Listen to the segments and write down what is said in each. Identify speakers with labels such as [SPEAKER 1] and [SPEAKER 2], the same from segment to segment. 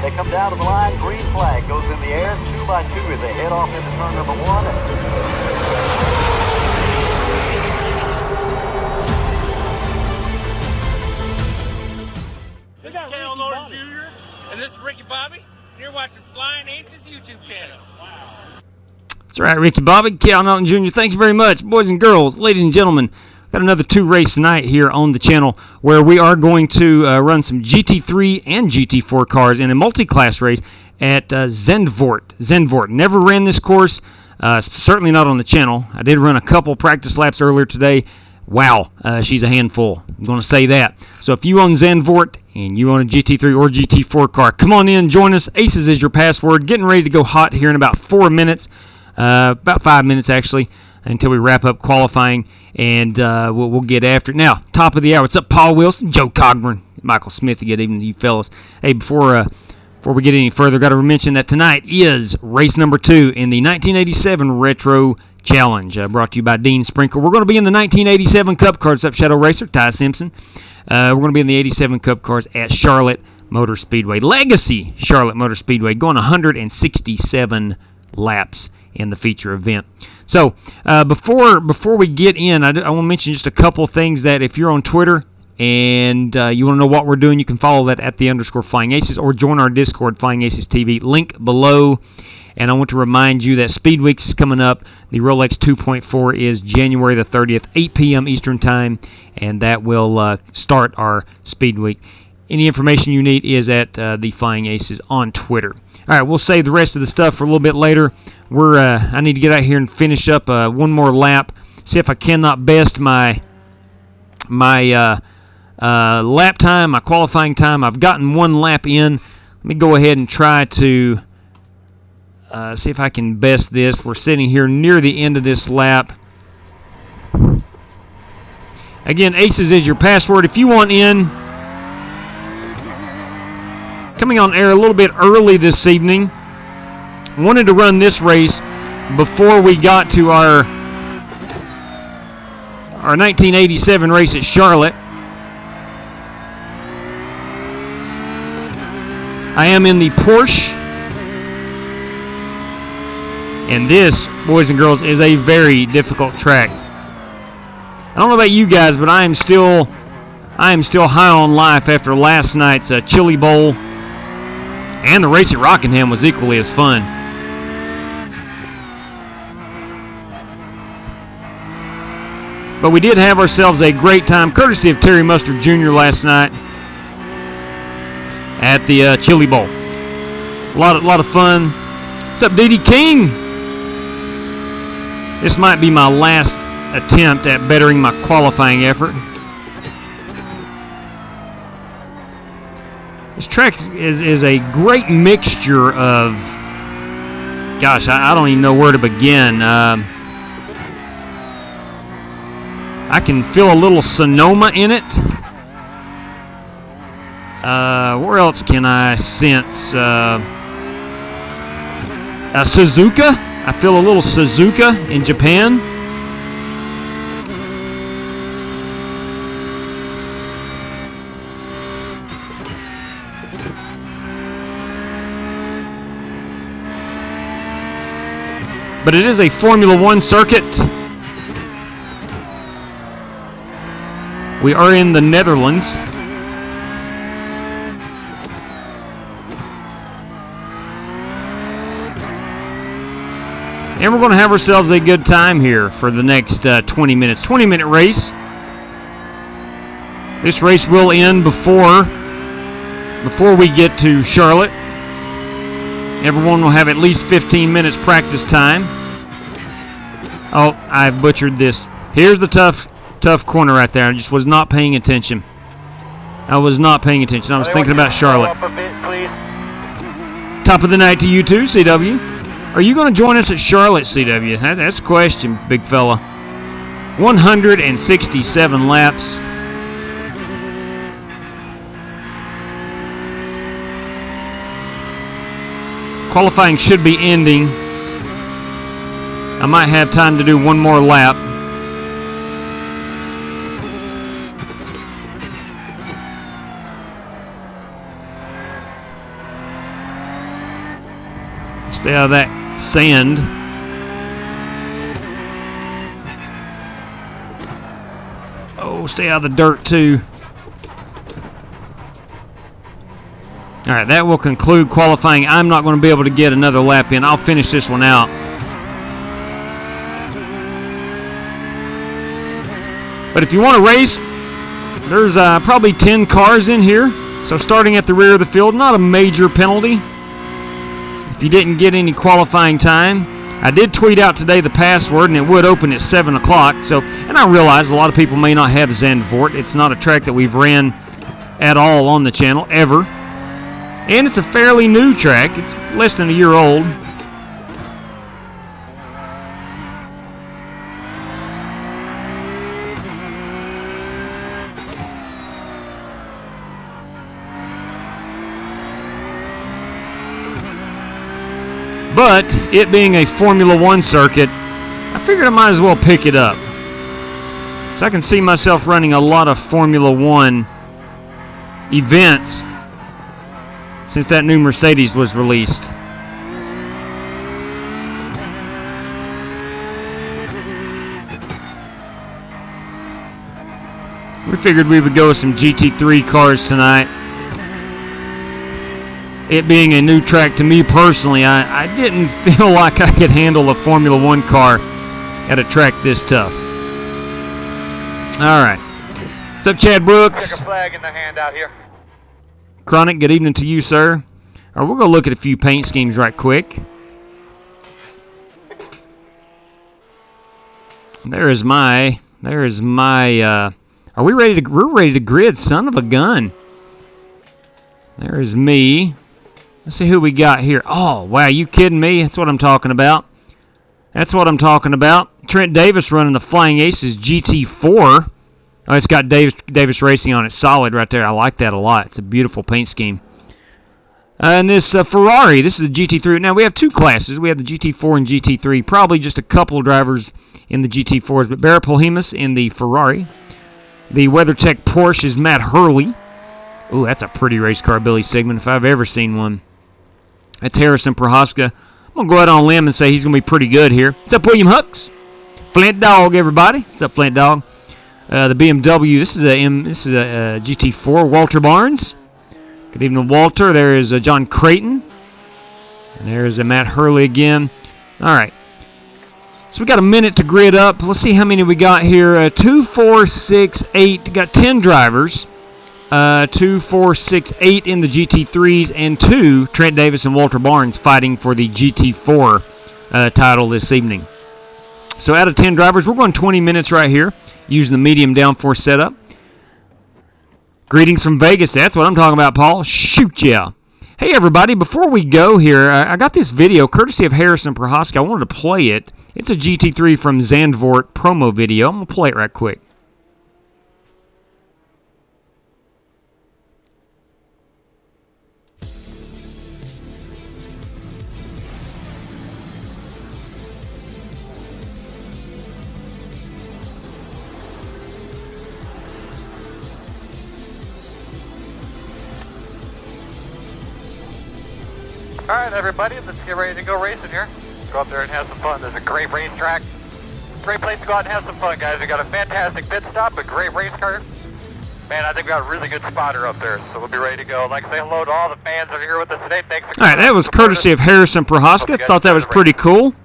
[SPEAKER 1] They come down to the line. Green flag goes in the air. 2 by 2 as they head off into turn number 1.
[SPEAKER 2] This is Cal Norton Jr. and this is Ricky Bobby. And you're watching Flying Aces YouTube channel. Wow.
[SPEAKER 3] That's right, Ricky Bobby, Cal Norton Jr. Thank you very much. Boys and girls, ladies and gentlemen, got another 2 race tonight here on the channel where we are going to run some GT3 and GT4 cars in a multi-class race at Zandvoort. Zandvoort. Never ran this course, certainly not on the channel. I did run a couple practice laps earlier today. Wow, she's a handful. I'm going to say that. So if you own Zandvoort and you own a GT3 or GT4 car, come on in, join us. Aces is your password. Getting ready to go hot here in about 4 minutes, about 5 minutes actually, until we wrap up qualifying, and we'll get after it. Now, top of the hour. What's up, Paul Wilson, Joe Cogburn, Michael Smith? Good evening to you fellas. Hey, before we get any further, got to mention that tonight is race number 2 in the 1987 Retro Challenge, brought to you by Dean Sprinkle. We're going to be in the 1987 Cup Cars. What's up, Shadow Racer? Ty Simpson. We're going to be in the 87 Cup Cars at Charlotte Motor Speedway. Legacy Charlotte Motor Speedway, going 167 laps in the feature event. So before we get in, I want to mention just a couple things that if you're on Twitter and you want to know what we're doing, you can follow that at @_Flying Aces or join our Discord, Flying Aces TV, link below. And I want to remind you that Speed Weeks is coming up. The Rolex 2.4 is January the 30th, 8 p.m. Eastern Time, and that will start our Speed Week. Any information you need is at the Flying Aces on Twitter. All right, we'll save the rest of the stuff for a little bit later. I need to get out here and finish up one more lap. See if I cannot best my lap time, my qualifying time. I've gotten 1 lap in. Let me go ahead and try to see if I can best this. We're sitting here near the end of this lap. Again, Aces is your password. If you want in, coming on air a little bit early this evening. Wanted to run this race before we got to our 1987 race at Charlotte. I am in the Porsche. And this, boys and girls, is a very difficult track. I don't know about you guys, but I am still high on life after last night's Chili Bowl, and the race at Rockingham was equally as fun. But we did have ourselves a great time, courtesy of Terry Mustard Jr. last night at the Chili Bowl. A lot of fun. What's up, D.D. King? This might be my last attempt at bettering my qualifying effort. This track is a great mixture of, gosh, I don't even know where to begin. I can feel a little Sonoma in it. Where else can I sense? Suzuka. I feel a little Suzuka in Japan. But it is a Formula One circuit. We are in the Netherlands. And we're going to have ourselves a good time here for the next 20 minutes. 20-minute race. This race will end before we get to Charlotte. Everyone will have at least 15 minutes practice time. Oh, I butchered this. Here's the tough corner right there. I just was not paying attention. I was thinking about Charlotte. Top of the night to you too, CW. Are you going to join us at Charlotte, CW? That's a question, big fella. 167 laps. Qualifying should be ending. I might have time to do one more lap. Stay out of that sand. Oh, stay out of the dirt too. Alright, that will conclude qualifying. I'm not going to be able to get another lap in. I'll finish this one out. But if you want to race, there's probably 10 cars in here. So starting at the rear of the field, not a major penalty if you didn't get any qualifying time. I did tweet out today the password, and it would open at 7 o'clock. So, and I realize a lot of people may not have Zandvoort. It's not a track that we've ran at all on the channel, ever. And it's a fairly new track. It's less than a year old. But it being a Formula One circuit, I figured I might as well pick it up. So I can see myself running a lot of Formula One events since that new Mercedes was released. We figured we would go with some GT3 cars tonight. It being a new track to me personally, I didn't feel like I could handle a Formula One car at a track this tough. Alright. What's up, Chad Brooks?
[SPEAKER 1] Check a flag in the hand out here.
[SPEAKER 3] Chronic, good evening to you, sir. All right, we'll go look at a few paint schemes right quick. There's my, are we ready to, we're ready to grid, son of a gun. There's me. Let's see who we got here. Oh, wow, you kidding me? That's what I'm talking about. That's what I'm talking about. Trent Davis running the Flying Aces Gt4. Oh, it's got Davis Racing on it. Solid right there. I like that a lot. It's a beautiful paint scheme. And this Ferrari, this is a GT3. Now, we have two classes. We have the GT4 and GT3. Probably just a couple of drivers in the GT4s. But Barra Polhemus in the Ferrari. The WeatherTech Porsche is Matt Hurley. Ooh, that's a pretty race car, Billy Sigmund, if I've ever seen one. That's Harrison Prohaska. I'm going to go out on a limb and say he's going to be pretty good here. What's up, William Hucks? Flint Dog, everybody. What's up, Flint Dog? The BMW, this is a GT4, Walter Barnes. Good evening, Walter. There is John Creighton. And there's Matt Hurley again. All right. So we got a minute to grid up. Let's see how many we got here. 2, 4, 6, 8. Got 10 drivers. 2, 4, 6, 8 in the GT3s, and 2, Trent Davis and Walter Barnes, fighting for the GT4 title this evening. So out of 10 drivers, we're going 20 minutes right here, using the medium downforce setup. Greetings from Vegas. That's what I'm talking about, Paul. Shoot yeah. Hey, everybody, before we go here, I got this video, courtesy of Harrison Prohaska. I wanted to play it. It's a GT3 from Zandvoort promo video. I'm going to play it right quick.
[SPEAKER 1] All right, everybody, let's get ready to go racing here. Go up there and have some fun. There's a great racetrack. Great place to go out and have some fun, guys. We got a fantastic pit stop, a great race car. Man, I think we got a really good spotter up there, so we'll be ready to go. I'd like to say hello to all the fans that are here with us today. Thanks for
[SPEAKER 3] All right, that was courtesy of Harrison Prohaska. Thought that was pretty cool.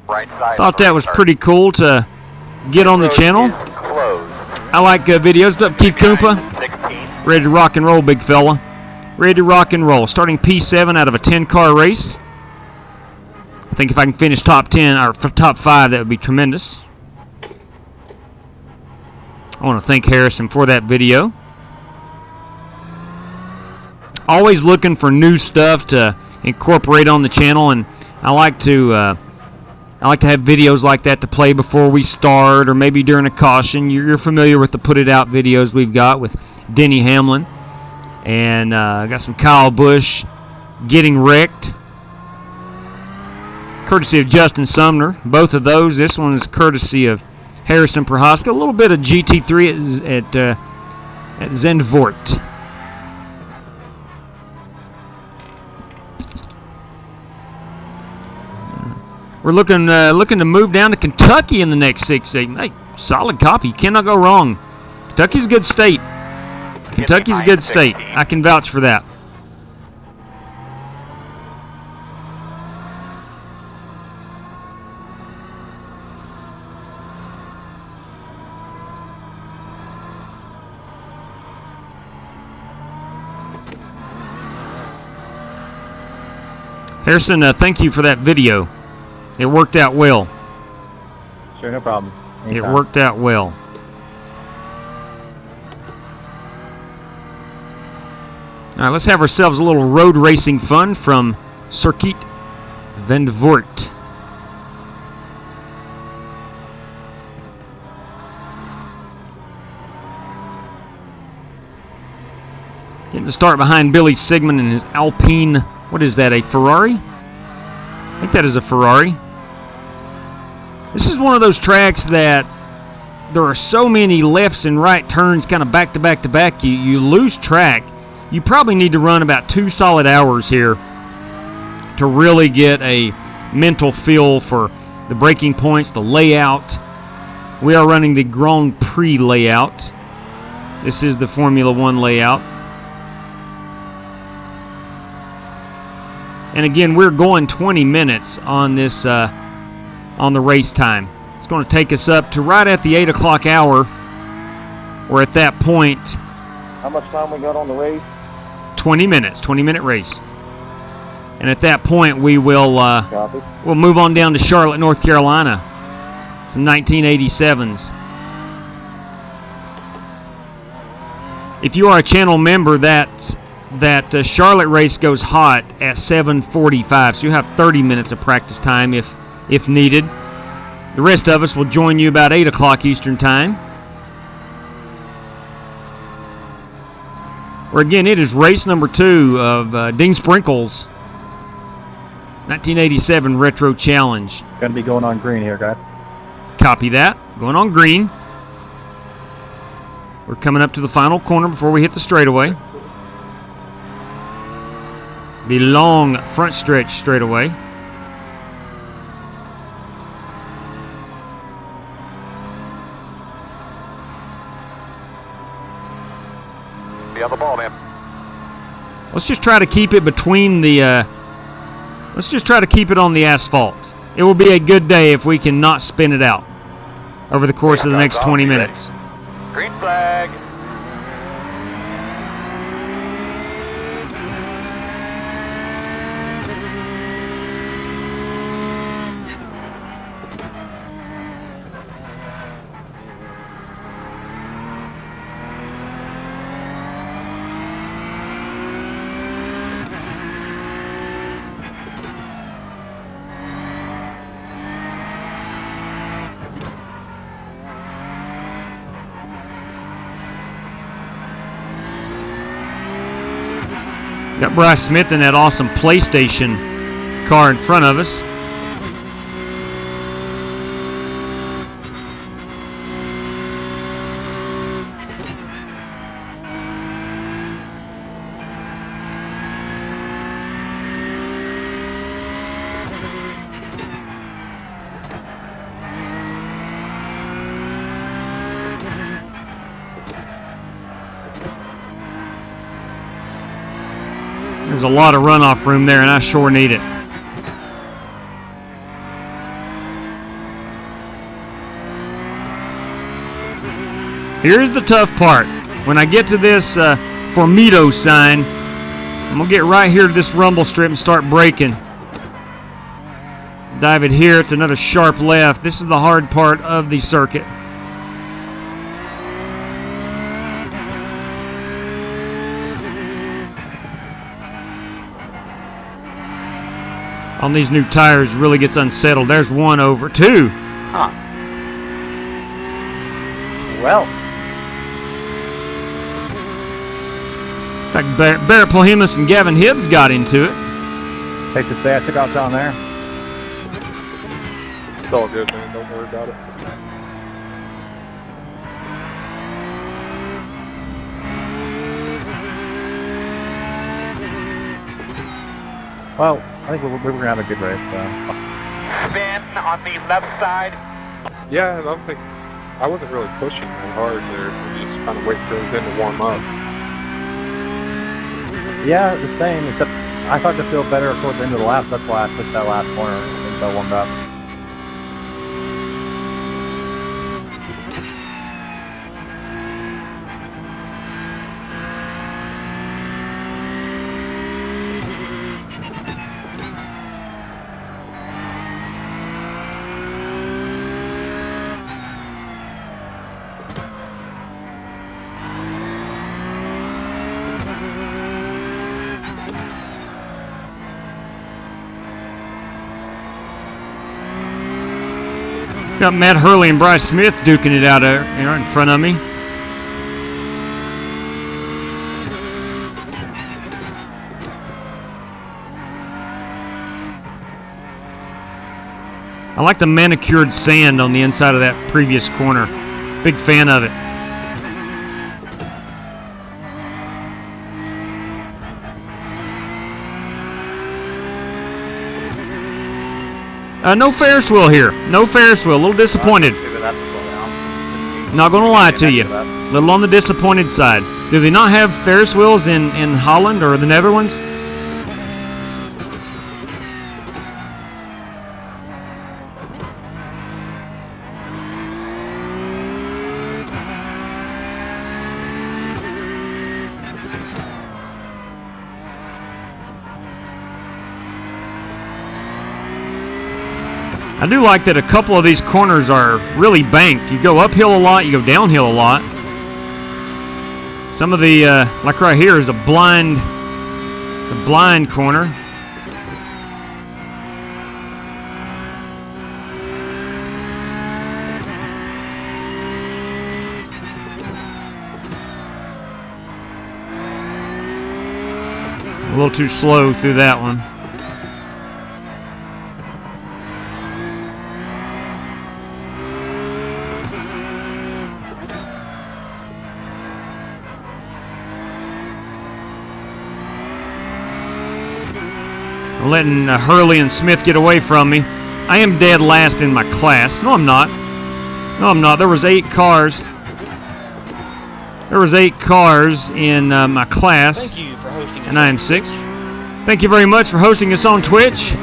[SPEAKER 1] Right side.
[SPEAKER 3] Thought that was pretty cool to get on the channel. I like videos. What's up, Keith Koompa?
[SPEAKER 1] 16.
[SPEAKER 3] Ready to rock and roll, big fella. Ready to rock and roll. Starting P7 out of a 10-car race. I think if I can finish top 10 or top 5, that would be tremendous. I want to thank Harrison for that video. Always looking for new stuff to incorporate on the channel, and I like to have videos like that to play before we start, or maybe during a caution. You're familiar with the Put It Out videos we've got with Denny Hamlin. And got some Kyle Busch getting wrecked, courtesy of Justin Sumner. Both of those. This one is courtesy of Harrison Prohaska. A little bit of GT3 at Zandvoort. We're looking to move down to Kentucky in the next 6-8. Hey, solid copy. You cannot go wrong. Kentucky's a good state. Kentucky's a good state. I can vouch for that. Harrison, thank you for that video. It worked out well.
[SPEAKER 4] Sure, no problem. Anytime.
[SPEAKER 3] It worked out well. All right, let's have ourselves a little road racing fun from Circuit Zandvoort. Getting the start behind Billy Sigmund and his Alpine. What is that, a Ferrari? I think that is a Ferrari. This is one of those tracks that there are so many lefts and right turns kind of back to back to back. You lose track. You probably need to run about 2 solid hours here to really get a mental feel for the braking points, the layout. We are running the Grand Prix layout. This is the Formula One layout. And again, we're going 20 minutes on this on the race time. It's going to take us up to right at the 8 o'clock hour. Or at that point,
[SPEAKER 4] How much time we got on the race?
[SPEAKER 3] 20 minutes, 20-minute race. And at that point, we will
[SPEAKER 4] Copy.
[SPEAKER 3] we'll move on down to Charlotte, North Carolina. Some 1987s. If you are a channel member, that Charlotte race goes hot at 7:45, so you have 30 minutes of practice time if needed. The rest of us will join you about 8 o'clock Eastern Time. Or again, it is race number 2 of Dean Sprinkle's 1987 Retro Challenge.
[SPEAKER 4] Gonna be going on green here, guys.
[SPEAKER 3] Copy that. Going on green. We're coming up to the final corner before we hit the straightaway. The long front stretch straightaway.
[SPEAKER 1] Be on the ball, man.
[SPEAKER 3] Let's just try to keep it between the. Let's just try to keep it on the asphalt. It will be a good day if we can not spin it out over the course of the next 20 minutes.
[SPEAKER 1] Green flag.
[SPEAKER 3] Got Bryce Smith in that awesome PlayStation car in front of us. There's a lot of runoff room there, and I sure need it. Here's the tough part. When I get to this Formido sign, I'm going to get right here to this rumble strip and start braking. Dive it here. It's another sharp left. This is the hard part of the circuit. On these new tires, really gets unsettled. There's one over. 2.
[SPEAKER 4] Huh. Well.
[SPEAKER 3] In fact, Barrett Polhemus and Gavin Hibbs got into it.
[SPEAKER 4] Take the static off down there.
[SPEAKER 5] It's all good, man. Don't worry about it.
[SPEAKER 4] Well, I think we're going to have a good race.
[SPEAKER 1] spin on the left side.
[SPEAKER 5] Yeah, I wasn't really pushing that hard there. I was just kind of waiting for everything to warm up.
[SPEAKER 4] Yeah, the same, except I thought to feel better towards the end of the lap. That's why I pushed that last corner and got warmed up.
[SPEAKER 3] Got Matt Hurley and Bryce Smith duking it out there in front of me. I like the manicured sand on the inside of that previous corner. Big fan of it. No Ferris wheel here. No Ferris wheel. A little disappointed. Not going to lie to you. A little on the disappointed side. Do they not have Ferris wheels in Holland or the Netherlands? I do like that a couple of these corners are really banked. You go uphill a lot, you go downhill a lot. Some of the, like right here, is a blind. It's a blind corner. A little too slow through that one. Letting Hurley and Smith get away from me. I am dead last in my class. No, I'm not. No, I'm not. There was 8 cars. There was 8 cars in my class.
[SPEAKER 2] Thank you for hosting us.
[SPEAKER 3] And I am 6th. Thank you very much for hosting us on Twitch.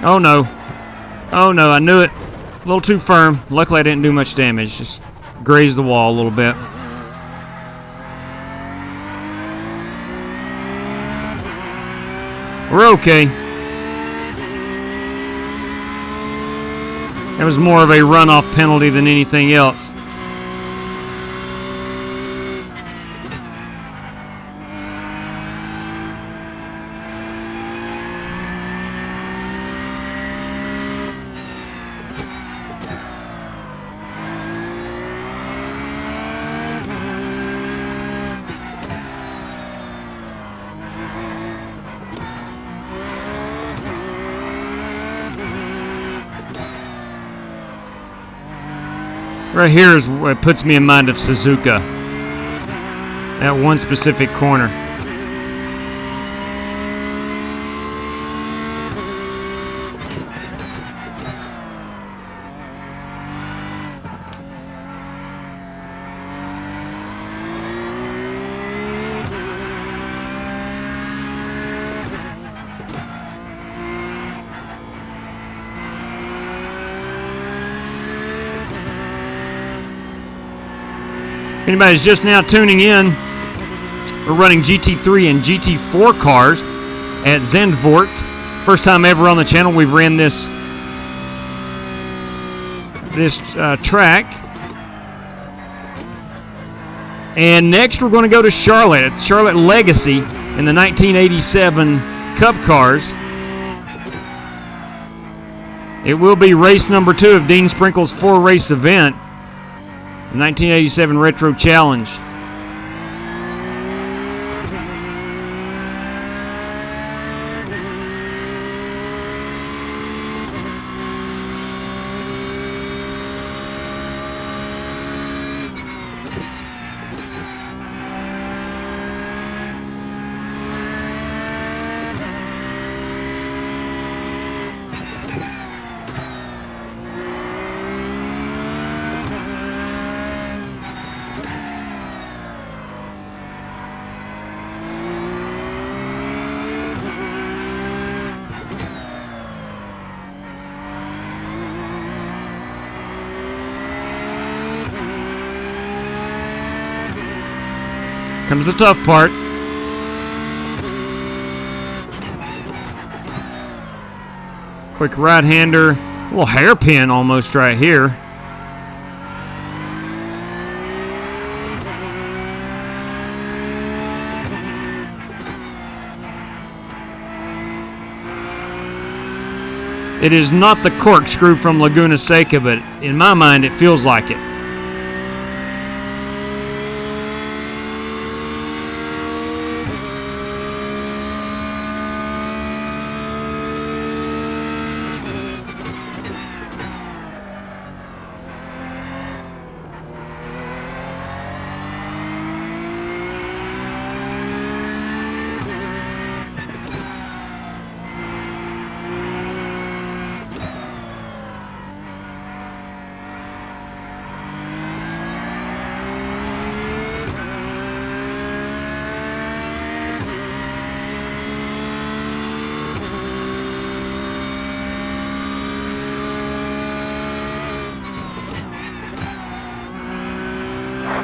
[SPEAKER 3] Oh no. Oh no, I knew it. A little too firm. Luckily I didn't do much damage. Just grazed the wall a little bit. We're okay. That was more of a runoff penalty than anything else. Right here is what puts me in mind of Suzuka. That one specific corner. If anybody's just now tuning in, we're running GT3 and GT4 cars at Zandvoort. First time ever on the channel we've ran this track. And next we're going to go to Charlotte. It's Charlotte Legacy. in the 1987 Cup cars. It will be race number 2 of Dean Sprinkle's 4-race event, the 1987 Retro Challenge. Comes the tough part. Quick right-hander, a little hairpin almost right here. It is not the corkscrew from Laguna Seca, but in my mind it feels like it.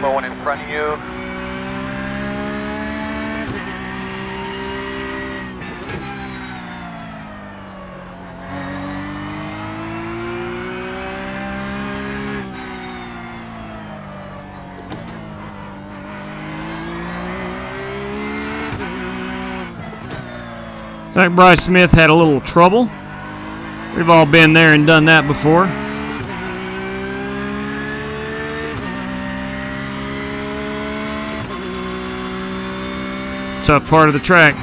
[SPEAKER 1] One in front of you.
[SPEAKER 3] Looks like Bryce Smith had a little trouble. We've all been there and done that before. Tough part of the track.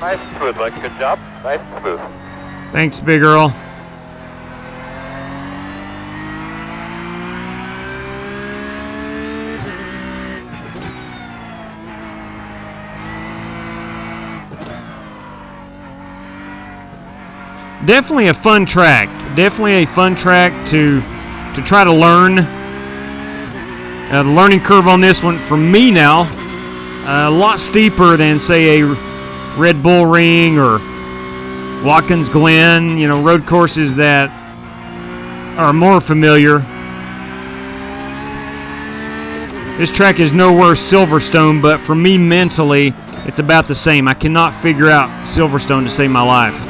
[SPEAKER 1] Nice and smooth, Mike. Good job. Nice and smooth.
[SPEAKER 3] Thanks, Big Earl. Definitely a fun track. Definitely a fun track to try to learn. The learning curve on this one for me now, a lot steeper than say a Red Bull Ring or Watkins Glen, you know, road courses that are more familiar. This track is nowhere Silverstone, but for me mentally, it's about the same. I cannot figure out Silverstone to save my life.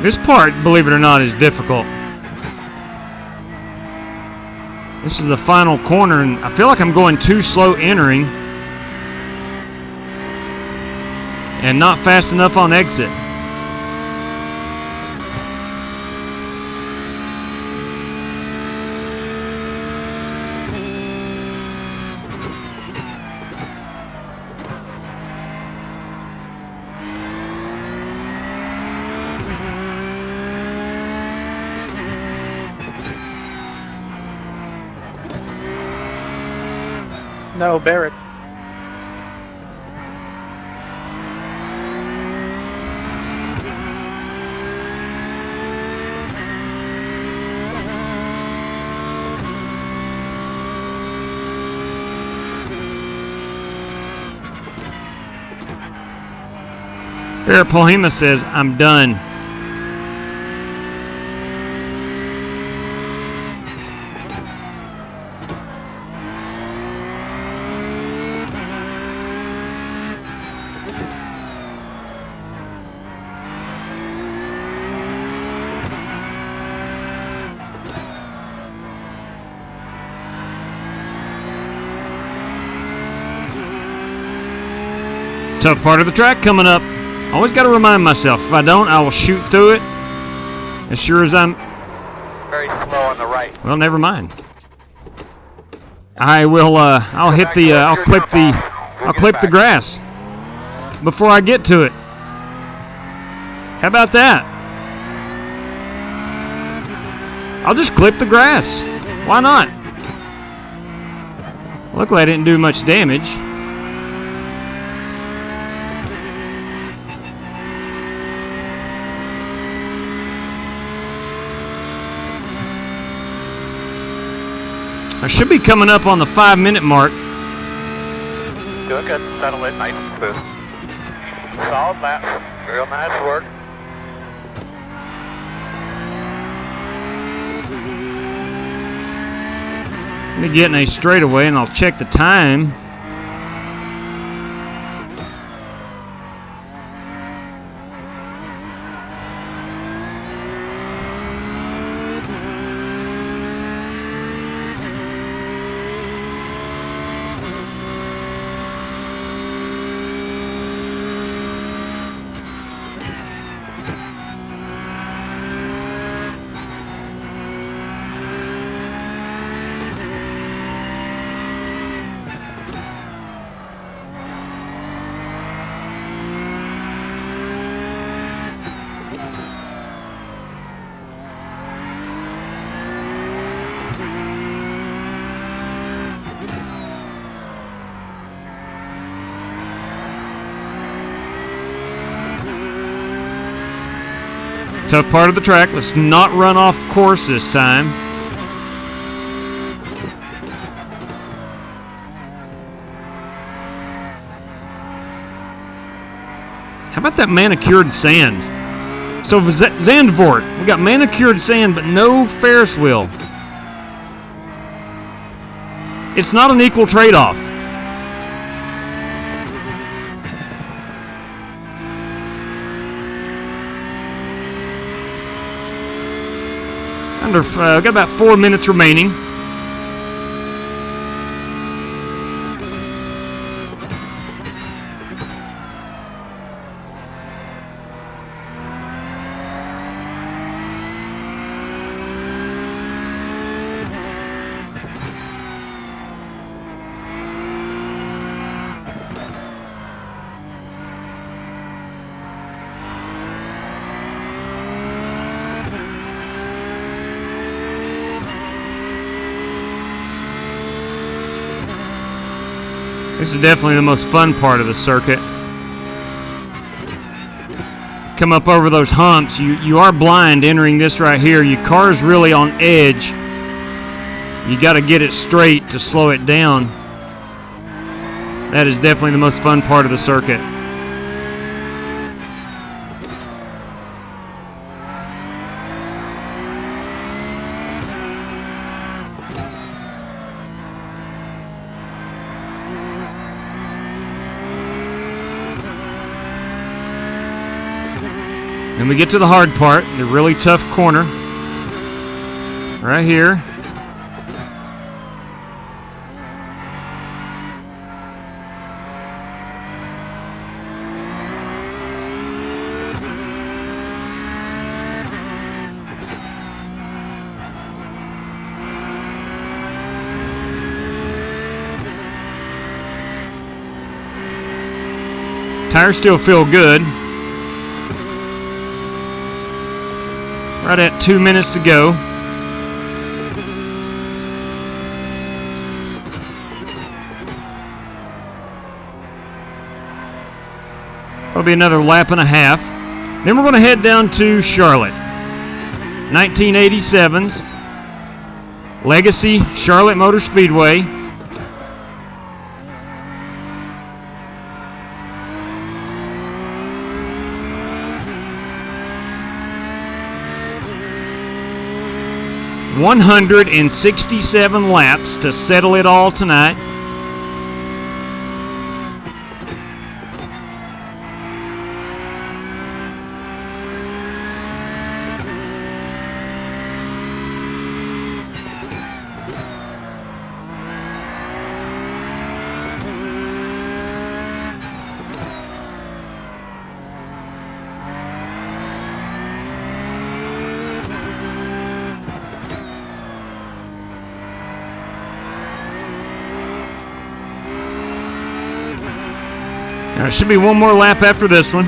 [SPEAKER 3] This part, believe it or not, is difficult. This is the final corner, and I feel like I'm going too slow entering and not fast enough on exit.
[SPEAKER 4] No, Barrett.
[SPEAKER 3] Barrett Polhema says, I'm done. Tough part of the track coming up. Always got to remind myself. If I don't, I will shoot through it. As sure as I'm...
[SPEAKER 1] Very slow on the right.
[SPEAKER 3] Well, never mind. I will, I'll hit the, I'll clip the grass before I get to it. How about that? I'll just clip the grass. Why not? Luckily, I didn't do much damage. I should be coming up on the 5-minute mark.
[SPEAKER 1] Doing good. Settle it. Nice and smooth. Solid lap. Real nice work.
[SPEAKER 3] Let me get in a straightaway and I'll check the time. Tough part of the track. Let's not run off course this time. How about that manicured sand? So Zandvoort, we got manicured sand but no Ferris wheel. It's not an equal trade-off. Got about 4 minutes remaining. This is definitely the most fun part of the circuit. Come up over those humps. You are blind entering this right here. Your car's really on edge. You got to get it straight to slow it down. That is definitely the most fun part of the circuit. Then we get to the hard part, the really tough corner. Right here. Tires still feel good. Right at 2 minutes to go. That'll be another lap and a half. Then we're going to head down to Charlotte. 1987's Legacy Charlotte Motor Speedway. $167 laps to settle it all tonight. There should be one more lap after this one.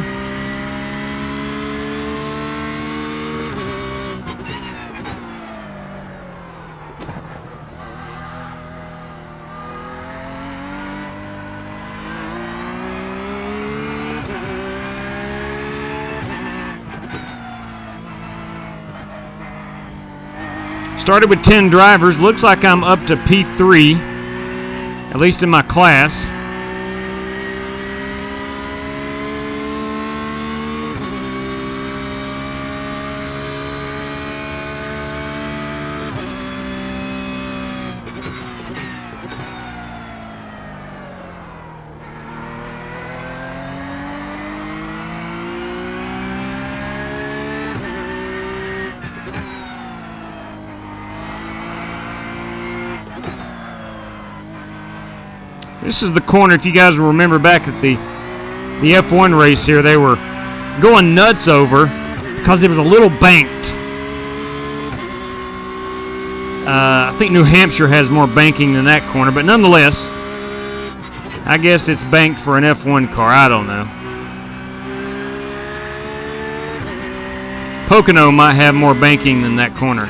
[SPEAKER 3] Started with 10 drivers. Looks like I'm up to P3, at least in my class. This is the corner, if you guys will remember back at the F1 race here, they were going nuts over because it was a little banked. I think New Hampshire has more banking than that corner, but nonetheless, I guess it's banked for an F1 car. I don't know. Pocono might have more banking than that corner.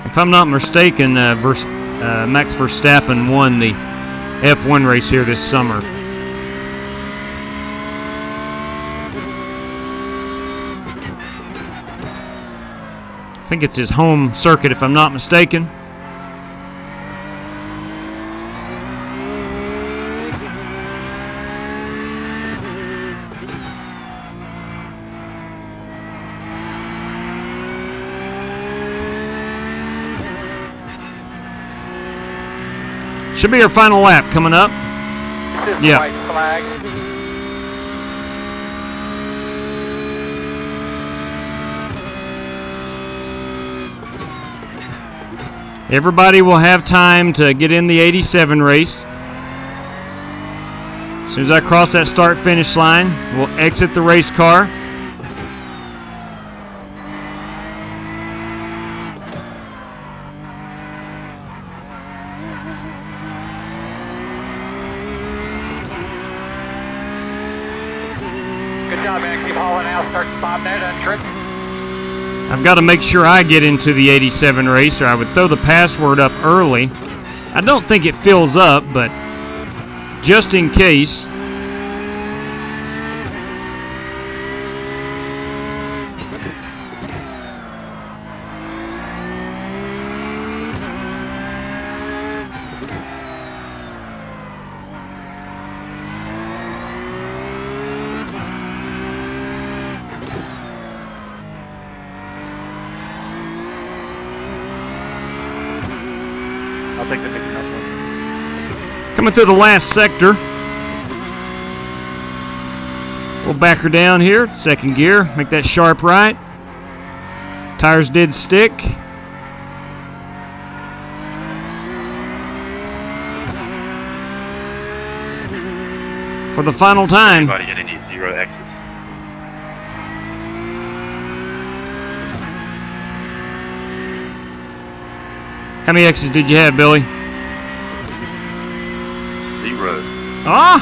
[SPEAKER 3] If I'm not mistaken, Max Verstappen won the F1 race here this summer. I think it's his home circuit, if I'm not mistaken. Should be our final lap coming up. Yeah.
[SPEAKER 1] White flag.
[SPEAKER 3] Everybody will have time to get in the 87 race. As soon as I cross that start-finish line, we'll exit the race car. I've got to make sure I get into the 87 race, or I would throw the password up early. I don't think it fills up, but just in case.
[SPEAKER 4] I'll take the picture up one.
[SPEAKER 3] Coming through the last sector. We'll back her down here, second gear, make that sharp right. Tires did stick. For the final time.
[SPEAKER 6] Anybody at any 0 X's?
[SPEAKER 3] How many X's did you have, Billy?
[SPEAKER 6] 0.
[SPEAKER 3] Ah!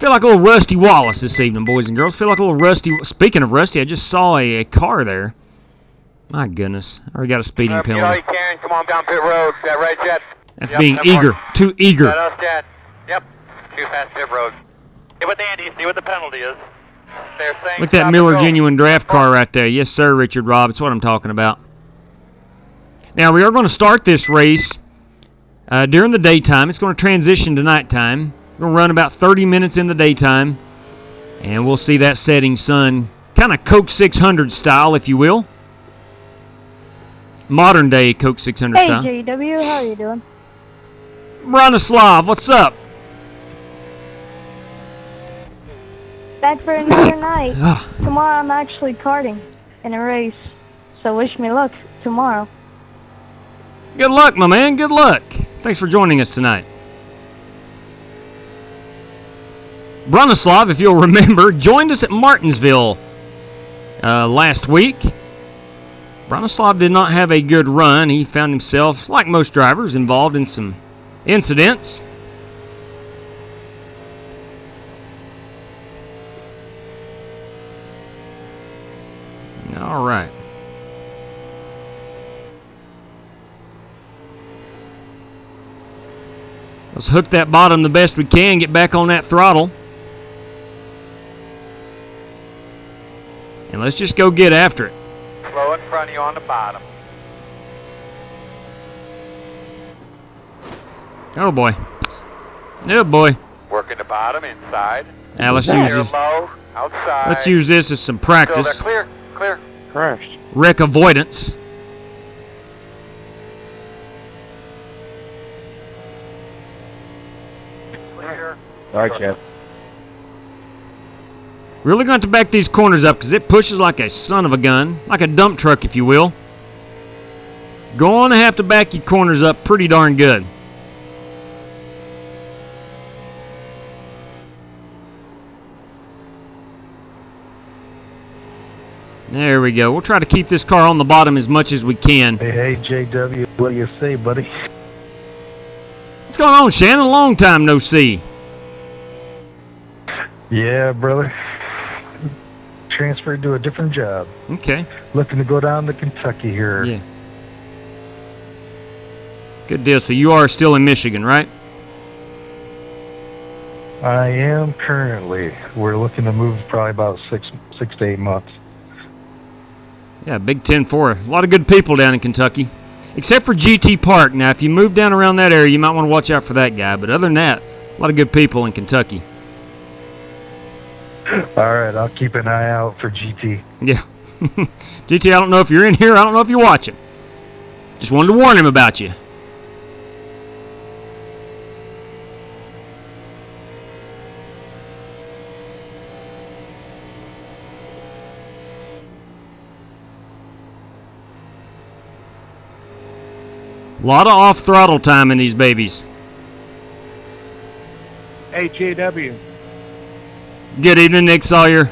[SPEAKER 3] Feel like a little Rusty Wallace this evening, boys and girls. Feel like a little Rusty. Speaking of Rusty, I just saw a car there. My goodness. I already got a speeding
[SPEAKER 1] You know
[SPEAKER 3] penalty.
[SPEAKER 1] you can. Come on down pit road. That right, Jet?
[SPEAKER 3] That's being eager. Too eager.
[SPEAKER 1] That us, Jet. Yep. Too fast pit road. See what Andy, see what the penalty is. They're saying
[SPEAKER 3] Look at that
[SPEAKER 1] stop
[SPEAKER 3] Miller
[SPEAKER 1] and go.
[SPEAKER 3] Genuine draft car right there. Yes, sir, Richard Robb. It's what I'm talking about. Now, we are going to start this race during the daytime. It's going to transition to nighttime. We're going to run about 30 minutes in the daytime. And we'll see that setting sun. Kind of Coke 600 style, if you will. Modern day Coke 600
[SPEAKER 7] Hey,
[SPEAKER 3] style.
[SPEAKER 7] JW, how are you doing?
[SPEAKER 3] Bronislav, what's up?
[SPEAKER 7] Back for another night.
[SPEAKER 3] Ah,
[SPEAKER 7] Tomorrow I'm actually karting in a race, so wish me luck tomorrow.
[SPEAKER 3] good luck, my man. Good luck. Thanks for joining us tonight. Bronislav, if you'll remember, joined us at Martinsville last week. Bronislav did not have a good run. He found himself, like most drivers, involved in some incidents. All right. Let's hook that bottom the best we can, get back on that throttle. And let's just go get after it.
[SPEAKER 1] Slow in front of you on the bottom.
[SPEAKER 3] Oh boy. Oh boy.
[SPEAKER 1] Working the bottom, inside.
[SPEAKER 3] Now let's use
[SPEAKER 1] Clear
[SPEAKER 3] this.
[SPEAKER 1] low, outside.
[SPEAKER 3] Let's use this as some
[SPEAKER 1] Still there.
[SPEAKER 3] practice.
[SPEAKER 1] Clear, clear.
[SPEAKER 5] Crashed.
[SPEAKER 3] Wreck avoidance.
[SPEAKER 1] Clear.
[SPEAKER 4] All right, Chad.
[SPEAKER 3] Really going to have to back these corners up because it pushes like a son of a gun. Like a dump truck, if you will. Going to have to back your corners up pretty darn good. There we go. We'll try to keep this car on the bottom as much as we can.
[SPEAKER 8] Hey, JW, what do you say, buddy?
[SPEAKER 3] What's going on, Shannon? Long time no see.
[SPEAKER 8] Yeah, brother. Transferred to a different job.
[SPEAKER 3] Okay.
[SPEAKER 8] Looking to go down to Kentucky here.
[SPEAKER 3] Yeah. Good deal. So you are still in Michigan, right?
[SPEAKER 8] I am currently. We're looking to move probably about six to 8 months.
[SPEAKER 3] Yeah, Big 10-4. A lot of good people down in Kentucky. Except for GT Park. Now, if you move down around that area, you might want to watch out for that guy. But other than that, a lot of good people in Kentucky.
[SPEAKER 8] All right, I'll keep an eye out for GT.
[SPEAKER 3] Yeah. GT, I don't know if you're in here. I don't know if you're watching. Just wanted to warn him about you. A lot of off-throttle time in these babies.
[SPEAKER 5] Hey, JW.
[SPEAKER 3] Good evening, Nick Sawyer.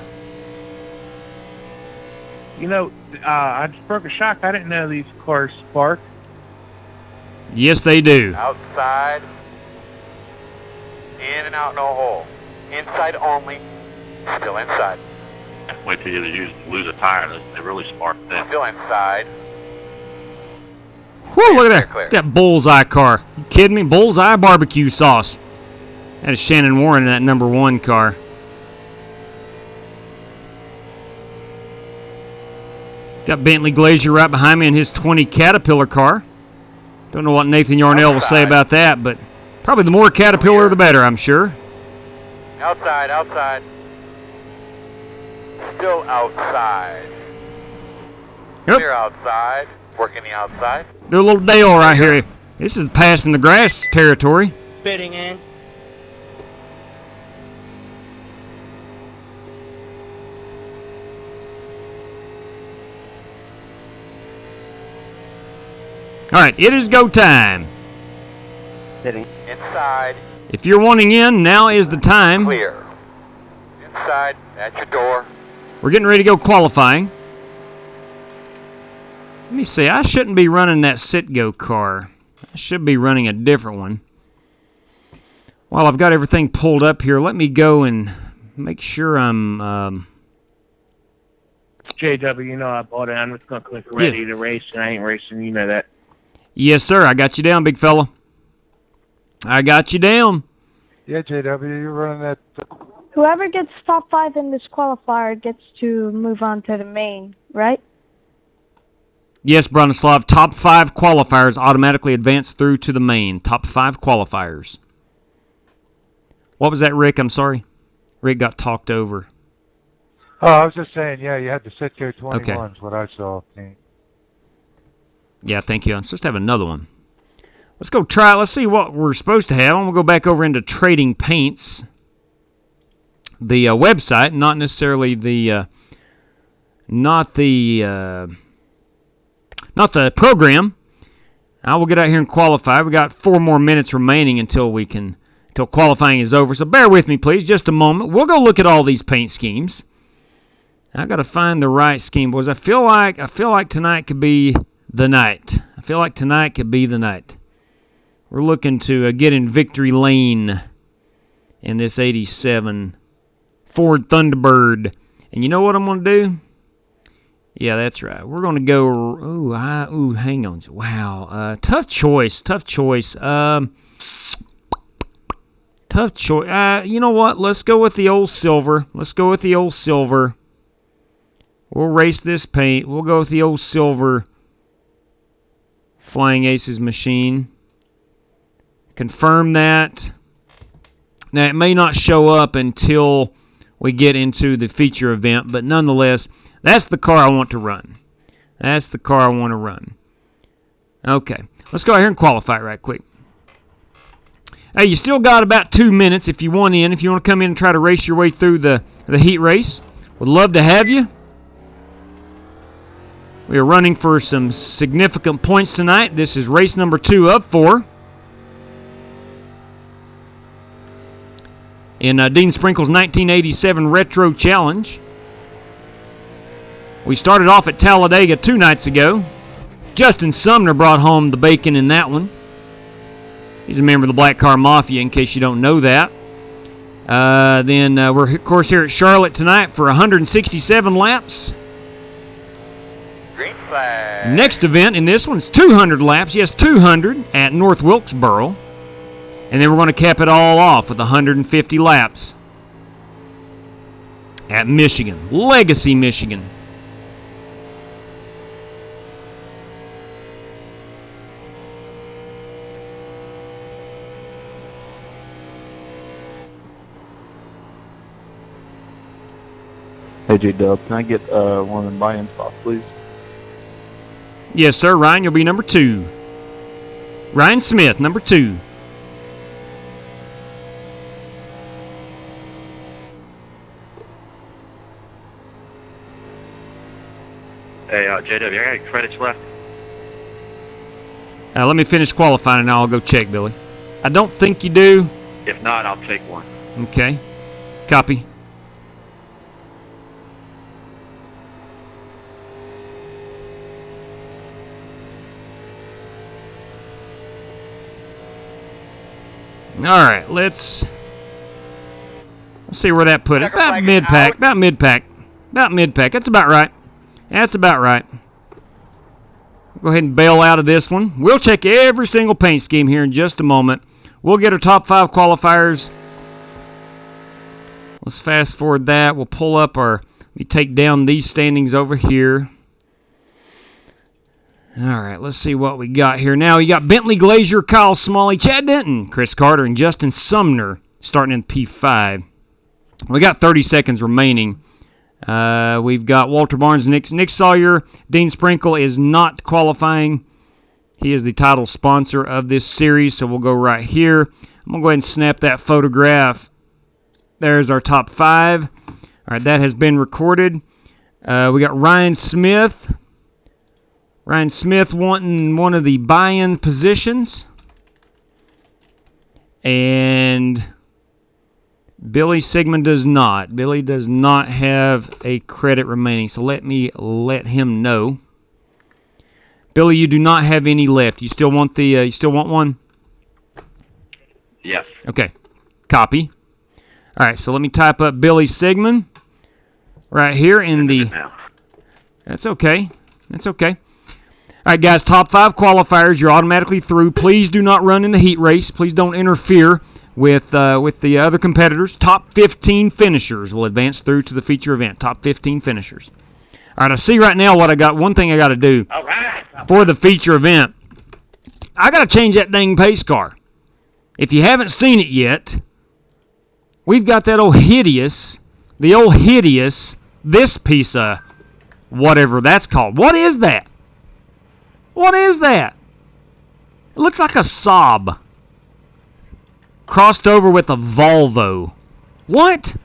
[SPEAKER 5] You know, I just broke a shock. I didn't know these cars spark.
[SPEAKER 3] Yes, they do.
[SPEAKER 1] Outside. In and out, no hole. Inside only. Still inside.
[SPEAKER 6] Wait till you lose a tire. They really spark then.
[SPEAKER 1] Still inside.
[SPEAKER 3] Whew, look at that.
[SPEAKER 1] Clear.
[SPEAKER 3] Look at that bullseye car. You kidding me? Bullseye barbecue sauce. That is Shannon Warren in that number 1 car. Got Bentley Glazier right behind me in his 20 Caterpillar car. Don't know what Nathan Yarnell will say about that, but probably the more Caterpillar, the better, I'm sure.
[SPEAKER 1] Outside, outside. Still outside.
[SPEAKER 3] Yep.
[SPEAKER 1] Clear outside. Working the outside.
[SPEAKER 3] Do a little Dale right here. This is passing the grass territory.
[SPEAKER 2] Fitting in.
[SPEAKER 3] All right, it is go time.
[SPEAKER 1] Inside.
[SPEAKER 3] If you're wanting in, now is the time.
[SPEAKER 1] Clear. Inside. At your door.
[SPEAKER 3] We're getting ready to go qualifying. Let me see. I shouldn't be running that Sit-Go car. I should be running a different one. While I've got everything pulled up here, let me go and make sure I'm...
[SPEAKER 9] JW, you know I bought it. I'm just going to click ready to race, and I ain't racing. You know that.
[SPEAKER 3] Yes, sir. I got you down, big fella. I got you down.
[SPEAKER 5] Yeah, JW, you're running that.
[SPEAKER 7] Whoever gets top 5 in this qualifier gets to move on to the main, right?
[SPEAKER 3] Yes, Bronislav. Top 5 qualifiers automatically advance through to the main. Top 5 qualifiers. What was that, Rick? I'm sorry. Rick got talked over.
[SPEAKER 5] Oh, I was just saying, yeah, you had the Sitco 21s,
[SPEAKER 3] Okay.
[SPEAKER 5] what I saw.
[SPEAKER 3] Yeah, thank you. I'm supposed to have another one. Let's go try it. Let's see what we're supposed to have. I'm going to go back over into Trading Paints. The website, not necessarily the... not the program. I will get out here and qualify. We got 4 more minutes remaining until qualifying is over. So bear with me, please, just a moment. We'll go look at all these paint schemes. I got to find the right scheme, boys. I feel like tonight could be the night. I feel like tonight could be the night. We're looking to get in victory lane in this 87 Ford Thunderbird. And you know what I'm going to do? Yeah, that's right. We're going to go... Ooh, hang on. Wow. Tough choice. Tough choice. You know what? Let's go with the old silver. We'll race this paint. We'll go with the old silver Flying Aces machine. Confirm that. Now, it may not show up until we get into the feature event, but nonetheless, that's the car I want to run. Okay, let's go out here and qualify it right quick. Hey, you still got about 2 minutes if you want in. If you want to come in and try to race your way through the heat race, would love to have you. We are running for some significant points tonight. This is race number 2 of 4. In Dean Sprinkle's 1987 Retro Challenge. We started off at Talladega 2 nights ago. Justin Sumner brought home the bacon in that one. He's a member of the Black Car Mafia, in case you don't know that. Then we're, of course, here at Charlotte tonight for 167 laps.
[SPEAKER 1] Green flag.
[SPEAKER 3] Next event in this one's 200 laps. Yes, 200 at North Wilkesboro. And then we're going to cap it all off with 150 laps at Michigan, Legacy, Michigan.
[SPEAKER 10] Hey, J-Dub, can I get one of the buy-in spots, please?
[SPEAKER 3] Yes, sir. Ryan, you'll be number 2. Ryan Smith, number 2.
[SPEAKER 6] Hey, JW, I got any credits left?
[SPEAKER 3] Let me finish qualifying and I'll go check, Billy. I don't think you do.
[SPEAKER 6] If not, I'll take one.
[SPEAKER 3] Okay. Copy. All right, let's see where that put it. About mid-pack. That's about right. Go ahead and bail out of this one. We'll check every single paint scheme here in just a moment. We'll get our top 5 qualifiers. Let's fast forward that. We'll pull up let me take down these standings over here. All right, let's see what we got here. Now, you got Bentley Glazier, Kyle Smalley, Chad Denton, Chris Carter, and Justin Sumner starting in P5. We got 30 seconds remaining. We've got Walter Barnes, Nick Sawyer. Dean Sprinkle is not qualifying. He is the title sponsor of this series, so we'll go right here. I'm going to go ahead and snap that photograph. There's our top 5. All right, that has been recorded. We got Ryan Smith. Ryan Smith wanting one of the buy-in positions. And Billy Sigmund does not. Billy does not have a credit remaining, so let me let him know. Billy, you do not have any left. You still want one?
[SPEAKER 6] Yes.
[SPEAKER 3] Okay. Copy. All right, so let me type up Billy Sigmund right here in the... That's okay. That's okay. All right, guys, top 5 qualifiers. You're automatically through. Please do not run in the heat race. Please don't interfere with the other competitors. Top 15 finishers will advance through to the feature event. Top 15 finishers. All right, I see right now what I got. One thing I got to do for the feature event. I got to change that dang pace car. If you haven't seen it yet, we've got that old hideous, this piece of whatever that's called. What is that? What is that? It looks like a Saab crossed over with a Volvo. What?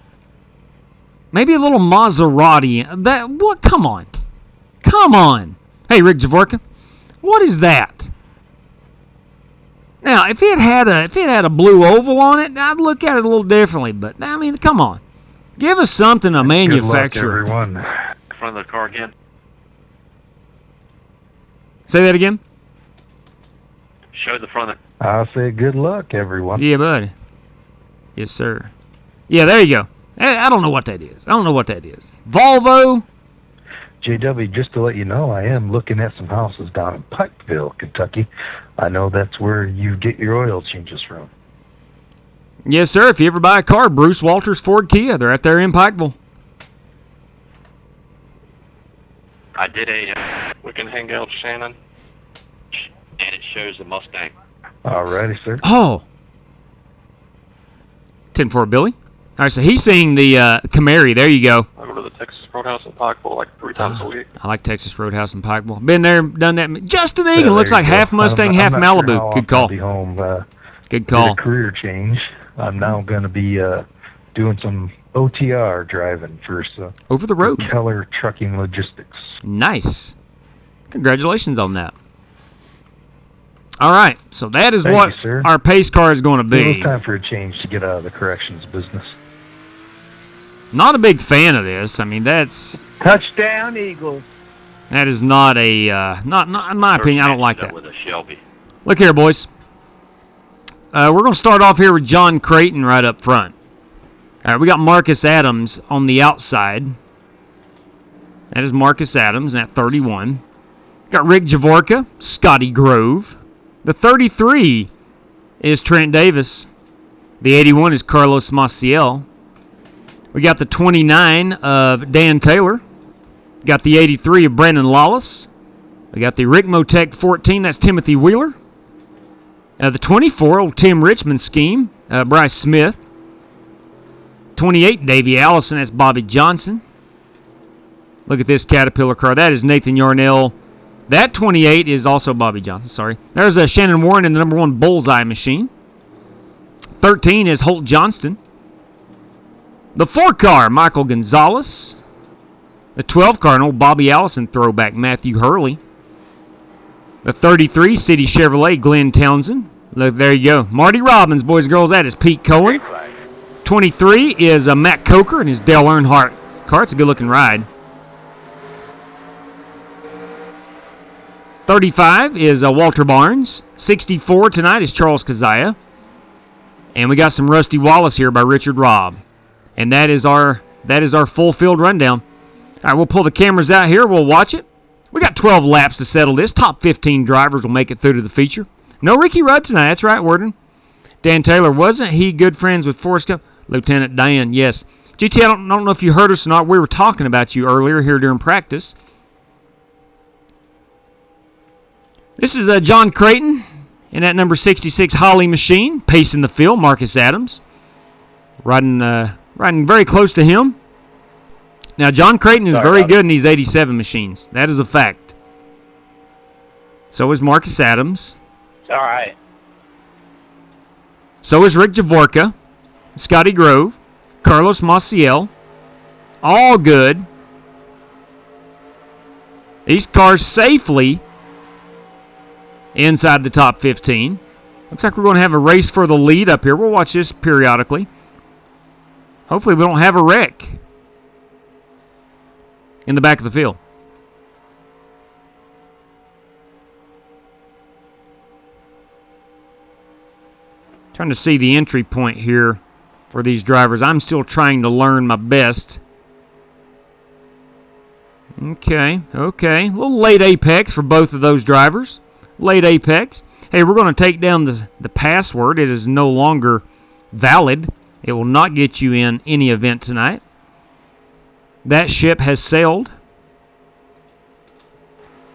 [SPEAKER 3] Maybe a little Maserati. That what? Come on. Come on. Hey, Rick Javorka. What is that? Now, if it had a blue oval on it, I'd look at it a little differently. But I mean, come on. Give us something a manufacturer.
[SPEAKER 8] Good luck, everyone.
[SPEAKER 6] Front of the car again.
[SPEAKER 3] Say that again.
[SPEAKER 6] Show the front of
[SPEAKER 8] I'll say good luck, everyone.
[SPEAKER 3] Yeah, buddy. Yes, sir. Yeah, there you go. I don't know what that is. Volvo.
[SPEAKER 8] JW, just to let you know, I am looking at some houses down in Pikeville, Kentucky. I know that's where you get your oil changes from.
[SPEAKER 3] Yes, sir. If you ever buy a car, Bruce Walters Ford Kia, they're out there in Pikeville.
[SPEAKER 6] I did we can hang out Shannon, and it shows the Mustang.
[SPEAKER 8] Alrighty, sir.
[SPEAKER 3] Oh. 10-4 Billy. All right, so he's seeing the Camry. There you go.
[SPEAKER 5] I go to the Texas Roadhouse in Pikeville like 3 times a week.
[SPEAKER 3] I like Texas Roadhouse in Pikeville. Been there, done that. Justin Egan
[SPEAKER 8] Yeah,
[SPEAKER 3] looks like
[SPEAKER 8] you go.
[SPEAKER 3] half Mustang,
[SPEAKER 8] I'm
[SPEAKER 3] half
[SPEAKER 8] not
[SPEAKER 3] Malibu.
[SPEAKER 8] Sure how
[SPEAKER 3] Good
[SPEAKER 8] I'm
[SPEAKER 3] call.
[SPEAKER 8] gonna be home.
[SPEAKER 3] Good
[SPEAKER 8] Did
[SPEAKER 3] call.
[SPEAKER 8] a career change. I'm now going to be doing some OTR driving for
[SPEAKER 3] Over the road.
[SPEAKER 8] Keller Trucking Logistics.
[SPEAKER 3] Nice. Congratulations on that. All right, so that is
[SPEAKER 8] Thank
[SPEAKER 3] what
[SPEAKER 8] you, sir.
[SPEAKER 3] our pace car is going to
[SPEAKER 8] It was
[SPEAKER 3] be.
[SPEAKER 8] time for a change to get out of the corrections business.
[SPEAKER 3] Not a big fan of this. I mean, that's
[SPEAKER 9] Touchdown, Eagles.
[SPEAKER 3] that is not a not in my opinion. I don't like that.
[SPEAKER 6] With a Shelby.
[SPEAKER 3] Look here, boys. We're going to start off here with John Creighton right up front. All right, we got Marcus Adams on the outside. That is Marcus Adams at 31. Got Rick Javorka, Scotty Grove. The 33 is Trent Davis. The 81 is Carlos Maciel. We got the 29 of Dan Taylor. Got the 83 of Brandon Lawless. We got the Rick Motec 14, that's Timothy Wheeler. The 24, old Tim Richmond scheme, Bryce Smith. 28, Davey Allison, that's Bobby Johnson. Look at this Caterpillar car. That is Nathan Yarnell. That 28 is also Bobby Johnson, sorry. There's a Shannon Warren in the number 1 Bullseye machine. 13 is Holt Johnston. The 4 car, Michael Gonzalez. The 12 car, an old Bobby Allison throwback, Matthew Hurley. The 33, City Chevrolet, Glenn Townsend. Look, there you go. Marty Robbins, boys and girls, that is Pete Cohen. 23 is Matt Coker and his Dale Earnhardt car. It's a good-looking ride. 35 is Walter Barnes. 64 tonight is Charles Kazaya. And we got some Rusty Wallace here by Richard Robb. And that is our full field rundown. All right, we'll pull the cameras out here. We'll watch it. We got 12 laps to settle this. Top 15 drivers will make it through to the feature. No Ricky Rudd tonight. That's right, Worden. Dan Taylor, wasn't he good friends with Forrest Gump? Lieutenant Dan, yes. GT, I don't know if you heard us or not. We were talking about you earlier here during practice. This is John Creighton in that number 66 Holly machine, pacing the field. Marcus Adams riding very close to him. Now, John Creighton is very good in these 87 machines. That is a fact. So is Marcus Adams.
[SPEAKER 9] All right.
[SPEAKER 3] So is Rick Javorka, Scotty Grove, Carlos Maciel. All good. These cars safely inside the top 15. Looks like we're going to have a race for the lead up here. We'll watch this periodically. Hopefully we don't have a wreck in the back of the field. Trying to see the entry point here for these drivers. I'm still trying to learn my best. Okay. A little late apex for both of those drivers. Late apex. Hey, we're going to take down the password. It is no longer valid. It will not get you in any event tonight. That ship has sailed.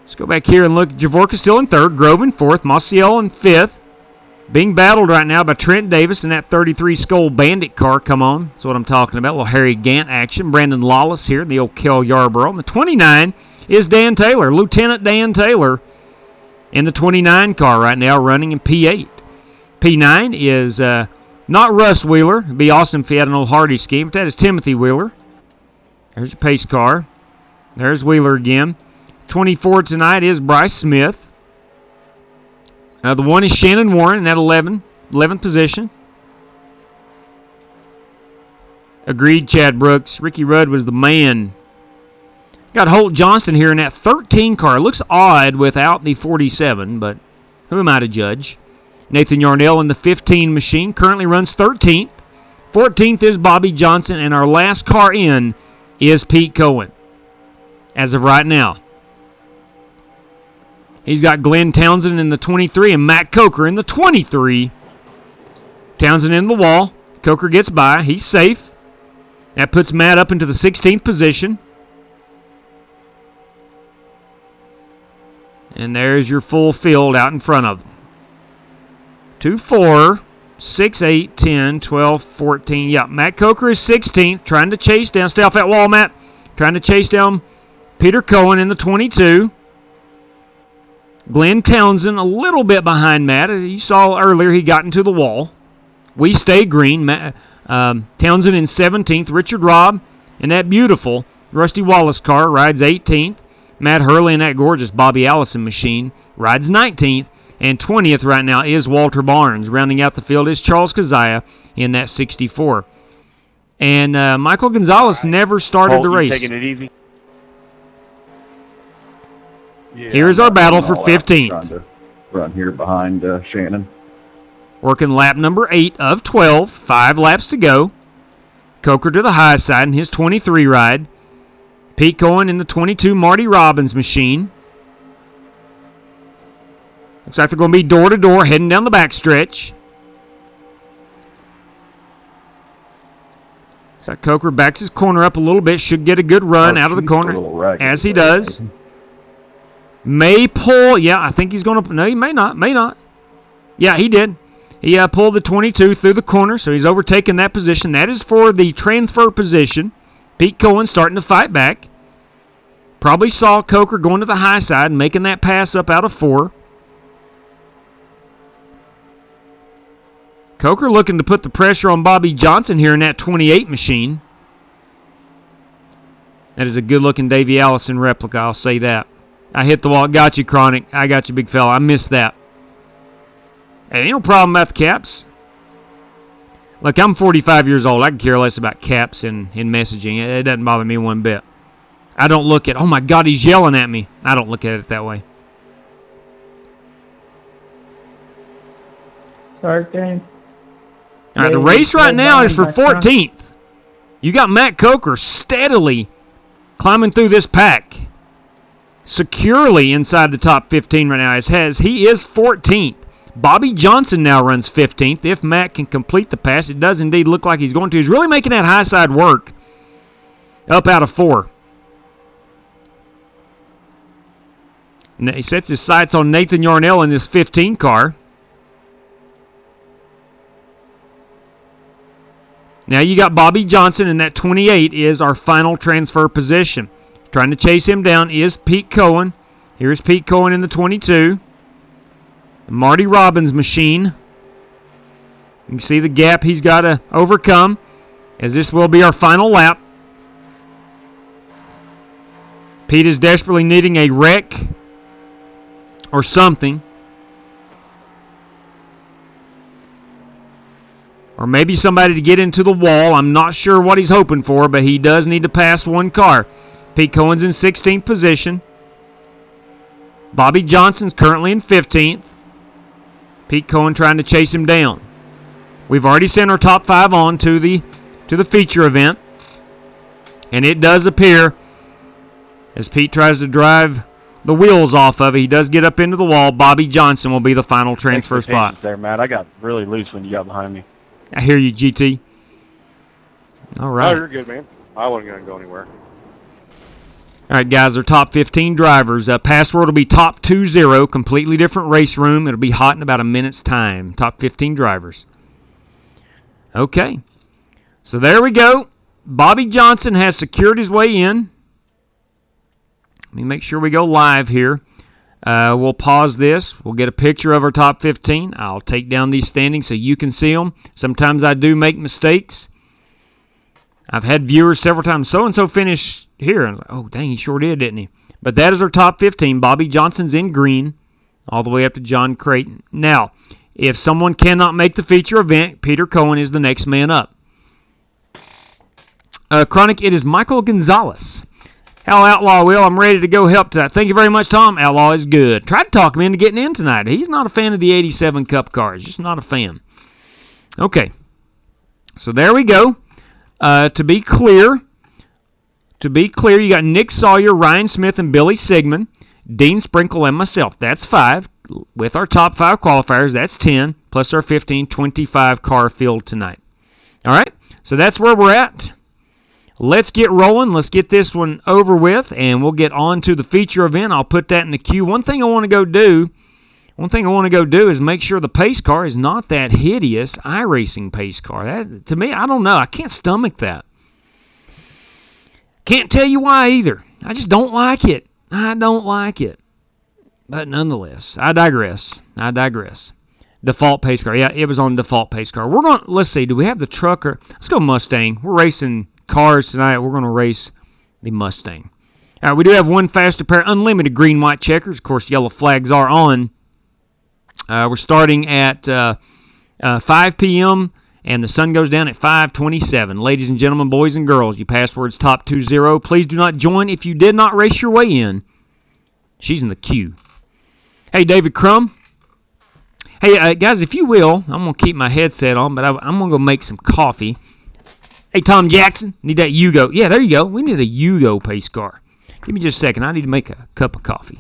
[SPEAKER 3] Let's go back here and look. Javorka still in third. Grove in fourth. Maciel in fifth. Being battled right now by Trent Davis in that 33 Skull Bandit car. Come on. That's what I'm talking about. A little Harry Gant action. Brandon Lawless here in the old Kel Yarborough. And the 29 is Dan Taylor. Lieutenant Dan Taylor in the 29 car right now running in P8. P9 is not Russ Wheeler. It'd be awesome if he had an old Hardy scheme. But that is Timothy Wheeler. There's a pace car. There's Wheeler again. 24 tonight is Bryce Smith. The one is Shannon Warren in that 11th position. Agreed, Chad Brooks. Ricky Rudd was the man. Got Holt Johnston here in that 13 car. Looks odd without the 47, but who am I to judge? Nathan Yarnell in the 15 machine. Currently runs 13th. 14th is Bobby Johnson, and our last car in is Pete Cohen as of right now. He's got Glenn Townsend in the 23 and Matt Coker in the 23. Townsend in the wall. Coker gets by. He's safe. That puts Matt up into the 16th position. And there's your full field out in front of them. 2, 4, 6, 8, 10, 12, 14. Yeah, Matt Coker is 16th, trying to chase down. Stay off that wall, Matt. Trying to chase down Peter Cohen in the 22. Glenn Townsend a little bit behind Matt. As you saw earlier, he got into the wall. We stay green. Townsend in 17th. Richard Robb in that beautiful Rusty Wallace car rides 18th. Matt Hurley in that gorgeous Bobby Allison machine rides 19th. And 20th right now is Walter Barnes. Rounding out the field is Charles Kazaya in that 64. And Michael Gonzalez never started the race.
[SPEAKER 10] Taking it easy.
[SPEAKER 11] Yeah,
[SPEAKER 3] Here's our battle for 15th.
[SPEAKER 11] Trying to run here behind Shannon.
[SPEAKER 3] Working lap number 8 of 12. 5 laps to go. Coker to the high side in his 23 ride. Pete Cohen in the 22 Marty Robbins machine. Looks like they're going to be door to door heading down the backstretch. Looks like Coker backs his corner up a little bit. Should get a good run out of the corner as he does. May pull. Yeah, I think he's going to. No, he may not. May not. Yeah, he did. He pulled the 22 through the corner, so he's overtaken that position. That is for the transfer position. Pete Cohen starting to fight back. Probably saw Coker going to the high side and making that pass up out of 4. Coker looking to put the pressure on Bobby Johnson here in that 28 machine. That is a good-looking Davey Allison replica, I'll say that. I hit the wall. Got you, Chronic. I got you, big fella. I missed that. Hey, ain't no problem about the caps. Look, I'm 45 years old. I can care less about caps and messaging. It doesn't bother me one bit. I don't look at, oh my God, he's yelling at me. I don't look at it that way.
[SPEAKER 9] Start game.
[SPEAKER 3] All right, the race right now is for 14th. You got Matt Coker steadily climbing through this pack. Securely inside the top 15 right now. He is 14th. Bobby Johnson now runs 15th. If Matt can complete the pass, it does indeed look like he's going to. He's really making that high side work. Up out of 4. And he sets his sights on Nathan Yarnell in this 15 car. Now you got Bobby Johnson, and that 28 is our final transfer position. Trying to chase him down is Pete Cohen. Here's Pete Cohen in the 22. The Marty Robbins machine. You can see the gap he's got to overcome, as this will be our final lap. Pete is desperately needing a wreck or something. Or maybe somebody to get into the wall. I'm not sure what he's hoping for, but he does need to pass one car. Pete Cohen's in 16th position. Bobby Johnson's currently in 15th. Pete Cohen trying to chase him down. We've already sent our top 5 on to the feature event. And it does appear, as Pete tries to drive the wheels off of it, he does get up into the wall. Bobby Johnson will be the final transfer spot.
[SPEAKER 10] There, Matt. I got really loose when you got behind me.
[SPEAKER 3] I hear you, GT. All right.
[SPEAKER 5] Oh, you're good, man. I wasn't going to go anywhere.
[SPEAKER 3] All right, guys, our top 15 drivers. Password will be top 20, completely different race room. It'll be hot in about a minute's time. Top 15 drivers. Okay. So there we go. Bobby Johnson has secured his way in. Let me make sure we go live here. We'll pause this. We'll get a picture of our top 15. I'll take down these standings so you can see them. Sometimes I do make mistakes. I've had viewers several times, so-and-so finished here. I was like, oh, dang, he sure did, didn't he? But that is our top 15. Bobby Johnson's in green, all the way up to John Creighton. Now, if someone cannot make the feature event, Peter Cohen is the next man up. Chronic, it is Michael Gonzalez. Hello, Outlaw Will. I'm ready to go help tonight. Thank you very much, Tom. Outlaw is good. Tried to talk him into getting in tonight. He's not a fan of the 87 Cup cars. Just not a fan. Okay. So there we go. To be clear, you got Nick Sawyer, Ryan Smith, and Billy Sigmund, Dean Sprinkle, and myself. That's 5. With our top 5 qualifiers, that's 10, plus our 15, 25 car field tonight. All right, so that's where we're at. Let's get rolling. Let's get this one over with, and we'll get on to the feature event. I'll put that in the queue. One thing I want to go do is make sure the pace car is not that hideous iRacing pace car. That, to me, I don't know. I can't stomach that. Can't tell you why either. I just don't like it. I don't like it. But nonetheless, I digress. Default pace car. Yeah, it was on default pace car. Let's see, do we have the trucker? Let's go Mustang. We're racing cars tonight. We're going to race the Mustang. All right, we do have one faster pair, unlimited green-white checkers. Of course, yellow flags are on. We're starting at 5 p.m., and the sun goes down at 5:27. Ladies and gentlemen, boys and girls, your password's top 20. Please do not join if you did not race your way in. She's in the queue. Hey, David Crum. Hey, guys, if you will, I'm going to keep my headset on, but I'm going to go make some coffee. Hey, Tom Jackson, need that Yugo. Yeah, there you go. We need a Yugo pace car. Give me just a second. I need to make a cup of coffee.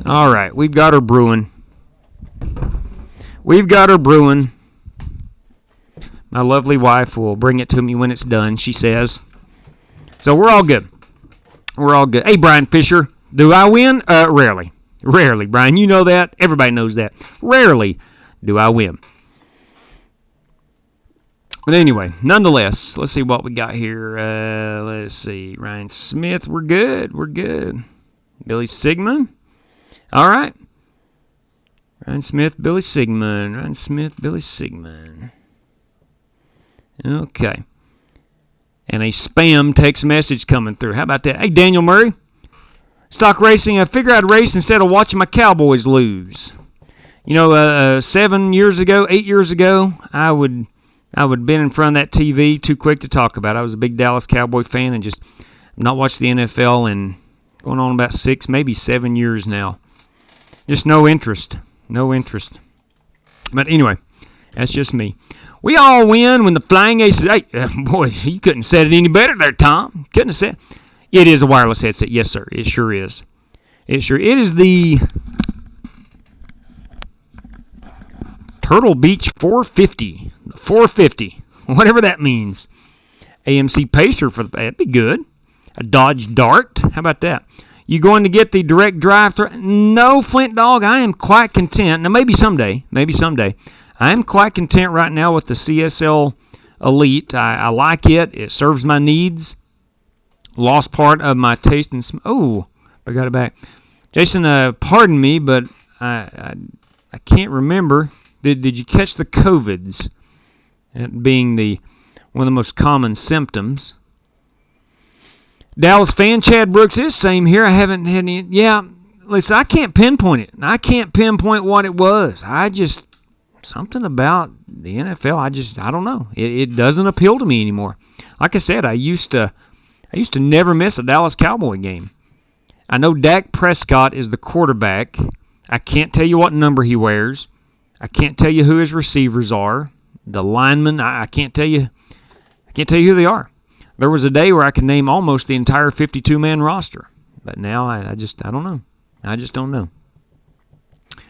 [SPEAKER 3] All right, we've got her brewing. My lovely wife will bring it to me when it's done, she says. So we're all good. Hey, Brian Fisher, do I win? Rarely. Rarely, Brian. You know that. Everybody knows that. Rarely do I win. But anyway, nonetheless, let's see what we got here. Let's see. Ryan Smith, we're good. Billy Sigmund. All right. Ryan Smith, Billy Sigmund. Okay. And a spam text message coming through. How about that? Hey, Daniel Murray. Stock racing. I figure I'd race instead of watching my Cowboys lose. You know, 8 years ago, I would have been in front of that TV too quick to talk about. I was a big Dallas Cowboy fan and just not watched the NFL in going on about 6, maybe 7 years now. Just no interest. But anyway, that's just me. We all win when the Flying Aces... Hey, boy, you couldn't have said it any better there, Tom. Couldn't have said... It is a wireless headset. Yes, sir. It sure is. It is the Turtle Beach 450. 450. Whatever that means. AMC Pacer for the... That'd be good. A Dodge Dart. How about that? You going to get the direct drive through? No, Flint Dog. I am quite content. Now, maybe someday. I am quite content right now with the CSL Elite. I like it. It serves my needs. Lost part of my taste and oh, I got it back. Jason, pardon me, but I can't remember. Did you catch the COVIDs? That being one of the most common symptoms. Dallas fan Chad Brooks is same here. I haven't had any. Yeah, listen, I can't pinpoint it. I can't pinpoint what it was. Something about the NFL. I don't know. It doesn't appeal to me anymore. Like I said, I used to never miss a Dallas Cowboy game. I know Dak Prescott is the quarterback. I can't tell you what number he wears. I can't tell you who his receivers are. The linemen, I can't tell you. I can't tell you who they are. There was a day where I could name almost the entire 52-man roster, but now I don't know. I just don't know.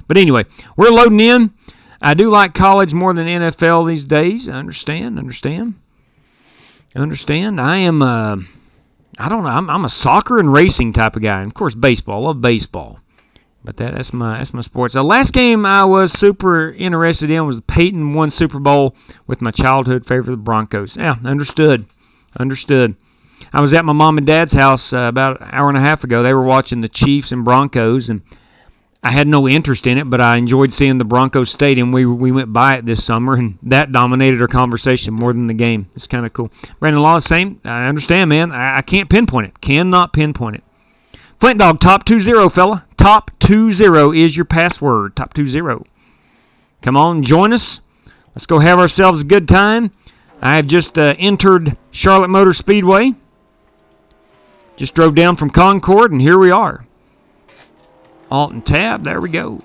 [SPEAKER 3] But anyway, we're loading in. I do like college more than NFL these days. I understand. I am. I don't know. I'm a soccer and racing type of guy, and of course baseball. I love baseball. But that's my sports. The last game I was super interested in was the Peyton won Super Bowl with my childhood favorite, the Broncos. Yeah, understood. I was at my mom and dad's house about an hour and a half ago. They were watching the Chiefs and Broncos, and I had no interest in it, but I enjoyed seeing the Broncos Stadium. We went by it this summer, and that dominated our conversation more than the game. It's kind of cool. Brandon Law, same. I understand, man. I can't pinpoint it. Cannot pinpoint it. Flint Dog, top 20, fella. Top 20 is your password. Top 20. Come on, join us. Let's go have ourselves a good time. I have just entered Charlotte Motor Speedway. Just drove down from Concord, and here we are. Alt and tab. There we go.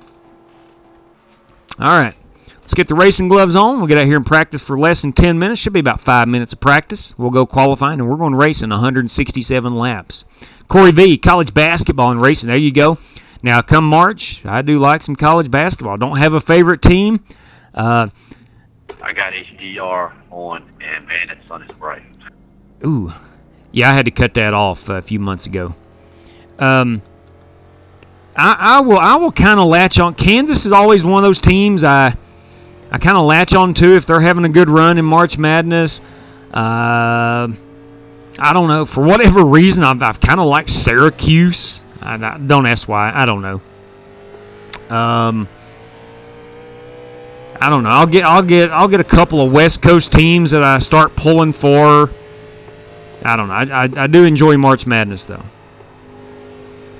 [SPEAKER 3] All right. Let's get the racing gloves on. We'll get out here and practice for less than 10 minutes. Should be about 5 minutes of practice. We'll go qualifying, and we're going to race in 167 laps. Corey V, college basketball and racing. There you go. Now, come March, I do like some college basketball. Don't have a favorite team.
[SPEAKER 6] I got HDR on, and man, that sun is bright.
[SPEAKER 3] Ooh. Yeah, I had to cut that off a few months ago. I will kind of latch on. Kansas is always one of those teams I kind of latch on to if they're having a good run in March Madness. I don't know. For whatever reason, I've kind of liked Syracuse. Don't ask why. I don't know. I don't know. I'll get a couple of West Coast teams that I start pulling for. I don't know. I do enjoy March Madness though.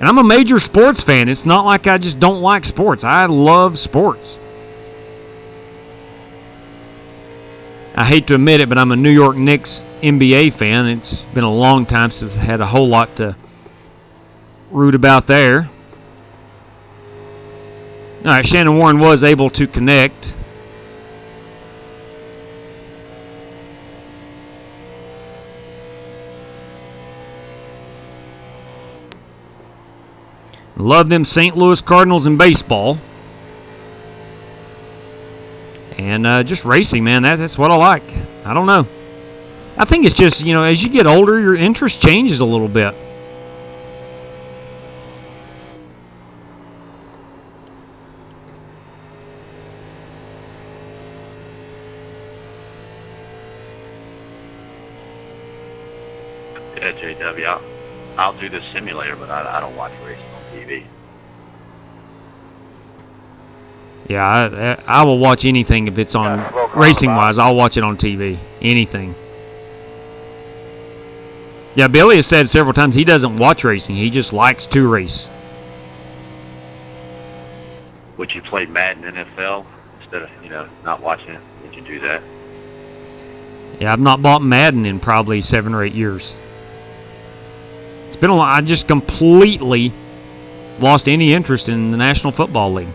[SPEAKER 3] And I'm a major sports fan. It's not like I just don't like sports. I love sports. I hate to admit it, but I'm a New York Knicks NBA fan. It's been a long time since I had a whole lot to root about there. All right, Shannon Warren was able to connect. Love them St. Louis Cardinals in baseball. And just racing, man, that's what I like. I don't know. I think it's just, as you get older, your interest changes a little bit.
[SPEAKER 6] Yeah, JW, I'll do the simulator, but I don't watch racing on TV.
[SPEAKER 3] Yeah, I will watch anything if it's on racing-wise. I'll watch it on TV. Anything. Yeah, Billy has said several times he doesn't watch racing. He just likes to race.
[SPEAKER 6] Would you play Madden NFL instead of, not watching it? Would you do that?
[SPEAKER 3] Yeah, I've not bought Madden in probably 7 or 8 years. It's been a lot. I just completely lost any interest in the National Football League.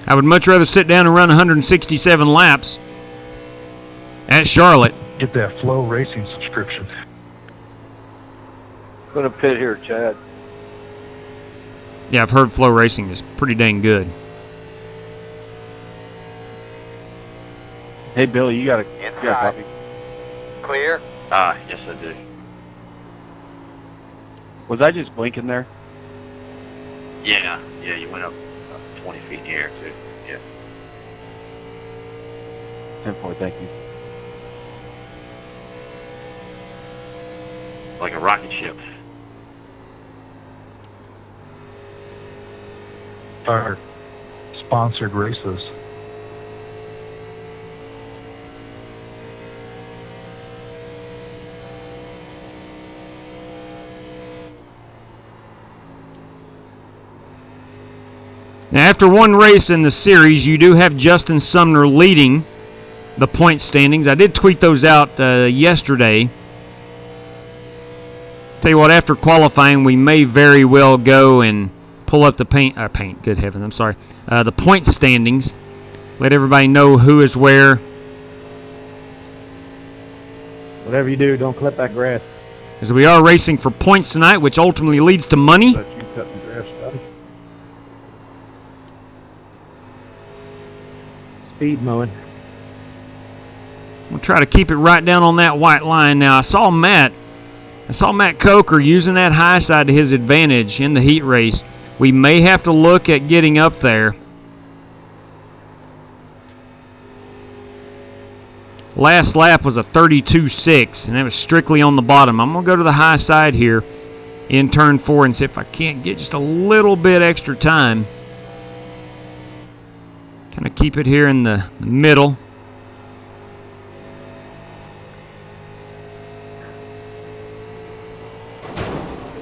[SPEAKER 3] I would much rather sit down and run 167 laps at Charlotte.
[SPEAKER 8] Get that Flow Racing subscription.
[SPEAKER 10] Going to pit here, Chad.
[SPEAKER 3] Yeah, I've heard Flow Racing is pretty dang good.
[SPEAKER 10] Hey, Billy, you got a copy?
[SPEAKER 1] Clear.
[SPEAKER 6] Yes, I do.
[SPEAKER 10] Was I just blinking there?
[SPEAKER 6] Yeah, you went up 20 feet in the air, too. Yeah.
[SPEAKER 10] 10-4, thank you.
[SPEAKER 6] Like a rocket ship.
[SPEAKER 8] Our sponsored races.
[SPEAKER 3] Now, after one race in the series, you do have Justin Sumner leading the point standings. I did tweet those out yesterday. Tell you what, after qualifying, we may very well go and pull up the good heavens, I'm sorry, the point standings. Let everybody know who is where.
[SPEAKER 4] Whatever you do, don't clip that grass.
[SPEAKER 3] As we are racing for points tonight, which ultimately leads to money.
[SPEAKER 11] Let you cut the grass, buddy.
[SPEAKER 4] Speed mowing.
[SPEAKER 3] We'll try to keep it right down on that white line. Now, I saw Matt Coker using that high side to his advantage in the heat race. We may have to look at getting up there. Last lap was a 32.6, and that was strictly on the bottom. I'm going to go to the high side here in turn 4 and see if I can't get just a little bit extra time. Kind of keep it here in the middle.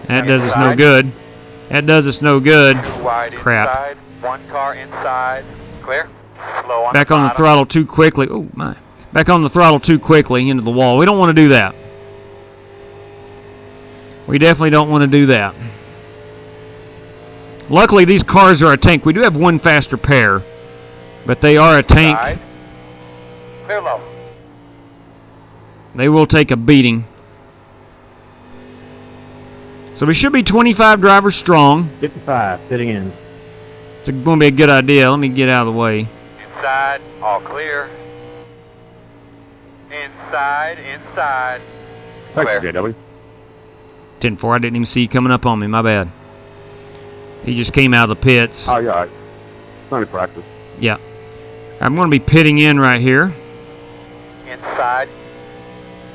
[SPEAKER 3] That does us no good. That does us no good. Crap.
[SPEAKER 1] Inside, one car inside. Clear. Slow on
[SPEAKER 3] Back on the throttle too quickly. Oh, my. Back on the throttle too quickly into the wall. We don't want to do that. We definitely don't want to do that. Luckily, these cars are a tank. We do have one faster pair, but they are a tank.
[SPEAKER 1] Inside. Clear low.
[SPEAKER 3] They will take a beating. So we should be 25 drivers strong.
[SPEAKER 4] 55, sitting in.
[SPEAKER 3] It's going to be a good idea. Let me get out of the way.
[SPEAKER 1] Inside, all clear. Inside. Clear.
[SPEAKER 11] Thank you, JW.
[SPEAKER 3] 10-4, I didn't even see you coming up on me. My bad. He just came out of the pits.
[SPEAKER 11] Oh, yeah. It's only practice.
[SPEAKER 3] Yeah. I'm going to be pitting in right here.
[SPEAKER 1] Inside.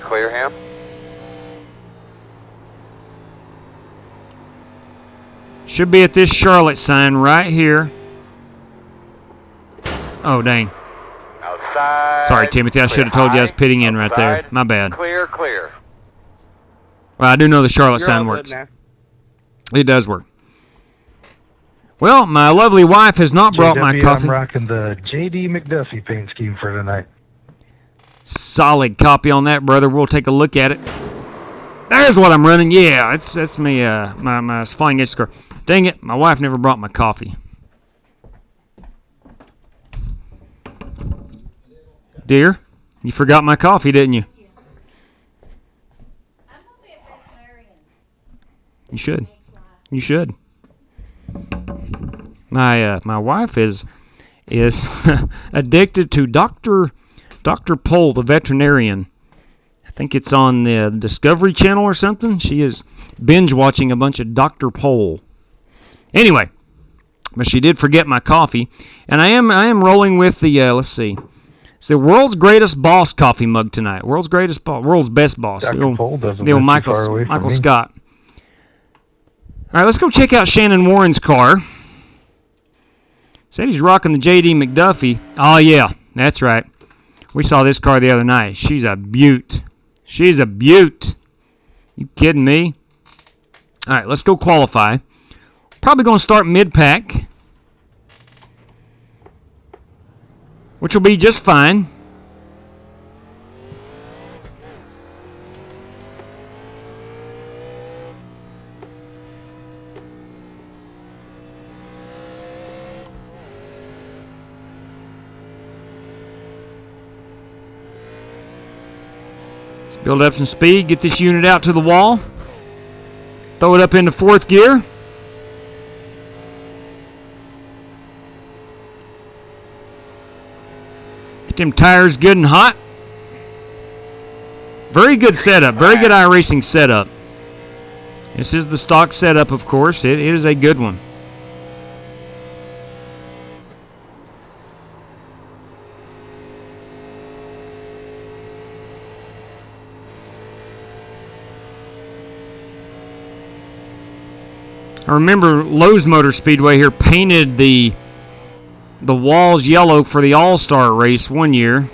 [SPEAKER 1] Clear him.
[SPEAKER 3] Should be at this Charlotte sign right here. Oh, dang.
[SPEAKER 1] Outside.
[SPEAKER 3] Sorry, Timothy. I should have told you I was pitting in right there. My bad.
[SPEAKER 1] Clear.
[SPEAKER 3] Well, I do know the Charlotte sign works. It does work. Well, my lovely wife has not brought my coffee.
[SPEAKER 8] I'm rocking the J.D. McDuffie paint scheme for tonight.
[SPEAKER 3] Solid copy on that, brother. We'll take a look at it. There's what I'm running. Yeah, that's me. My Flying Aces car. Dang it, my wife never brought my coffee. Dear, you forgot my coffee, didn't you?
[SPEAKER 12] I'm gonna be a vegetarian.
[SPEAKER 3] You should. You should. My wife is addicted to Dr. Pole, the veterinarian. I think it's on the Discovery Channel or something. She is binge watching a bunch of Dr. Pole. Anyway, but she did forget my coffee, and I am rolling with the let's see, it's the world's greatest boss coffee mug tonight. World's best boss.
[SPEAKER 8] Dr. Pole doesn't
[SPEAKER 3] the old
[SPEAKER 8] live too far away from
[SPEAKER 3] Michael
[SPEAKER 8] me.
[SPEAKER 3] Scott. All right, let's go check out Shannon Warren's car. Said he's rocking the J.D. McDuffie. Oh yeah, that's right. We saw this car the other night. She's a beaut. She's a beaut. You kidding me? All right, let's go qualify. Probably going to start mid-pack, which will be just fine. Let's build up some speed, get this unit out to the wall, throw it up into 4th gear. Them tires good and hot. Very good setup. Very good iRacing setup. This is the stock setup, of course. It is a good one. I remember Lowe's Motor Speedway here painted the the walls yellow for the All-Star race one year.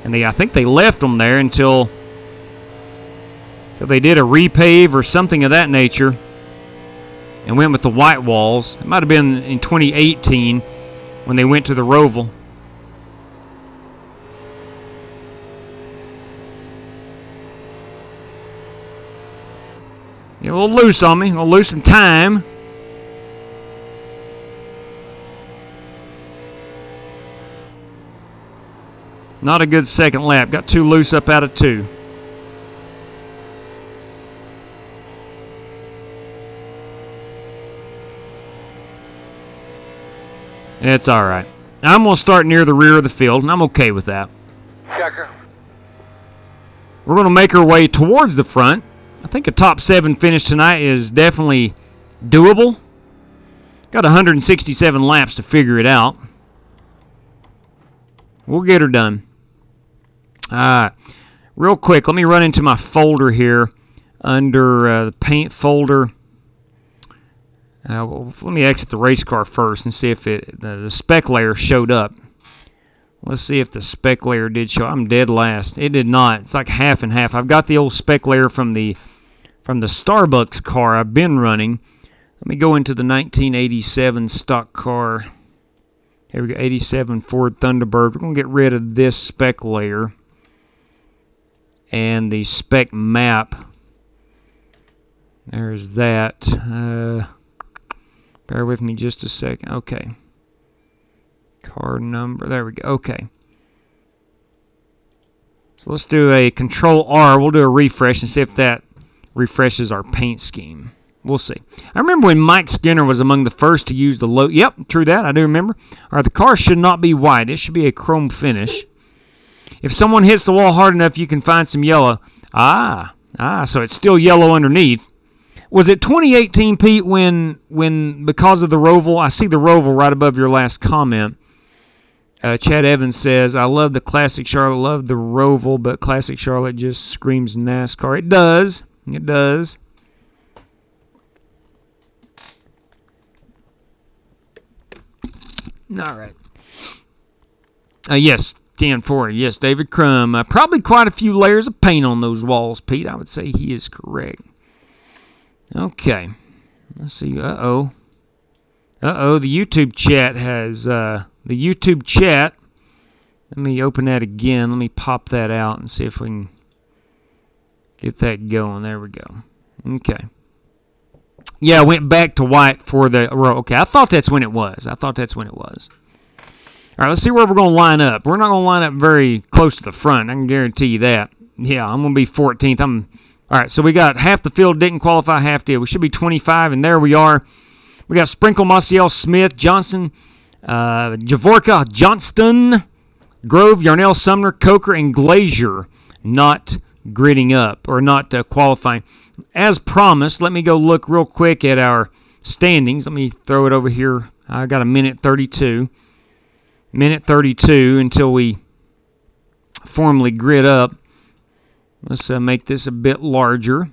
[SPEAKER 3] And I think they left them there until they did a repave or something of that nature and went with the white walls. It might have been in 2018 when they went to the Roval. A little loose on me. I'll lose some time. Not a good second lap. Got 2 loose up out of 2. It's all right. I'm going to start near the rear of the field, and I'm okay with that.
[SPEAKER 1] Checker.
[SPEAKER 3] We're going to make our way towards the front. I think a top 7 finish tonight is definitely doable. Got 167 laps to figure it out. We'll get her done. Real quick, let me run into my folder here under the paint folder. Well, let me exit the race car first and see if the spec layer showed up. Let's see if the spec layer did show. I'm dead last. It did not. It's like half and half. I've got the old spec layer from the Starbucks car I've been running. Let me go into the 1987 stock car. Here we go, 87 Ford Thunderbird. We're going to get rid of this spec layer and the spec map. There's that. Bear with me just a second. Okay. Car number. There we go. Okay. So let's do a Control R. We'll do a refresh and see if that refreshes our paint scheme. We'll see. I remember when Mike Skinner was among the first to use the low. Yep, true that. I do remember. All right, the car should not be white. It should be a chrome finish. If someone hits the wall hard enough, you can find some yellow. So it's still yellow underneath. Was it 2018, Pete, when because of the Roval? I see the Roval right above your last comment. Chad Evans says, I love the Classic Charlotte, love the Roval, but Classic Charlotte just screams NASCAR. It does. It does. All right. Yes, Gt4. Yes, David Crum. Probably quite a few layers of paint on those walls, Pete. I would say he is correct. Okay. Let's see. Uh-oh. The YouTube chat has... the YouTube chat. Let me open that again. Let me pop that out and see if we can get that going. There we go. Okay. Yeah, I went back to white for the row. Okay, I thought that's when it was. All right, let's see where we're going to line up. We're not going to line up very close to the front. I can guarantee you that. Yeah, I'm going to be 14th. All right, so we got half the field didn't qualify, half did. We should be 25, and there we are. We got Sprinkle, Maciel, Smith, Johnson, Javorka, Johnston, Grove, Yarnell, Sumner, Coker, and Glazier not gridding up or not qualifying. As promised, let me go look real quick at our standings. Let me throw it over here. I got a minute 32. Minute 32 until we formally grid up. Let's make this a bit larger.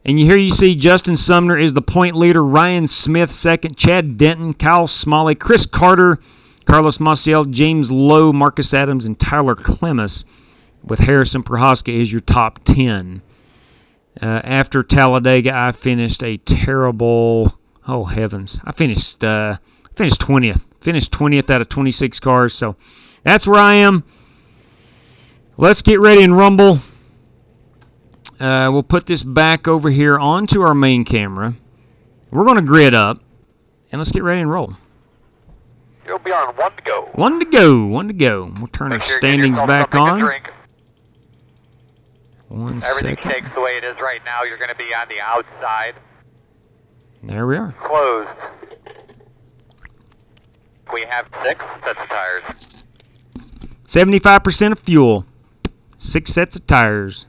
[SPEAKER 3] And here you see Justin Sumner is the point leader. Ryan Smith second. Chad Denton, Kyle Smalley, Chris Carter, Carlos Maciel, James Lowe, Marcus Adams, and Tyler Clemis with Harrison Prohaska is your top 10. After Talladega, I finished a terrible... Oh, heavens. I finished 20th. Finished 20th out of 26 cars. So that's where I am. Let's get ready and rumble. We'll put this back over here onto our main camera. We're going to grid up. And let's get ready and roll.
[SPEAKER 1] You'll be on 1 to go.
[SPEAKER 3] 1 to go. 1 to go. We'll turn our standings back on.
[SPEAKER 1] Everything shakes the way it is right now. You're going to be on the outside.
[SPEAKER 3] There we are.
[SPEAKER 1] Closed. We have 6 sets of tires.
[SPEAKER 3] 75% of fuel. 6 sets of tires.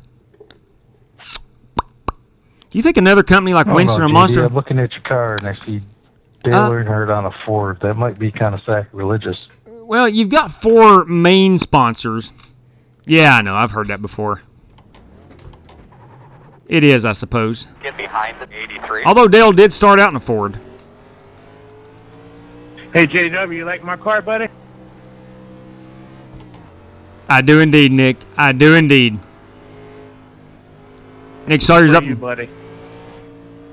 [SPEAKER 3] Do you think another company like Winston or Monster...
[SPEAKER 8] I'm looking at your car and I see Dale Earnhardt on a Ford. That might be kind of sacrilegious.
[SPEAKER 3] Well, you've got 4 main sponsors. Yeah, I know. I've heard that before. It is, I suppose.
[SPEAKER 1] Get behind the 83.
[SPEAKER 3] Although Dale did start out in a Ford.
[SPEAKER 9] Hey, JW, you like my car, buddy?
[SPEAKER 3] I do indeed, Nick. I do indeed. Nick Sawyer's
[SPEAKER 9] For
[SPEAKER 3] up.
[SPEAKER 9] you, buddy.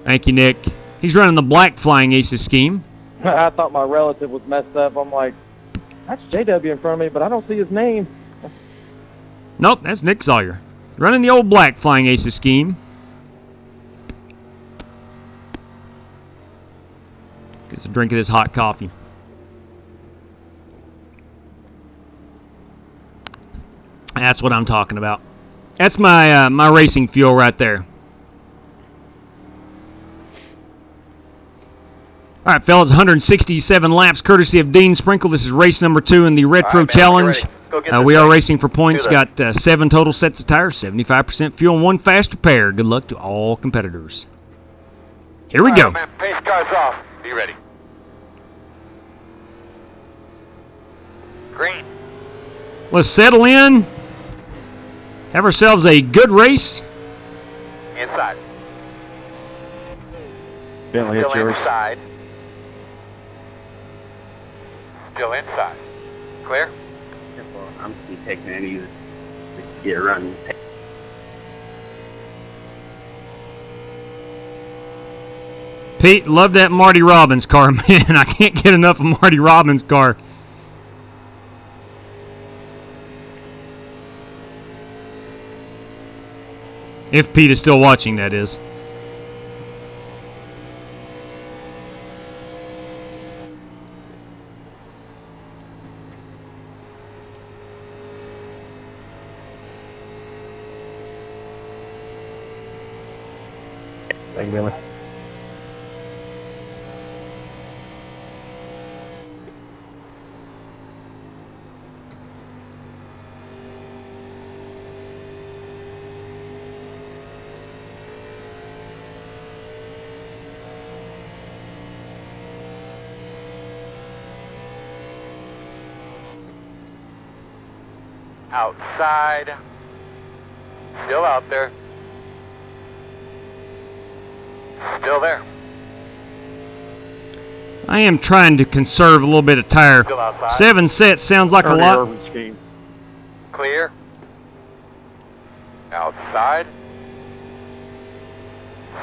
[SPEAKER 3] Thank you, Nick. He's running the black Flying Aces scheme.
[SPEAKER 4] I thought my relative was messed up. I'm like, that's JW in front of me, but I don't see his name.
[SPEAKER 3] Nope, that's Nick Sawyer. Running the old black Flying Aces scheme. Gets a drink of this hot coffee. That's what I'm talking about. That's my my racing fuel right there. All right, fellas, 167 laps, courtesy of Dean Sprinkle. This is race number 2 in the Retro
[SPEAKER 1] All right, man,
[SPEAKER 3] Challenge. We are racing for points.
[SPEAKER 1] Do that.
[SPEAKER 3] Got 7 total sets of tires, 75% fuel, and 1 fast repair. Good luck to all competitors. Here we
[SPEAKER 1] All
[SPEAKER 3] go.
[SPEAKER 1] right, man, pace car's off. Be ready. Green.
[SPEAKER 3] Let's settle in. Have ourselves a good race.
[SPEAKER 1] Inside.
[SPEAKER 10] Bentley, it's
[SPEAKER 1] Still
[SPEAKER 10] yours.
[SPEAKER 1] inside. Still inside. Clear?
[SPEAKER 9] I'm just gonna take that easy. Get running.
[SPEAKER 3] Pete, love that Marty Robbins car, man. I can't get enough of Marty Robbins' car. If Pete is still watching, that is.
[SPEAKER 4] Thank you, Billy.
[SPEAKER 1] Outside. Still out there. Still there.
[SPEAKER 3] I am trying to conserve a little bit of tire.
[SPEAKER 1] Still outside.
[SPEAKER 3] 7 sets sounds like a
[SPEAKER 10] Early
[SPEAKER 3] lot.
[SPEAKER 10] urban scheme.
[SPEAKER 1] Clear. Outside.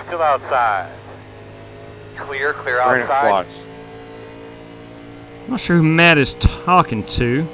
[SPEAKER 1] Still outside. Clear, clear
[SPEAKER 10] Granite
[SPEAKER 1] outside.
[SPEAKER 10] flats.
[SPEAKER 3] I'm not sure who Matt is talking to.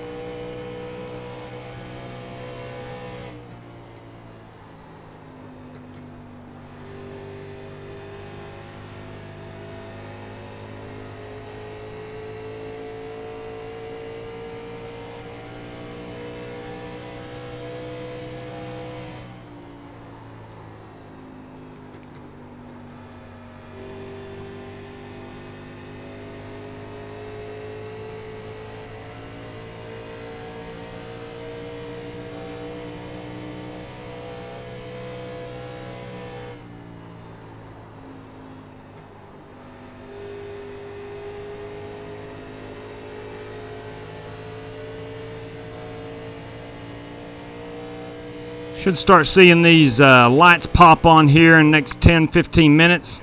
[SPEAKER 3] Should start seeing these lights pop on here in the next 10-15 minutes.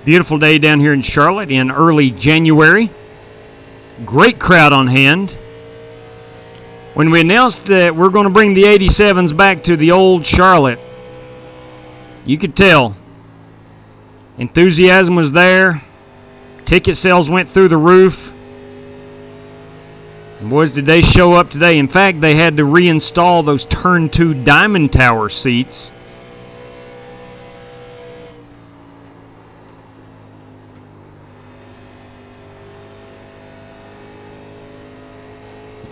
[SPEAKER 3] Beautiful day down here in Charlotte in early January. Great crowd on hand. When we announced that we're going to bring the 87s back to the old Charlotte, you could tell. Enthusiasm was there. Ticket sales went through the roof. And boys, did they show up today. In fact, they had to reinstall those Turn 2 Diamond Tower seats.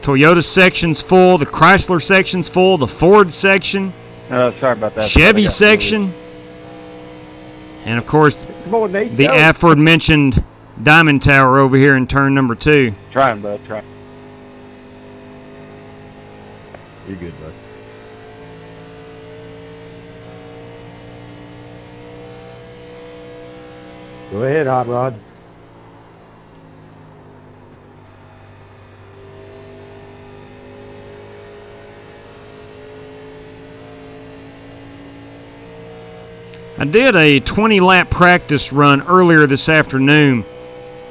[SPEAKER 3] Toyota section's full, the Chrysler section's full, the Ford section,
[SPEAKER 10] Sorry about that.
[SPEAKER 3] Chevy section, and of course the aforementioned Diamond Tower over here in turn number 2.
[SPEAKER 10] Trying, bud. Try.
[SPEAKER 11] You're good, bud.
[SPEAKER 4] Go ahead, Hot Rod.
[SPEAKER 3] I did a 20-lap practice run earlier this afternoon.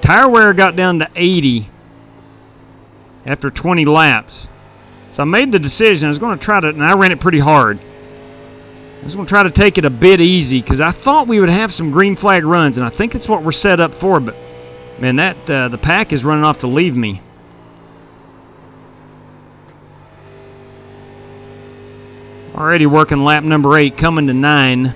[SPEAKER 3] Tire wear got down to 80 after 20 laps. So I made the decision. I was going to try to, and I ran it pretty hard. I was going to try to take it a bit easy because I thought we would have some green flag runs, and I think that's what we're set up for. But, man, that the pack is running off to leave me. Already working lap number 8, coming to 9.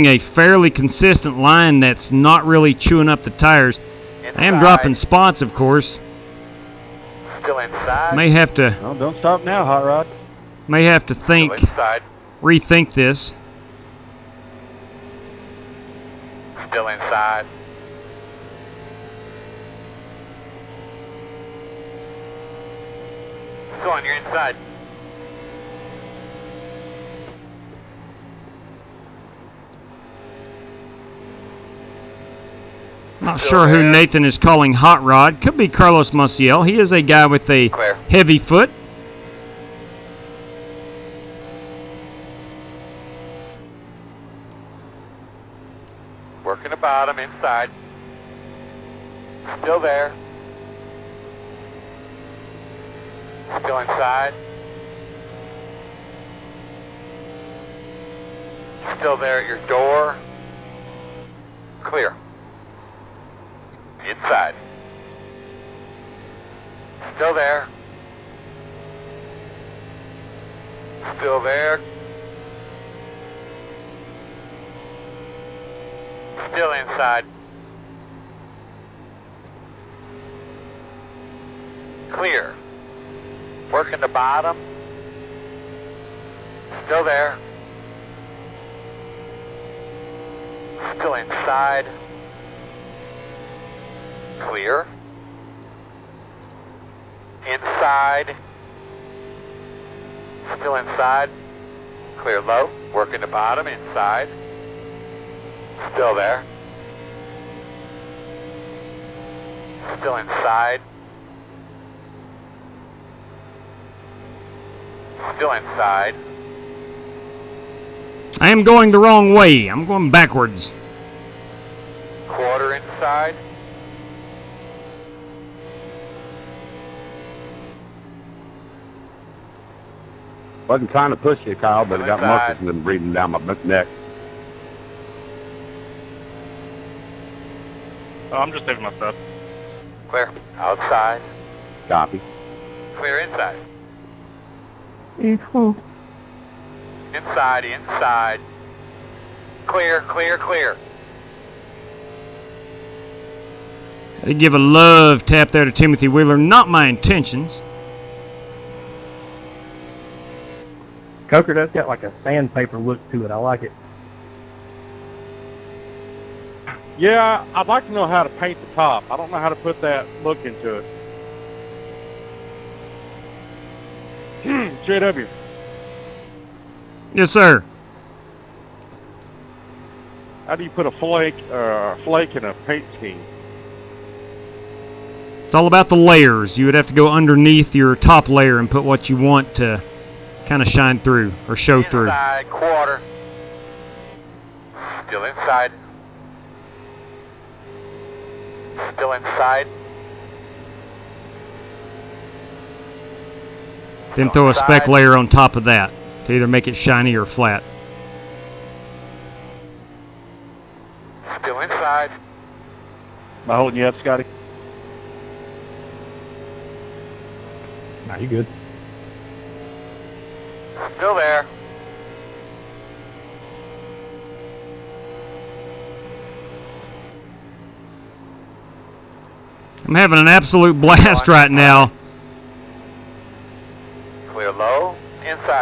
[SPEAKER 3] A fairly consistent line that's not really chewing up the tires. I am dropping spots, of course.
[SPEAKER 1] Still inside.
[SPEAKER 3] May have to.
[SPEAKER 10] Oh, don't stop now, Hot Rod.
[SPEAKER 3] May have to think, rethink this.
[SPEAKER 1] Still inside. Go on, you're inside.
[SPEAKER 3] Not sure who Nathan is calling Hot Rod. Could be Carlos Maciel. He is a guy with a heavy foot.
[SPEAKER 1] Working the bottom, inside. Still there. Still inside. Still there at your door. Clear. Inside. Still there. Still there. Still inside. Clear. Working the bottom. Still there. Still inside. Clear. Inside. Still inside. Clear low. Working the bottom. Inside. Still there. Still inside. Still inside.
[SPEAKER 3] I am going the wrong way. I'm going backwards.
[SPEAKER 1] Quarter inside.
[SPEAKER 11] Wasn't trying to push you, Kyle, but I got muscles and breathing down my neck.
[SPEAKER 6] Oh, I'm just taking my stuff.
[SPEAKER 1] Clear. Outside.
[SPEAKER 11] Copy.
[SPEAKER 1] Clear inside.
[SPEAKER 7] Mm-hmm.
[SPEAKER 1] Inside, inside. Clear, clear, clear.
[SPEAKER 3] I give a love tap there to Timothy Wheeler. Not my intentions.
[SPEAKER 4] Coker does got like a sandpaper look to it. I like it.
[SPEAKER 5] Yeah, I'd like to know how to paint the top. I don't know how to put that look into it. JW.
[SPEAKER 3] Yes, sir.
[SPEAKER 5] How do you put a flake in a paint scheme?
[SPEAKER 3] It's all about the layers. You would have to go underneath your top layer and put what you want to kind of shine through or show through.
[SPEAKER 1] Inside, quarter. Still inside. Still inside.
[SPEAKER 3] Then throw a spec layer on top of that to either make it shiny or flat.
[SPEAKER 1] Still inside.
[SPEAKER 5] Am I holding you up, Scotty?
[SPEAKER 4] Nah, you good.
[SPEAKER 1] Still there.
[SPEAKER 3] I'm having an absolute blast right now.
[SPEAKER 1] Clear low.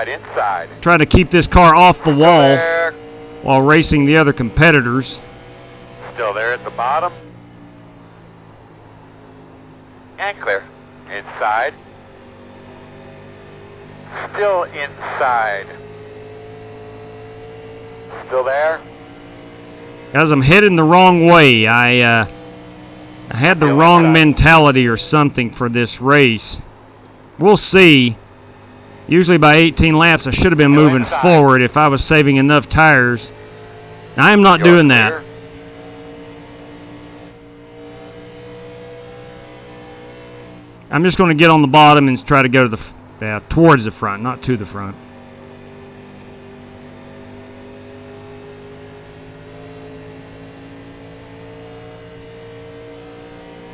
[SPEAKER 1] inside.
[SPEAKER 3] Try to keep this car off the wall
[SPEAKER 1] There.
[SPEAKER 3] while racing the other competitors.
[SPEAKER 1] Still there at the bottom. And clear. Inside. Still inside. Still there.
[SPEAKER 3] Guys, I'm heading the wrong way. I had the wrong mentality or something for this race. We'll see. Usually by 18 laps, I should have been moving forward if I was saving enough tires. I am not doing that. I'm just going to get on the bottom and try to go to the towards the front, not to the front.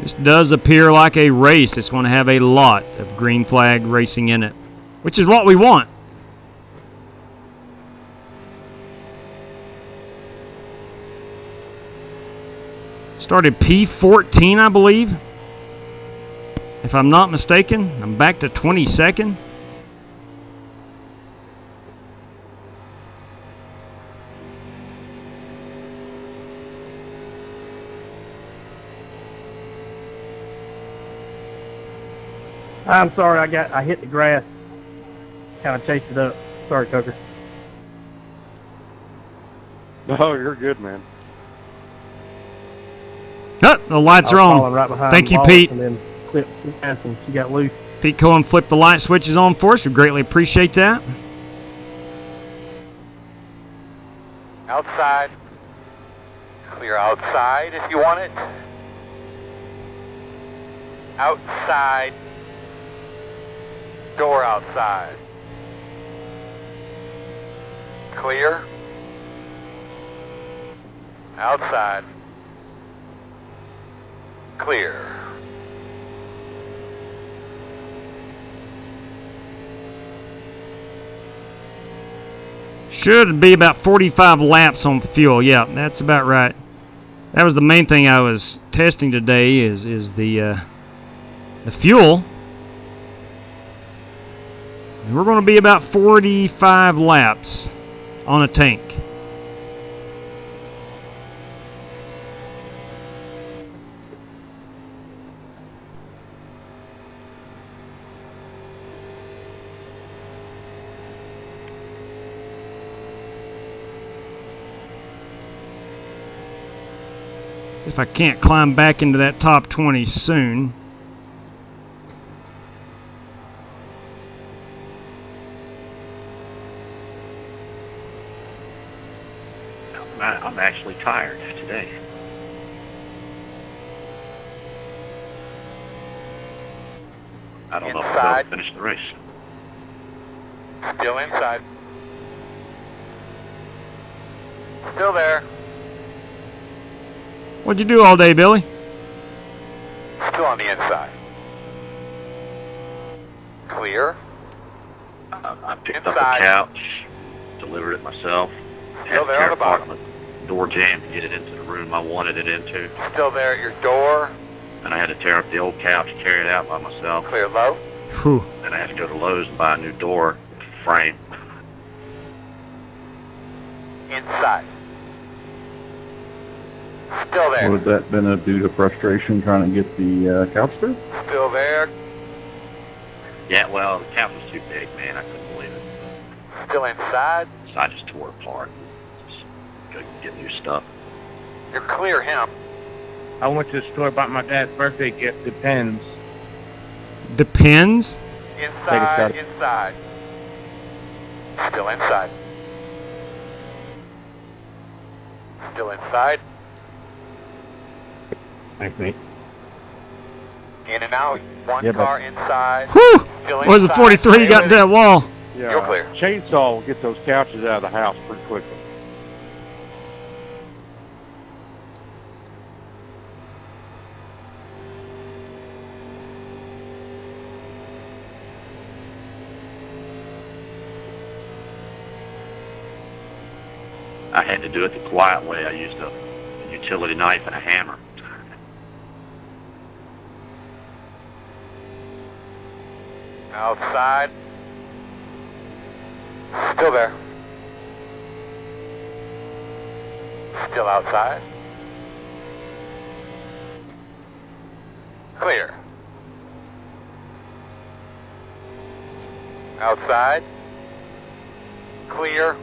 [SPEAKER 3] This does appear like a race. It's going to have a lot of green flag racing in it, which is what we want. Started P14, I believe. If I'm not mistaken, I'm back to 22nd.
[SPEAKER 4] I'm sorry, I hit the grass. Kind of chased it up. Sorry, Coker.
[SPEAKER 5] No, you're good, man.
[SPEAKER 3] Oh, the lights are on.
[SPEAKER 4] Right behind
[SPEAKER 3] Thank you,
[SPEAKER 4] Wallace,
[SPEAKER 3] Pete.
[SPEAKER 4] And then clipped the gas and she got loose.
[SPEAKER 3] Pete Cohen flipped the light switches on for us. We greatly appreciate that.
[SPEAKER 1] Outside. Clear outside if you want it. Outside. Door outside. Clear. Outside. Clear.
[SPEAKER 3] Should be about 45 laps on fuel. Yeah, that's about right. That was the main thing I was testing today is the fuel. And we're going to be about 45 laps on a tank. See if I can't climb back into that top 20 soon.
[SPEAKER 6] I'm actually tired today. I don't know if I'll finish the race.
[SPEAKER 1] Still inside. Still there.
[SPEAKER 3] What'd you do all day, Billy?
[SPEAKER 1] Still on the inside. Clear.
[SPEAKER 6] I picked up a couch, delivered it myself, had to tear apart the door jamb to get it into the room I wanted it into.
[SPEAKER 1] Still there at your door.
[SPEAKER 6] And I had to tear up the old couch, carry it out by myself.
[SPEAKER 1] Clear low.
[SPEAKER 3] Whew.
[SPEAKER 6] Then I had to go to Lowe's and buy a new door frame.
[SPEAKER 1] Inside. Still there.
[SPEAKER 10] Would that been due to frustration trying to get the couch through?
[SPEAKER 1] Still there.
[SPEAKER 6] Yeah, well, the couch was too big, man. I couldn't believe it.
[SPEAKER 1] Still inside.
[SPEAKER 6] So I just tore it apart. Just go get new stuff.
[SPEAKER 1] You're clear him.
[SPEAKER 9] I went to the store, bought my dad's birthday gift, Depends.
[SPEAKER 3] Depends?
[SPEAKER 1] Inside, inside. Still inside. Still inside.
[SPEAKER 9] Thanks, mate.
[SPEAKER 1] In and out. One car inside.
[SPEAKER 3] Whew!
[SPEAKER 1] Still
[SPEAKER 3] What was the 43? You got into that wall.
[SPEAKER 5] Yeah,
[SPEAKER 1] you're clear.
[SPEAKER 5] Chainsaw will get those couches out of the house pretty quickly.
[SPEAKER 6] I had to do it the quiet way. I used a utility knife and a hammer.
[SPEAKER 1] Outside. Still there. Still outside. Clear. Outside. Clear.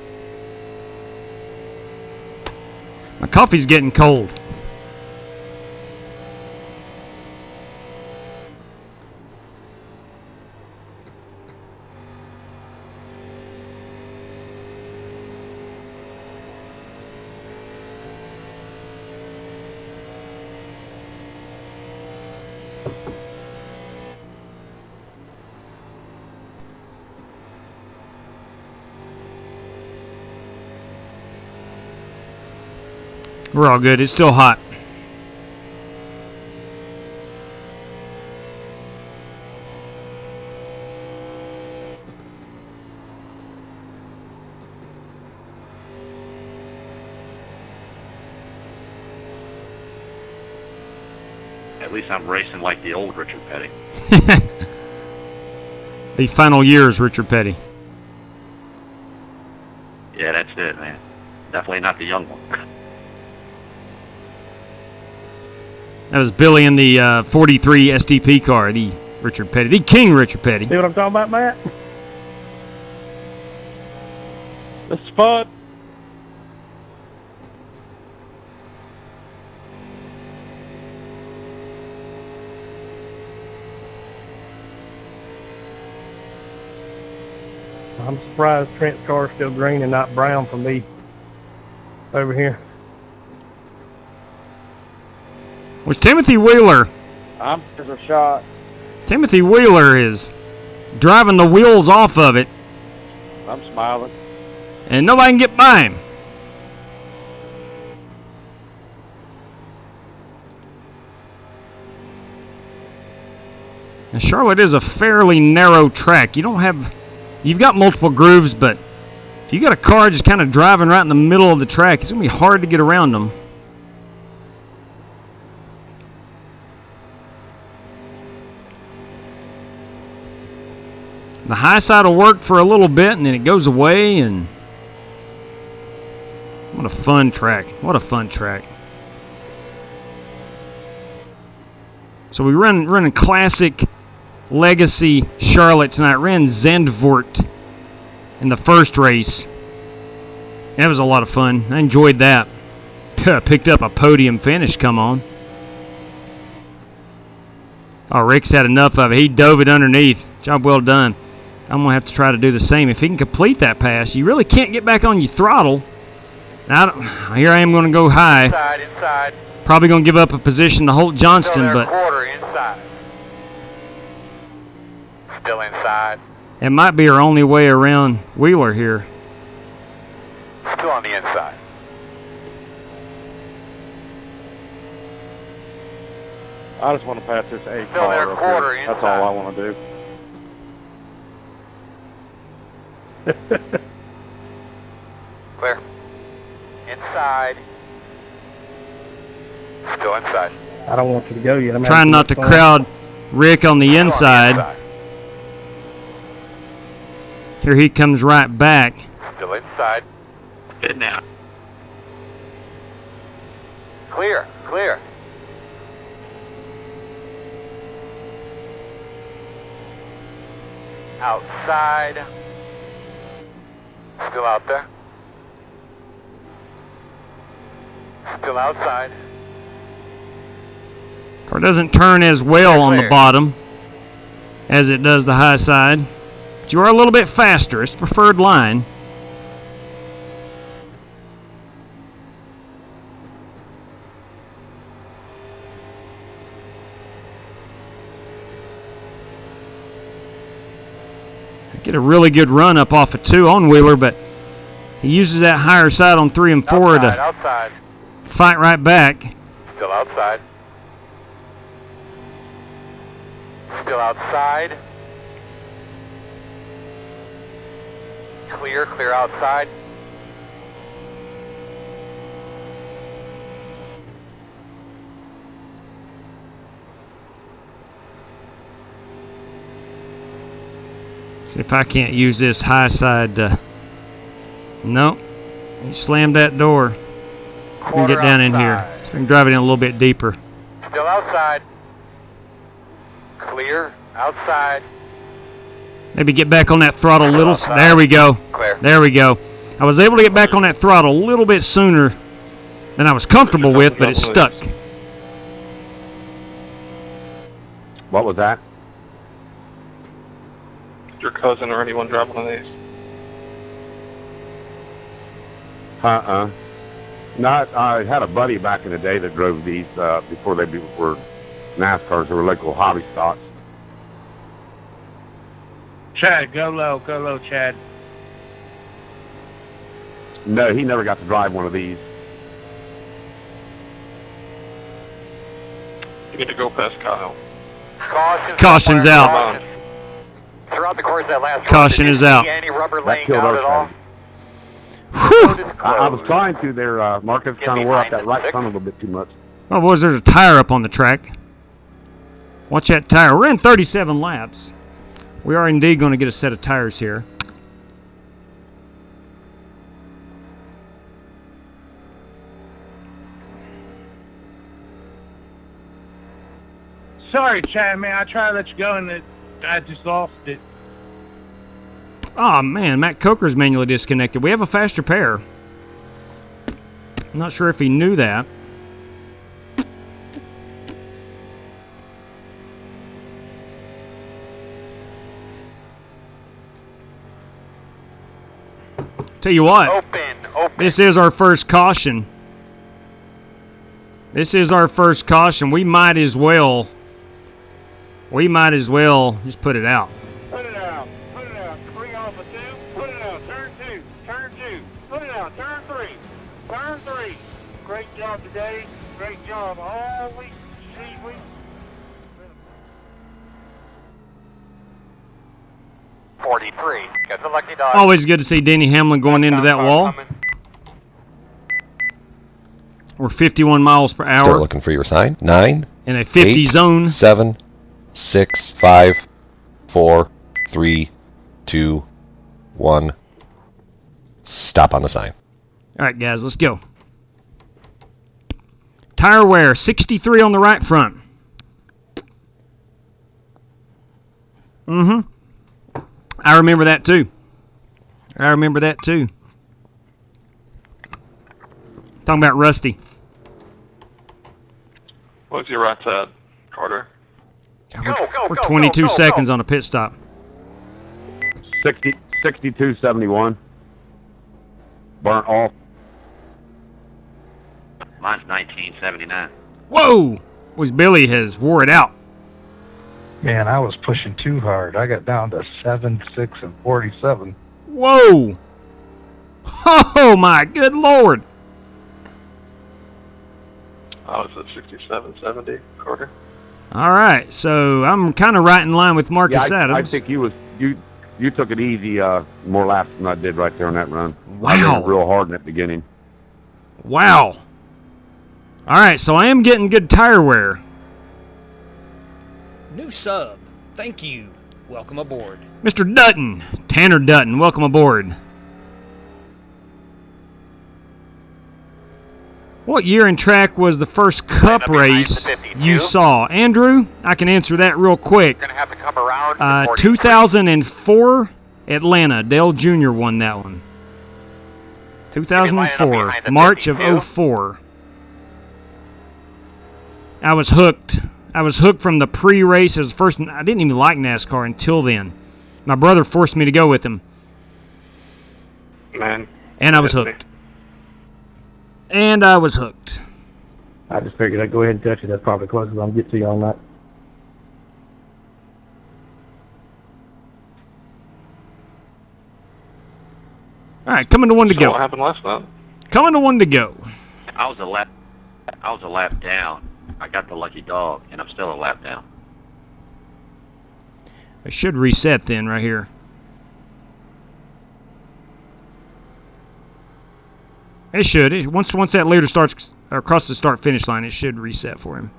[SPEAKER 3] My coffee's getting cold. We're all good. It's still hot.
[SPEAKER 6] At least I'm racing like the old Richard Petty.
[SPEAKER 3] The final years, Richard Petty.
[SPEAKER 6] Yeah, that's it, man. Definitely not the young one.
[SPEAKER 3] That was Billy in the 43 STP car, the Richard Petty, the King Richard Petty.
[SPEAKER 9] See what I'm talking about, Matt?
[SPEAKER 5] This is fun.
[SPEAKER 9] I'm surprised Trent's car's still green and not brown for me over here.
[SPEAKER 3] Was Timothy Wheeler?
[SPEAKER 10] I'm just a shot.
[SPEAKER 3] Timothy Wheeler is driving the wheels off of it,
[SPEAKER 10] I'm smiling.
[SPEAKER 3] and nobody can get by him. Now, Charlotte is a fairly narrow track. You've got multiple grooves, but if you got a car just kind of driving right in the middle of the track, it's going to be hard to get around them. The high side will work for a little bit, and then it goes away, and what a fun track. What a fun track. So we run classic Legacy Charlotte tonight. Ran Zandvoort in the first race. That was a lot of fun. I enjoyed that. Picked up a podium finish, come on. Oh, Rick's had enough of it. He dove it underneath. Job well done. I'm going to have to try to do the same. If he can complete that pass, you really can't get back on your throttle. Here I am going to go high.
[SPEAKER 1] Inside.
[SPEAKER 3] Probably going to give up a position to Holt Johnston, but
[SPEAKER 1] Quarter inside. Still inside.
[SPEAKER 3] it might be our only way around Wheeler here.
[SPEAKER 1] Still on the inside.
[SPEAKER 10] I just want to pass this A
[SPEAKER 1] Still there,
[SPEAKER 10] car up
[SPEAKER 1] quarter
[SPEAKER 10] here. That's
[SPEAKER 1] inside.
[SPEAKER 10] all I want to do.
[SPEAKER 1] Clear. Inside. Still inside.
[SPEAKER 9] I don't want you to go yet. I'm
[SPEAKER 3] Trying not to crowd Rick on the inside. Here he comes right back.
[SPEAKER 1] Still inside.
[SPEAKER 6] Good now.
[SPEAKER 1] Clear. Clear. Outside. Still out there. Still outside.
[SPEAKER 3] Car doesn't turn as well on the bottom as it does the high side. But you are a little bit faster. It's the preferred line. Get a really good run up off of 2 on Wheeler, but he uses that higher side on 3 and 4
[SPEAKER 1] outside.
[SPEAKER 3] Fight right back.
[SPEAKER 1] Still outside. Still outside. Clear, clear outside.
[SPEAKER 3] See if I can't use this high side to Nope. He slammed that door. We can get down in here. So we can drive it in a little bit deeper.
[SPEAKER 1] Still outside. Clear. Outside.
[SPEAKER 3] Maybe get back on that throttle a little. There we go.
[SPEAKER 1] Clear.
[SPEAKER 3] There we go. I was able to get back on that throttle a little bit sooner than I was comfortable with, but it stuck.
[SPEAKER 11] What was that?
[SPEAKER 5] Your cousin or anyone drive one of these?
[SPEAKER 11] Not. I had a buddy back in the day that drove these before they were NASCARs. They were local hobby stocks.
[SPEAKER 9] Chad, go low, Chad.
[SPEAKER 11] No, he never got to drive one of these.
[SPEAKER 5] You get to go past Kyle.
[SPEAKER 3] Caution's out.
[SPEAKER 1] Throughout the course of that last
[SPEAKER 3] Caution is out.
[SPEAKER 1] any rubber
[SPEAKER 11] That
[SPEAKER 1] laying
[SPEAKER 11] killed
[SPEAKER 1] out
[SPEAKER 11] our
[SPEAKER 1] at all?
[SPEAKER 11] thing. I was trying to. Their Marcus kind of wore out that right front a little bit too much.
[SPEAKER 3] Oh, boys, there's a tire up on the track. Watch that tire. We're in 37 laps. We are indeed going to get a set of tires here.
[SPEAKER 9] Sorry, Chad, man. I tried to let you go, and I just lost it.
[SPEAKER 3] Oh, man. Matt Coker's manually disconnected. We have a faster pair. I'm not sure if he knew that. Tell you what.
[SPEAKER 1] Open.
[SPEAKER 3] This is our first caution. This is our first caution. We might as well just put it out.
[SPEAKER 2] Put it out. Bring off a 2. Put it out. Turn 2. Put it out. Turn 3. Great job today. Great job all week. See, we.
[SPEAKER 1] .43. Got the lucky dog.
[SPEAKER 3] Always good to see Denny Hamlin going into that wall. We're 51 miles per hour.
[SPEAKER 12] Start looking for your sign. 9.
[SPEAKER 3] In a 50 zone.
[SPEAKER 12] 7, 6, 5, 4, 3, 2, 1. Stop on the sign.
[SPEAKER 3] All right, guys, let's go. Tire wear, 63 on the right front. I remember that too. Talking about Rusty.
[SPEAKER 5] What's your right side, Carter?
[SPEAKER 3] We're 22 seconds on a pit stop.
[SPEAKER 11] 62.71. Burnt off.
[SPEAKER 6] Mine's 1979.
[SPEAKER 3] Whoa! Was Billy has wore it out.
[SPEAKER 8] Man, I was pushing too hard. I got down to 7, 6, and 47.
[SPEAKER 3] Whoa! Oh my good lord!
[SPEAKER 5] I was at 67.70, Carter.
[SPEAKER 3] All right, so I'm kind of right in line with Marcus Adams.
[SPEAKER 11] I think you took it easy more laps than I did right there on that run.
[SPEAKER 3] Wow.
[SPEAKER 11] I ran it real hard in that beginning.
[SPEAKER 3] Wow. All right, so I am getting good tire wear.
[SPEAKER 13] New sub. Thank you. Welcome aboard.
[SPEAKER 3] Mr. Dutton, Tanner Dutton, welcome aboard. What year in track was the first Cup race you saw? Andrew, I can answer that real quick. 2004 Atlanta. Dale Jr. won that one. 2004, March of 04. I was hooked. From the pre-race. It was the first. I didn't even like NASCAR until then. My brother forced me to go with him.
[SPEAKER 5] Man.
[SPEAKER 3] And I was hooked. I
[SPEAKER 9] just figured I'd go ahead and touch it. That's probably closest I'll get to you on that.
[SPEAKER 3] All right, coming to one to go.
[SPEAKER 5] What happened last night?
[SPEAKER 3] Coming to one to go.
[SPEAKER 6] I was a lap down. I got the lucky dog, and I'm still a lap down.
[SPEAKER 3] I should reset then right here. It should. Once that leader starts across the start-finish line, it should reset for him.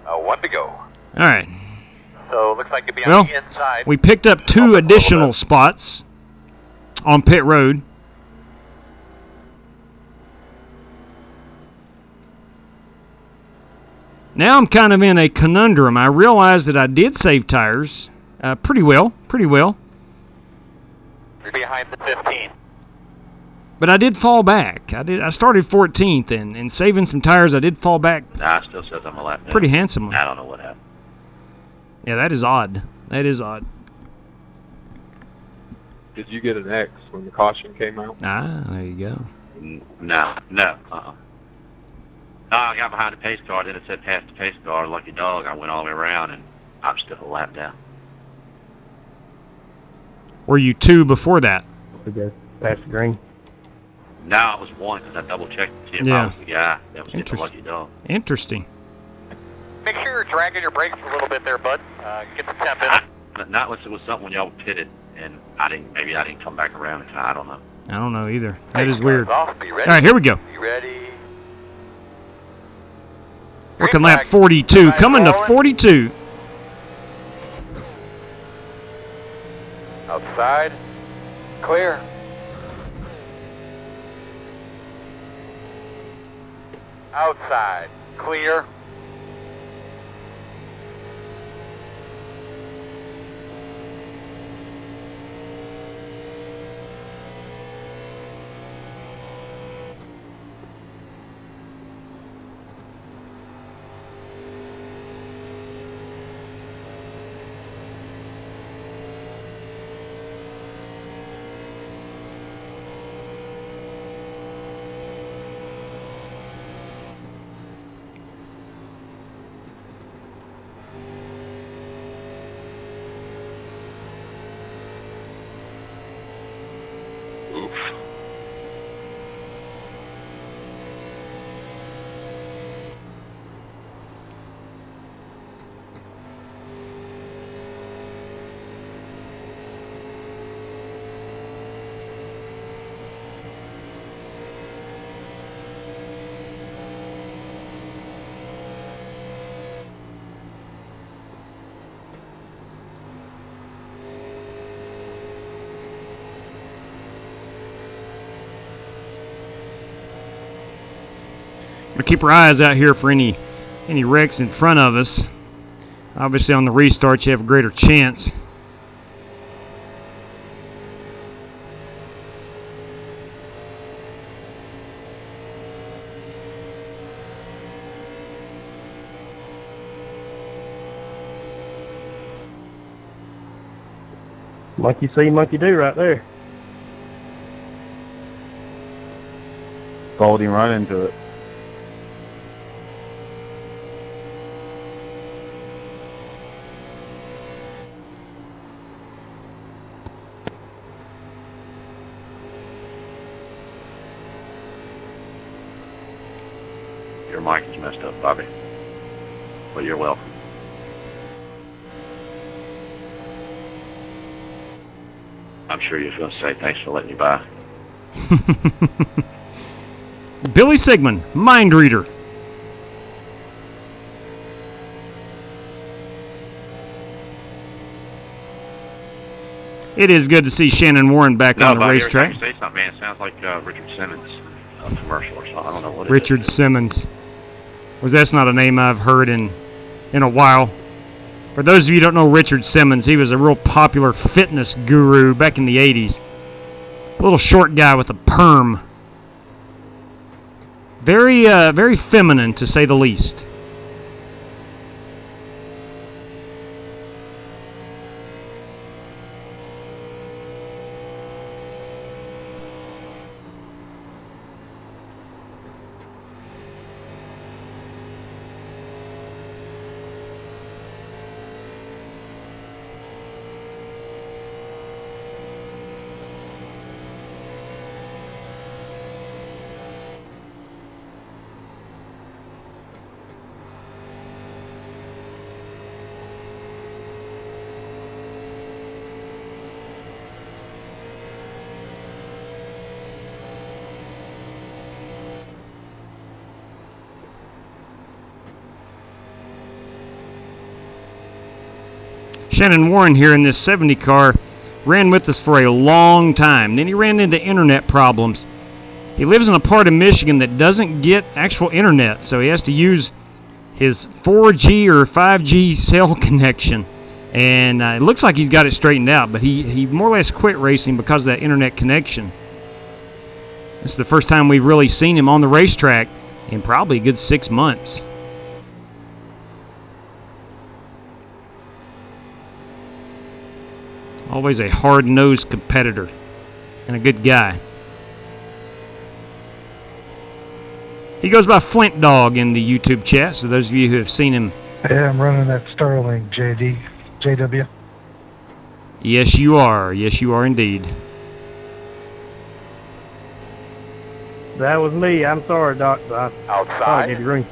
[SPEAKER 1] 1 to go.
[SPEAKER 3] All right.
[SPEAKER 1] So looks like you'll be on the inside.
[SPEAKER 3] We picked up 2 additional spots. on pit road. Now I'm kind of in a conundrum. I realize that I did save tires pretty well.
[SPEAKER 1] You're behind the 15.
[SPEAKER 3] But I did fall back. I started 14th, and saving some tires, I did fall back
[SPEAKER 6] Nah, it still says I'm a lap down.
[SPEAKER 3] pretty handsomely.
[SPEAKER 6] I don't know what happened.
[SPEAKER 3] Yeah, that is odd. That is odd.
[SPEAKER 5] Did you get an X when the caution came out?
[SPEAKER 3] Ah, there you go.
[SPEAKER 6] No. No, I got behind the pace car, then it said pass the pace car, lucky dog. I went all the way around, and I'm still a lap down.
[SPEAKER 3] Were you 2 before that?
[SPEAKER 9] We go past the green.
[SPEAKER 6] Now it was 1 because I double-checked to see if I was the guy that was getting the lucky dog.
[SPEAKER 3] Interesting.
[SPEAKER 1] Make sure you're dragging your brakes a little bit there, bud. Get the temp in.
[SPEAKER 6] Not unless it was something when y'all pitted, and maybe I didn't come back around, and I don't know.
[SPEAKER 3] I don't know either. That is weird.
[SPEAKER 1] All
[SPEAKER 3] right, here we go.
[SPEAKER 1] You ready?
[SPEAKER 3] Working lap 42, coming to 42.
[SPEAKER 1] Outside. Clear. Outside. Clear.
[SPEAKER 3] We'll keep our eyes out here for any wrecks in front of us. Obviously on the restart you have a greater chance.
[SPEAKER 9] Monkey see, monkey do right there.
[SPEAKER 10] Followed him right into it.
[SPEAKER 6] Your mic is messed up, Bobby. But you're welcome. I'm sure you're going to say thanks for letting me by.
[SPEAKER 3] Billy Sigmund, mind reader. It is good to see Shannon Warren back on the racetrack.
[SPEAKER 6] Say something, man. It sounds like Richard Simmons commercial or something. I don't know what it is.
[SPEAKER 3] Richard Simmons. That's not a name I've heard in a while. For those of you who don't know Richard Simmons, he was a real popular fitness guru back in the 80s. A little short guy with a perm. Very feminine, to say the least. Shannon Warren here in this 70 car ran with us for a long time. Then he ran into internet problems. He lives in a part of Michigan that doesn't get actual internet, so he has to use his 4G or 5G cell connection. And it looks like he's got it straightened out, but he more or less quit racing because of that internet connection. This is the first time we've really seen him on the racetrack in probably a good 6 months. Always a hard-nosed competitor and a good guy. He goes by Flint Dog in the YouTube chat, so those of you who have seen him.
[SPEAKER 8] Yeah, I'm running that Starlink JW.
[SPEAKER 3] Yes, you are. Yes, you are indeed.
[SPEAKER 9] That was me. I'm sorry, Doc. But I
[SPEAKER 1] outside.
[SPEAKER 9] need to ring.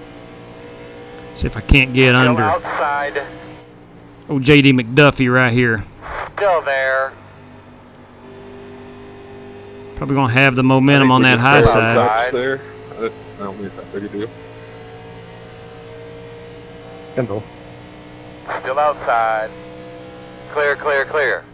[SPEAKER 3] See if I can't get
[SPEAKER 1] Still
[SPEAKER 3] under.
[SPEAKER 1] outside.
[SPEAKER 3] Oh, JD McDuffie right here.
[SPEAKER 1] Still there.
[SPEAKER 3] Probably going to have the momentum on that high side.
[SPEAKER 5] There. I don't think that big a deal.
[SPEAKER 9] Kendall.
[SPEAKER 1] Still outside. Clear, clear, clear.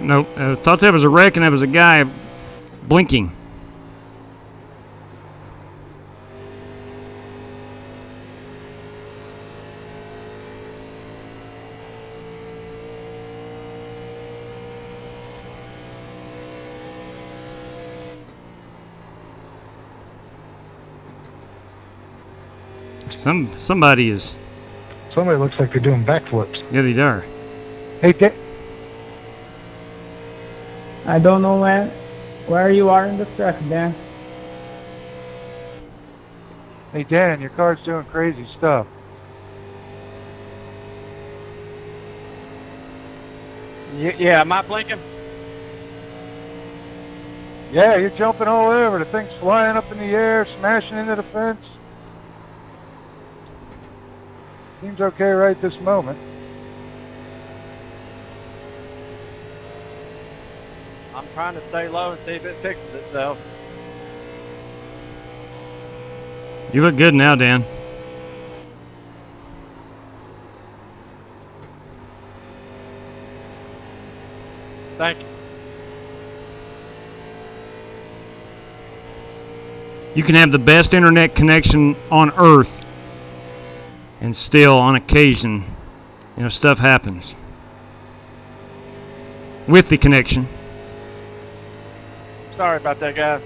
[SPEAKER 3] Nope. I thought that was a wreck and that was a guy blinking. Somebody is.
[SPEAKER 8] Somebody looks like they're doing backflips.
[SPEAKER 3] Yeah, they are.
[SPEAKER 8] Hey,
[SPEAKER 14] I don't know where you are in the track, Dan.
[SPEAKER 15] Hey Dan, your car's doing crazy stuff.
[SPEAKER 16] Yeah, am I blinking?
[SPEAKER 15] Yeah, you're jumping all over. The thing's flying up in the air, smashing into the fence. Seems okay right this moment.
[SPEAKER 16] I'm trying to stay low and see if it fixes itself.
[SPEAKER 3] You look good now, Dan.
[SPEAKER 16] Thank you.
[SPEAKER 3] You can have the best internet connection on Earth, and still, on occasion, stuff happens with the connection.
[SPEAKER 16] Sorry about that, guys.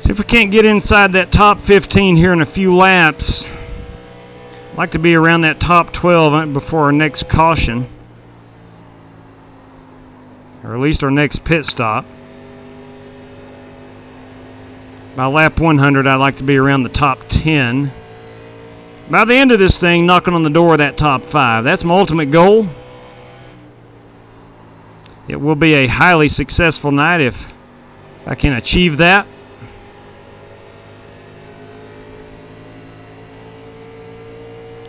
[SPEAKER 3] See if we can't get inside that top 15 here in a few laps. I'd like to be around that top 12 before our next caution. Or at least our next pit stop. By lap 100, I'd like to be around the top 10. By the end of this thing, knocking on the door of that top 5. That's my ultimate goal. It will be a highly successful night if I can achieve that.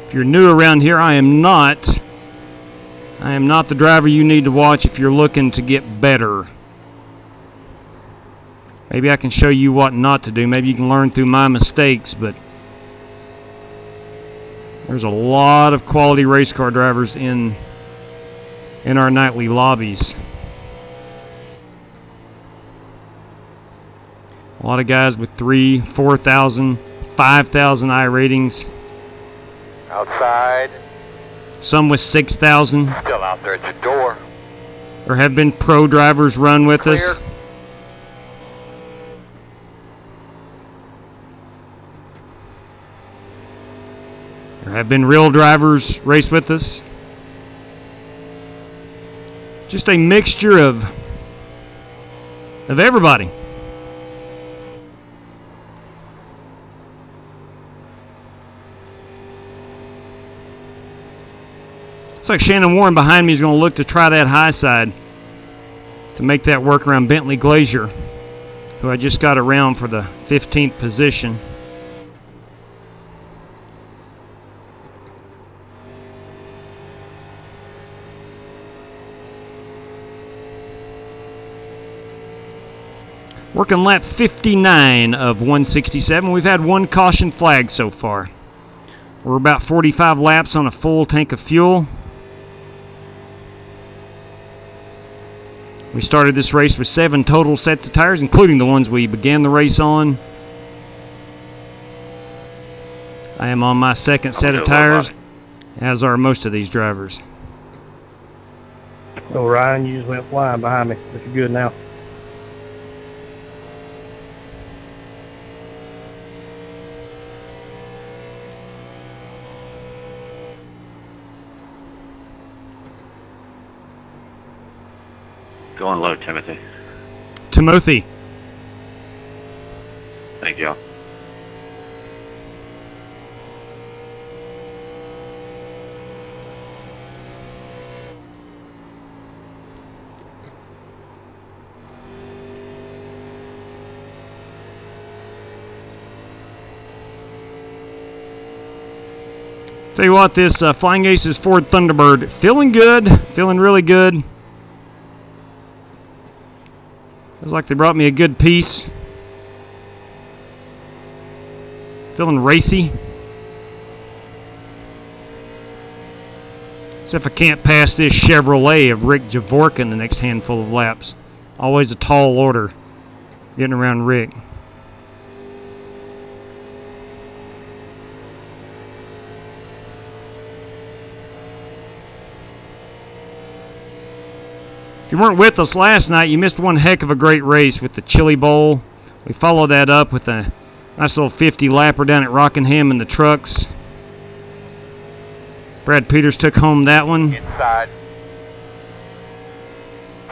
[SPEAKER 3] If you're new around here, I am not the driver you need to watch if you're looking to get better. Maybe I can show you what not to do. Maybe you can learn through my mistakes, but there's a lot of quality race car drivers in our nightly lobbies. A lot of guys with 3,000, 4,000, 5,000 iRatings.
[SPEAKER 1] Outside.
[SPEAKER 3] Some with 6,000.
[SPEAKER 1] Still out there at your door.
[SPEAKER 3] There have been pro drivers run with us. There have been real drivers race with us. Just a mixture of everybody. Looks like Shannon Warren behind me is going to look to try that high side to make that work around Bentley Glazier, who I just got around for the 15th position. Working lap 59 of 167. We've had one caution flag so far. We're about 45 laps on a full tank of fuel. We started this race with 7 total sets of tires, including the ones we began the race on. I am on my second set of tires, as are most of these drivers.
[SPEAKER 9] Oh, Ryan, you just went flying behind me, but you're good now.
[SPEAKER 6] Going low, Timothy.
[SPEAKER 3] Timothy.
[SPEAKER 6] Thank y'all.
[SPEAKER 3] Tell you what, this Flying Aces Ford Thunderbird, feeling good, feeling really good. Feels like they brought me a good piece. Feeling racy. Except I can't pass this Chevrolet of Rick Javorka in the next handful of laps. Always a tall order getting around Rick. If you weren't with us last night, you missed one heck of a great race with the Chili Bowl. We followed that up with a nice little 50 lapper down at Rockingham in the trucks. Brad Peters took home that one.
[SPEAKER 1] Inside.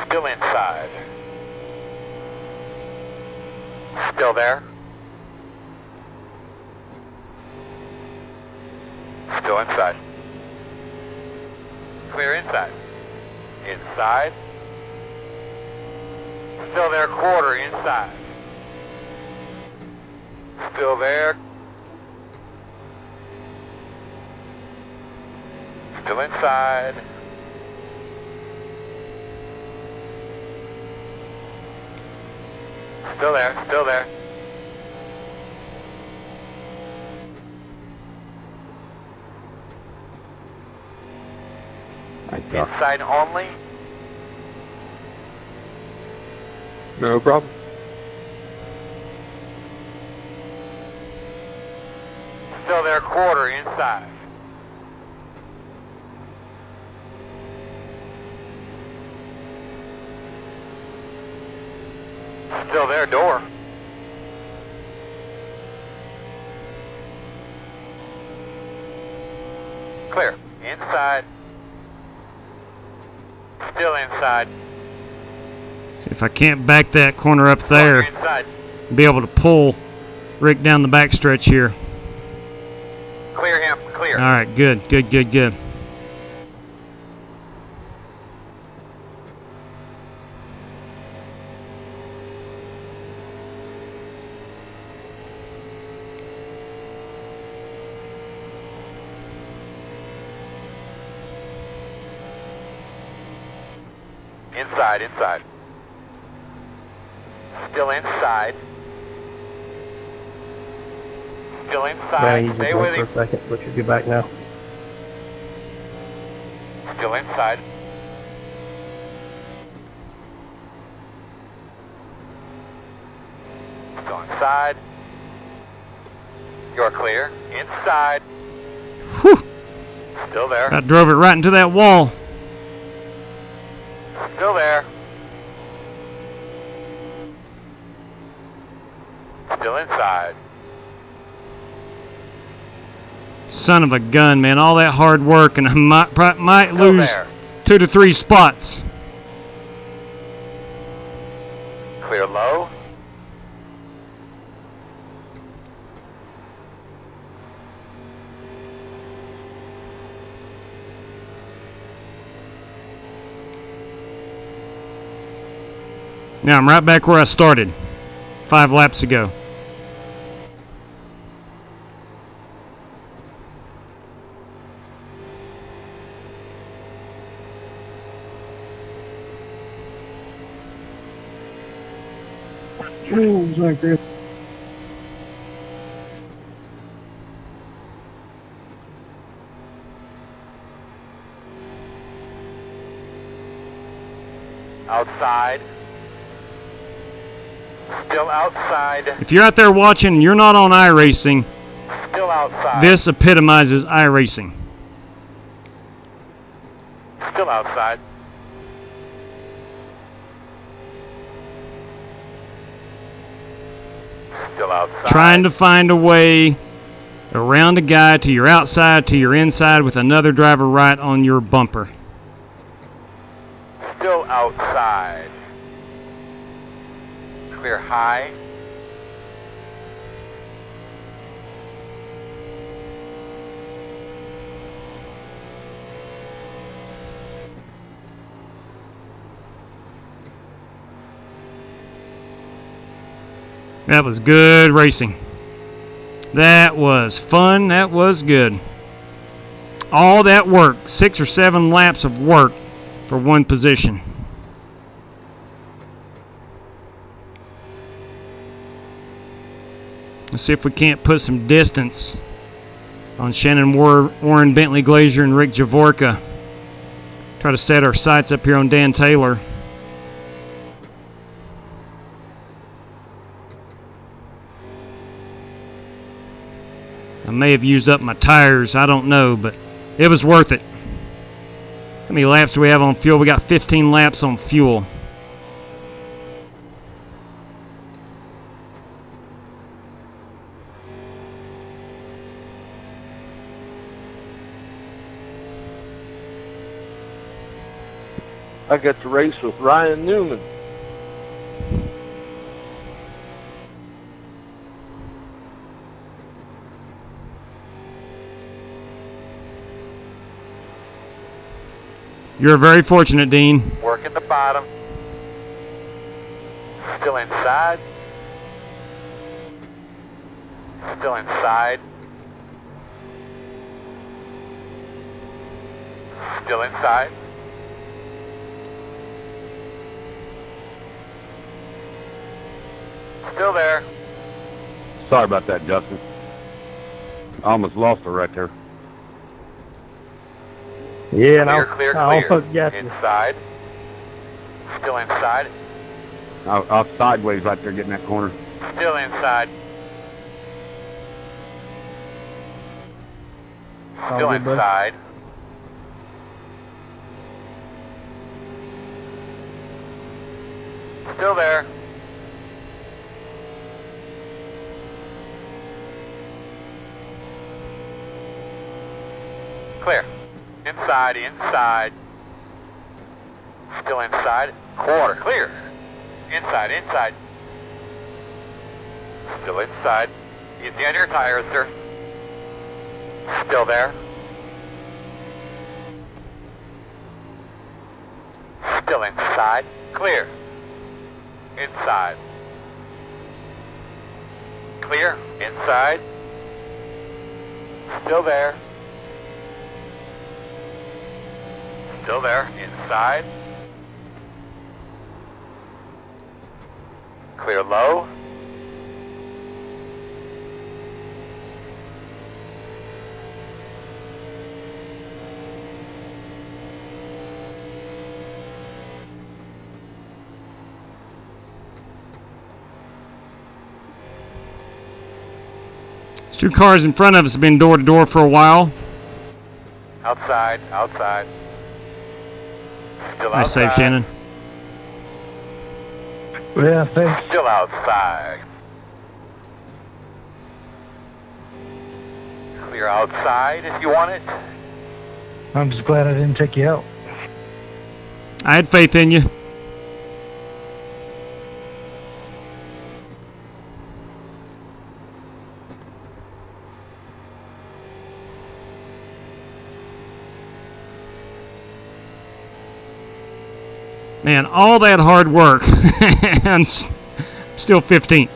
[SPEAKER 1] Still inside. Still there. Still inside. Clear inside. Inside. Still there, quarter inside. Still there. Still inside. Still there, still there. Inside only.
[SPEAKER 5] No problem.
[SPEAKER 1] Still there, quarter inside. Still there, door. Clear. Inside. Still inside.
[SPEAKER 3] See if I can't back that corner up there, be able to pull Rick down the backstretch here.
[SPEAKER 1] Clear him, clear.
[SPEAKER 3] All right, good, good, good, good.
[SPEAKER 1] Inside, inside. Still inside. Still inside.
[SPEAKER 9] Man, you
[SPEAKER 1] Stay
[SPEAKER 9] just
[SPEAKER 1] with
[SPEAKER 9] wait
[SPEAKER 1] him.
[SPEAKER 9] for a second, but you'll get back now.
[SPEAKER 1] Still inside. Still inside. You're clear. Inside.
[SPEAKER 3] Whew.
[SPEAKER 1] Still there.
[SPEAKER 3] I drove it right into that wall.
[SPEAKER 1] Still there. Still inside.
[SPEAKER 3] Son of a gun, man. All that hard work, and I might lose 2 to 3 spots.
[SPEAKER 1] Clear low.
[SPEAKER 3] Now I'm right back where I started 5 laps ago.
[SPEAKER 9] Ooh, like this.
[SPEAKER 1] Outside. Still outside.
[SPEAKER 3] If you're out there watching and you're not on iRacing,
[SPEAKER 1] Still outside.
[SPEAKER 3] this epitomizes iRacing.
[SPEAKER 1] Still outside. Still outside.
[SPEAKER 3] Trying to find a way around a guy to your outside, to your inside with another driver right on your bumper.
[SPEAKER 1] Still outside. Clear high.
[SPEAKER 3] That was good racing. That was fun. That was good. All that work, 6 or 7 laps of work for one position. Let's see if we can't put some distance on Shannon Warren, Bentley Glazier, and Rick Javorka. Try to set our sights up here on Dan Taylor. I may have used up my tires, I don't know, but it was worth it. How many laps do we have on fuel? We got 15 laps on fuel.
[SPEAKER 11] I got to race with Ryan Newman.
[SPEAKER 3] You're very fortunate, Dean.
[SPEAKER 1] Working the bottom. Still inside. Still inside. Still inside. Still there.
[SPEAKER 11] Sorry about that, Justin. I almost lost her right there.
[SPEAKER 9] Yeah,
[SPEAKER 1] Clear,
[SPEAKER 9] and
[SPEAKER 1] clear,
[SPEAKER 9] I
[SPEAKER 1] clear.
[SPEAKER 9] almost got you.
[SPEAKER 1] Inside. Still inside.
[SPEAKER 11] I was sideways right there getting that corner.
[SPEAKER 1] Still inside. Still
[SPEAKER 9] good, bud.
[SPEAKER 1] inside. Still there. Clear. Inside, inside. Still inside. Quarter, clear. Inside, inside. Still inside. Easy on your tires, sir. Still there. Still inside. Clear. Inside. Clear. Inside. Still there. Still there. Inside. Clear low.
[SPEAKER 3] There's 2 cars in front of us have been door to door for a while.
[SPEAKER 1] Outside. Outside. Still
[SPEAKER 3] Nice
[SPEAKER 1] outside.
[SPEAKER 3] save, Shannon.
[SPEAKER 8] Yeah, thanks.
[SPEAKER 1] Still outside. Clear outside if you want it.
[SPEAKER 8] I'm just glad I didn't take you out.
[SPEAKER 3] I had faith in you. Man, all that hard work and still 15th.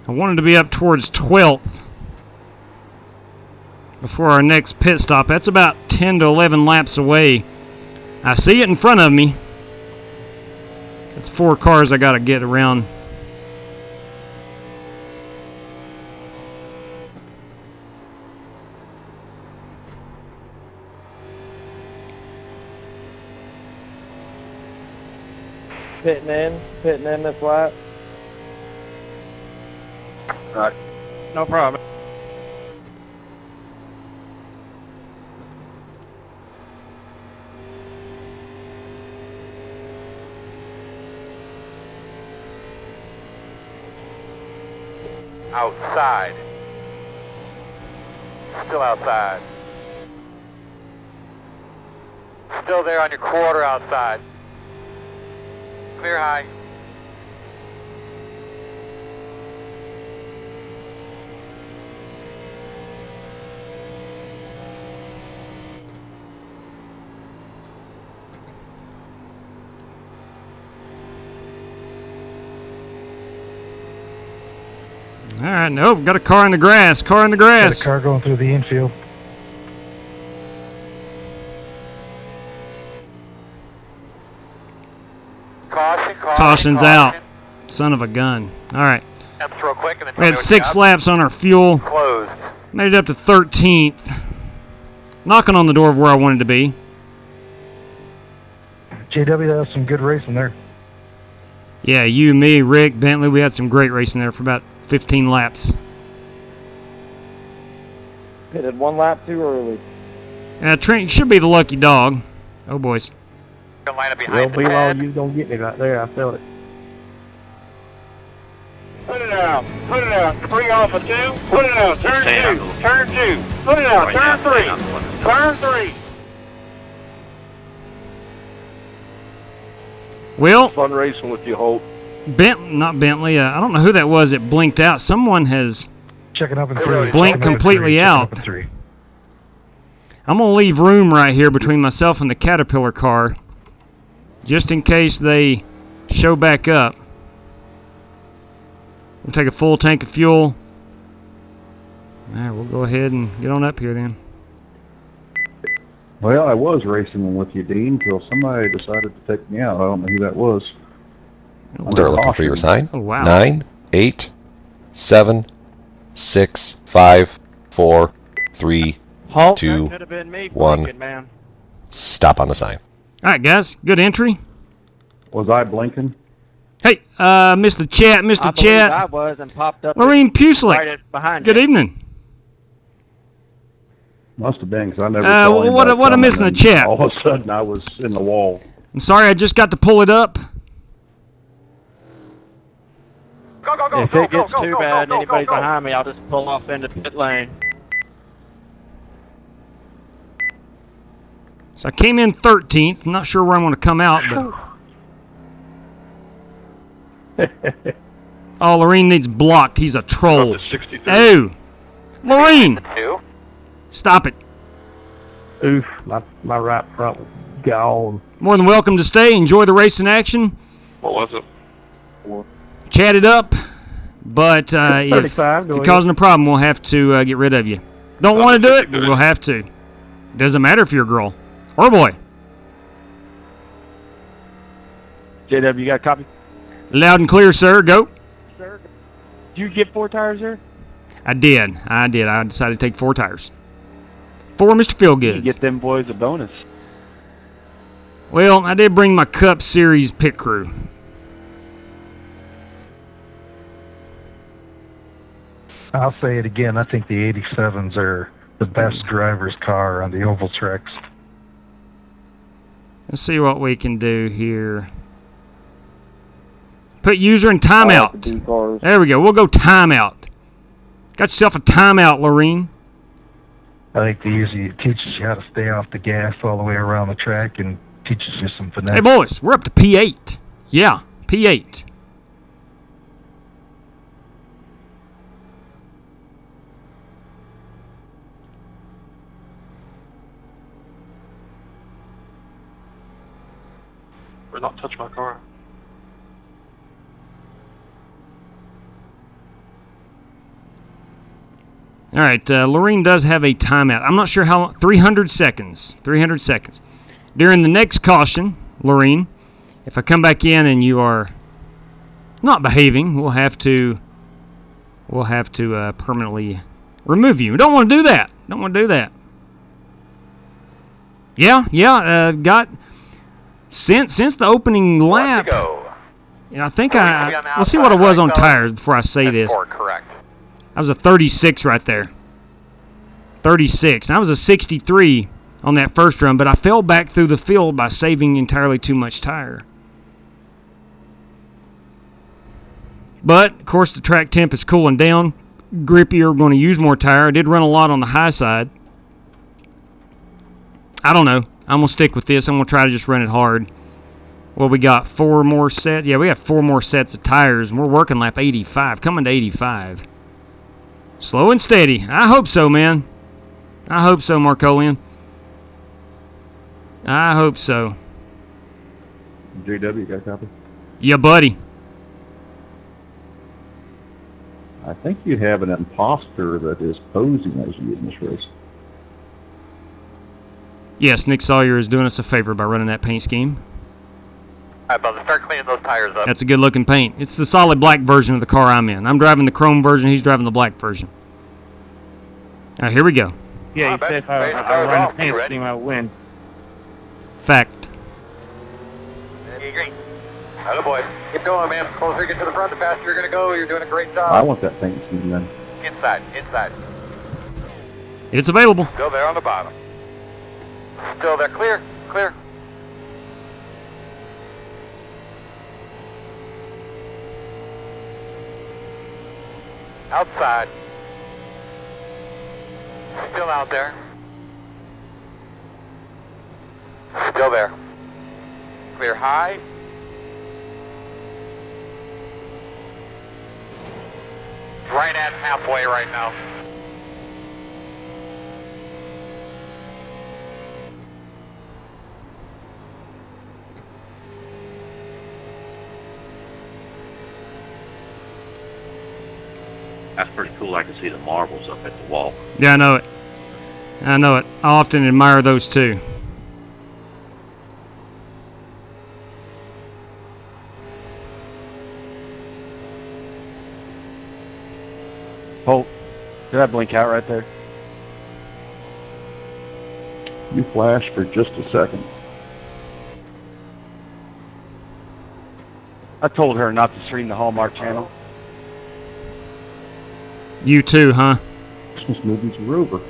[SPEAKER 3] I wanted to be up towards 12th before our next pit stop. That's about 10 to 11 laps away. I see it in front of me. It's 4 cars I got to get around.
[SPEAKER 16] Pitting in this lap.
[SPEAKER 5] Right.
[SPEAKER 16] No problem.
[SPEAKER 1] Outside. Still outside. Still there on your quarter outside. Clear high.
[SPEAKER 3] All right, nope, got a car in the grass. Car in the grass.
[SPEAKER 8] Got a car going through the infield.
[SPEAKER 3] Caution's out. Son of a gun. All right.
[SPEAKER 1] Real quick and then
[SPEAKER 3] We had 6 laps on our fuel.
[SPEAKER 1] Closed.
[SPEAKER 3] Made it up to 13th. Knocking on the door of where I wanted to be.
[SPEAKER 8] JW, that was some good racing there.
[SPEAKER 3] Yeah, you, me, Rick, Bentley, we had some great racing there for about 15 laps.
[SPEAKER 16] Pitted 1 lap too early.
[SPEAKER 3] Trent, you should be the lucky dog. Oh, boys.
[SPEAKER 9] Well, B-Law, you gonna get me right there. I feel it.
[SPEAKER 2] Put it out. Put it out. Bring off a 2. Put it out. Turn 2. Turn 2. Put it out. Turn 3. Turn 3.
[SPEAKER 3] Well,
[SPEAKER 11] fun racing with you, Holt.
[SPEAKER 3] Not Bentley. I don't know who that was that blinked out. Someone has
[SPEAKER 8] checking up in 3.
[SPEAKER 3] blinked completely out. I'm going to leave room right here between myself and the Caterpillar car just in case they show back up. We'll take a full tank of fuel. All right, we'll go ahead and get on up here then.
[SPEAKER 10] Well, I was racing with you, Dean, until somebody decided to take me out. I don't know who that was.
[SPEAKER 12] They're looking for your sign.
[SPEAKER 3] Oh, wow.
[SPEAKER 12] 9, 8, 7, 6, 5, 4, 3,
[SPEAKER 16] Halt.
[SPEAKER 12] 2,
[SPEAKER 16] Could have been me
[SPEAKER 12] 1.
[SPEAKER 16] blinking, man.
[SPEAKER 12] Stop on the sign.
[SPEAKER 3] All right, guys. Good entry.
[SPEAKER 10] Was I blinking?
[SPEAKER 3] Hey, Mr. Chat, Mr. Chat.
[SPEAKER 16] I was and popped up.
[SPEAKER 3] Lorene Puslik.
[SPEAKER 16] Right behind
[SPEAKER 3] Good
[SPEAKER 16] you.
[SPEAKER 3] evening.
[SPEAKER 10] Must have been, because I never saw anybody
[SPEAKER 3] what I missed in the
[SPEAKER 10] coming,
[SPEAKER 3] chat?
[SPEAKER 10] All of a sudden, I was in the wall.
[SPEAKER 3] I'm sorry, I just got to pull it up.
[SPEAKER 16] If it gets too bad and anybody's behind me, I'll just pull off into pit lane.
[SPEAKER 3] So I came in 13th. I'm not sure where I'm going to come out, but... Oh, Lorene needs blocked. He's a troll. Oh! Lorene! Stop it.
[SPEAKER 9] Oof, my right front was gone.
[SPEAKER 3] More than welcome to stay. Enjoy the racing action.
[SPEAKER 5] What was it?
[SPEAKER 3] Chat it up. But if you're causing a problem, we'll have to get rid of you. Don't want to do it, but we'll have to. Doesn't matter if you're a girl or a boy.
[SPEAKER 16] JW, you got a copy?
[SPEAKER 3] Loud and clear, sir. Go.
[SPEAKER 16] Sir, did you get 4 tires there?
[SPEAKER 3] I did. I decided to take 4 tires. 4 Mr. Feelgood.
[SPEAKER 10] You get them boys a bonus.
[SPEAKER 3] Well, I did bring my Cup Series pit crew.
[SPEAKER 8] I'll say it again. I think the 87s are the best driver's car on the oval tracks.
[SPEAKER 3] Let's see what we can do here. Put user in timeout. There we go. We'll go timeout. Got yourself a timeout, Lorene.
[SPEAKER 8] I think the user teaches you how to stay off the gas all the way around the track and teaches you some finesse.
[SPEAKER 3] Hey, boys, we're up to P8. Yeah, P8.
[SPEAKER 5] Or not touch my car.
[SPEAKER 3] All right, Lorene does have a timeout. I'm not sure how long. 300 seconds. 300 seconds. During the next caution, Lorene, if I come back in and you are not behaving, we'll have to permanently remove you. We don't want to do that. Don't want to do that. Yeah. Got since the opening lap. I think let's see what it was on tires before I say this.
[SPEAKER 1] Correct.
[SPEAKER 3] I was a 36 right there. 36. I was a 63 on that first run, but I fell back through the field by saving entirely too much tire. But, of course, the track temp is cooling down. Grippier, we're going to use more tire. I did run a lot on the high side. I don't know. I'm going to stick with this. I'm going to try to just run it hard. Well, we got 4 more sets. Yeah, we have 4 more sets of tires, and we're working lap 85, coming to 85. Slow and steady. I hope so, man. I hope so, Marcolian. I hope so.
[SPEAKER 10] JW, you got a copy?
[SPEAKER 3] Yeah, buddy.
[SPEAKER 10] I think you have an imposter that is posing as you in this race.
[SPEAKER 3] Yes, Nick Sawyer is doing us a favor by running that paint scheme.
[SPEAKER 1] All right, brother, start cleaning those tires up.
[SPEAKER 3] That's a good looking paint. It's the solid black version of the car I'm in. I'm driving the chrome version, he's driving the black version. All right, here we go.
[SPEAKER 16] Yeah, you said if I run the paint scheme, I win.
[SPEAKER 3] Fact.
[SPEAKER 1] You agree? Hello, boy. Keep going, man. The closer you get to the front, the faster you're going to go. You're doing a great job.
[SPEAKER 10] I want that paint scheme then.
[SPEAKER 1] Inside.
[SPEAKER 3] It's available.
[SPEAKER 1] Still there on the bottom. Still there. Clear. Outside. Still out there. Still there. Clear high. Right at halfway right now.
[SPEAKER 6] That's pretty cool. I can see the marbles up at the wall.
[SPEAKER 3] Yeah, I know it. I often admire those too.
[SPEAKER 16] Oh, did I blink out right there?
[SPEAKER 10] You flashed for just a second.
[SPEAKER 16] I told her not to stream the Hallmark channel.
[SPEAKER 3] You too, huh?
[SPEAKER 10] Christmas movies are over.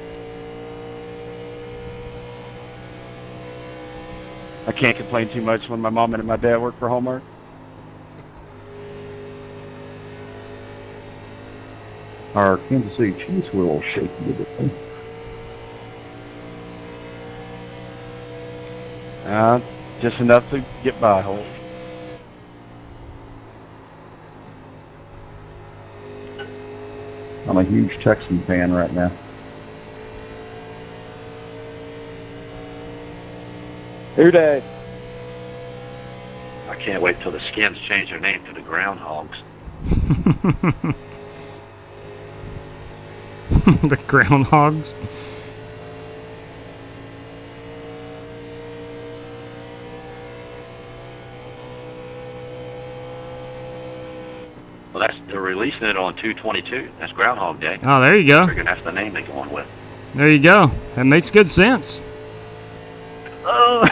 [SPEAKER 16] I can't complain too much when my mom and my dad work for Hallmark.
[SPEAKER 10] Our Kansas City Chiefs were a little shaky today.
[SPEAKER 16] Just enough to get by, Holt.
[SPEAKER 10] I'm a huge Texan fan right now.
[SPEAKER 16] Who dat?
[SPEAKER 6] I can't wait till the Skins change their name to the Groundhogs.
[SPEAKER 3] The Groundhogs.
[SPEAKER 6] Well, they're releasing it on 2/22. That's Groundhog Day.
[SPEAKER 3] Oh, there you go.
[SPEAKER 6] Figuring that's the name they're going with.
[SPEAKER 3] There you go. That makes good sense.
[SPEAKER 16] Oh.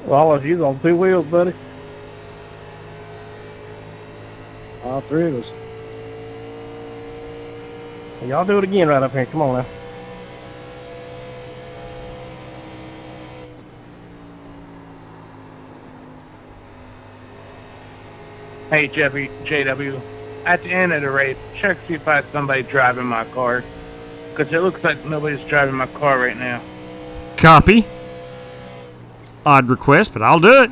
[SPEAKER 9] All of you on 2 wheels, buddy? All 3 of us. Y'all do it again right up here. Come on now.
[SPEAKER 17] Hey, Jeffy, JW. At the end of the race, check see if I have somebody driving my car. Because it looks like nobody's driving my car right now.
[SPEAKER 3] Copy. Odd request, but I'll do it.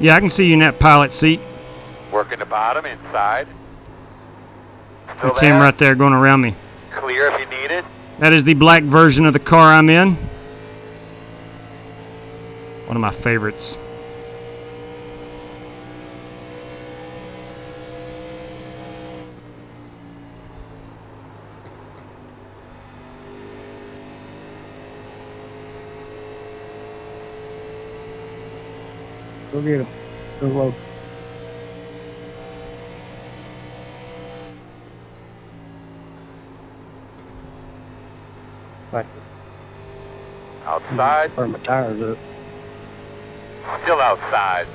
[SPEAKER 3] Yeah, I can see you in that pilot seat.
[SPEAKER 1] Working the bottom, inside. Still
[SPEAKER 3] That's him right there going around me.
[SPEAKER 1] Clear if you need it.
[SPEAKER 3] That is the black version of the car I'm in. One of my favorites.
[SPEAKER 9] Go get him. Go low. Right.
[SPEAKER 1] Outside.
[SPEAKER 9] Burn my tires up.
[SPEAKER 1] Still outside.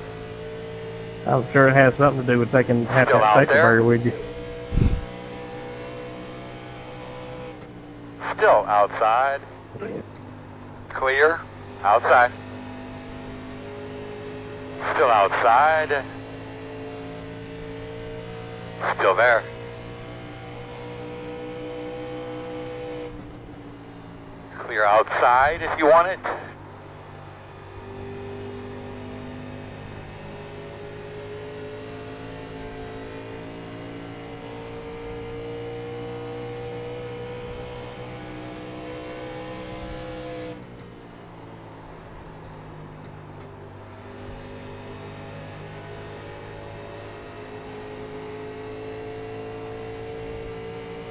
[SPEAKER 9] I'm sure it has something to do with taking half
[SPEAKER 1] Still
[SPEAKER 9] that
[SPEAKER 1] out
[SPEAKER 9] paper
[SPEAKER 1] there?
[SPEAKER 9] burger with you.
[SPEAKER 1] Still outside. Clear. Outside. Still outside. Still there. Clear outside if you want it.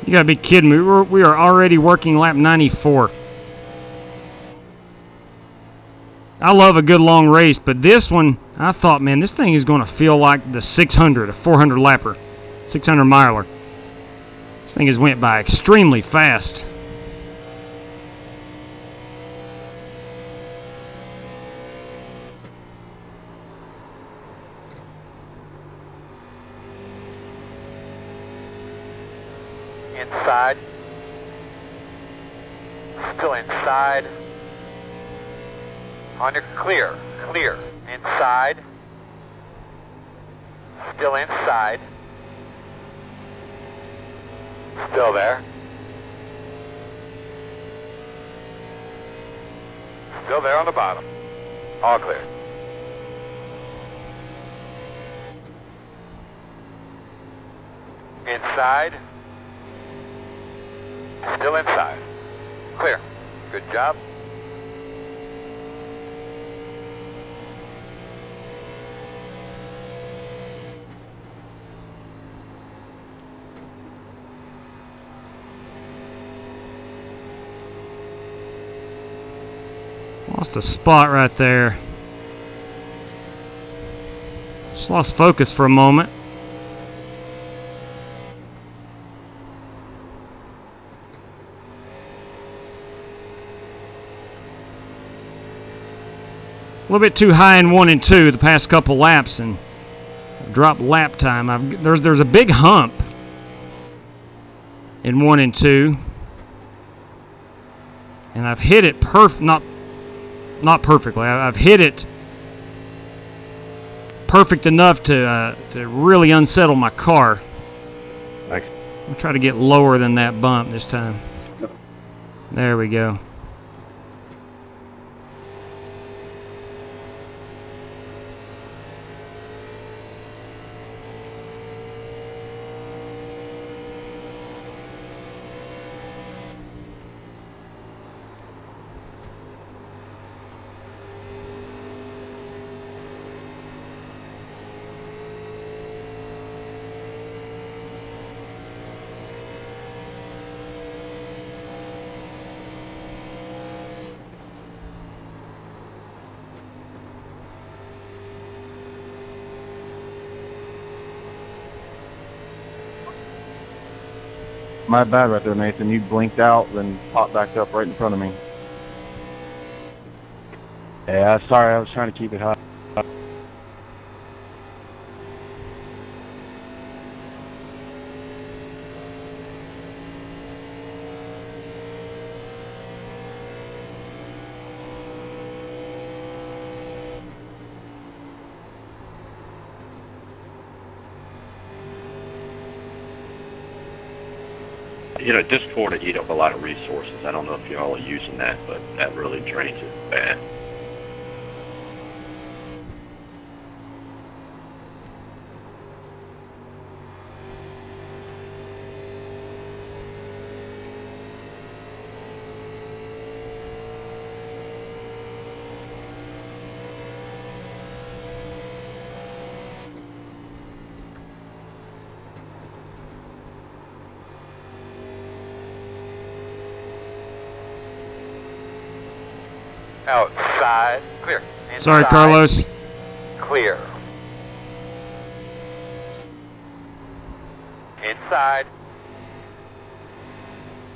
[SPEAKER 3] You gotta be kidding me. We are already working lap 94. I love a good long race, but this one, I thought, man, this thing is going to feel like the 600, a 400 lapper, 600 miler. This thing has went by extremely fast.
[SPEAKER 1] Inside. Still inside. On your clear. Clear. Inside. Still inside. Still there. Still there on the bottom. All clear. Inside. Still inside. Clear. Good job.
[SPEAKER 3] Lost a spot right there. Just lost focus for a moment. A little bit too high in 1 and 2 the past couple laps and dropped lap time. There's a big hump in 1 and 2, and I've hit it not perfectly. I've hit it perfect enough to really unsettle my car.
[SPEAKER 11] Thanks.
[SPEAKER 3] I'll try to get lower than that bump this time. There we go.
[SPEAKER 10] My bad right there, Nathan. You blinked out, then popped back up right in front of me. Yeah, sorry. I was trying to keep it high.
[SPEAKER 6] You know, Gt4 to eat up a lot of resources. I don't know if y'all are using that, but that really drains it bad.
[SPEAKER 1] Outside, clear. Inside,
[SPEAKER 3] Sorry, Carlos.
[SPEAKER 1] Clear. Inside.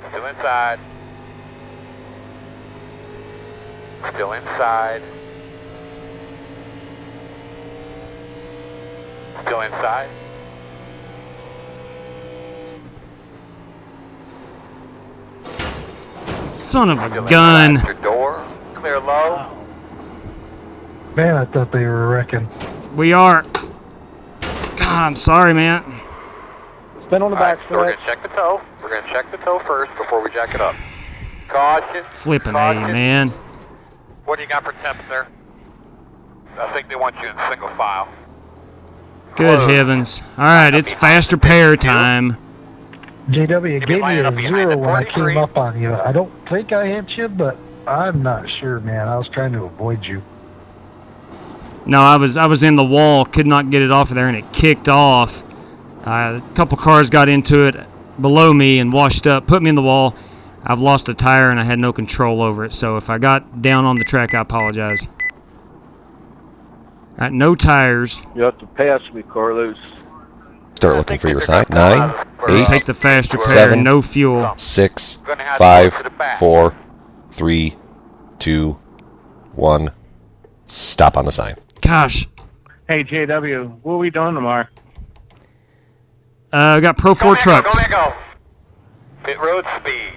[SPEAKER 1] Still inside. Still inside. Still inside.
[SPEAKER 3] Son of a gun.
[SPEAKER 1] Your door. Clear low.
[SPEAKER 8] Man, I thought they were wrecking.
[SPEAKER 3] We are. God, I'm sorry, man.
[SPEAKER 4] Spin on the back
[SPEAKER 1] So we're going to check the toe. We're going to check the toe first before we jack it up. Caution.
[SPEAKER 3] Flipping A,
[SPEAKER 1] caution.
[SPEAKER 3] man.
[SPEAKER 1] What do you got for temps there? I think they want you in single file.
[SPEAKER 3] Good heavens. Alright, it's faster pair time.
[SPEAKER 8] JW, it gave me
[SPEAKER 1] line up
[SPEAKER 8] a
[SPEAKER 1] behind
[SPEAKER 8] 0
[SPEAKER 1] the
[SPEAKER 8] when I
[SPEAKER 1] 43.
[SPEAKER 8] came up on you. I don't think I hit you, but I'm not sure, man. I was trying to avoid you.
[SPEAKER 3] No, I was in the wall, could not get it off of there, and it kicked off. A couple cars got into it below me and washed up, put me in the wall. I've lost a tire and I had no control over it, so if I got down on the track, I apologize. Got no tires.
[SPEAKER 10] You have to pass me, Carlos.
[SPEAKER 12] Start looking for your sign. 9, 8,
[SPEAKER 3] Take the faster pair,
[SPEAKER 12] 7,
[SPEAKER 3] no fuel.
[SPEAKER 12] 6, 5, 4, 3, 2, 1. Stop on the sign.
[SPEAKER 3] Gosh.
[SPEAKER 17] Hey, JW, what are we doing tomorrow?
[SPEAKER 3] I got Pro 4 trucks.
[SPEAKER 1] Go. Pit road speed.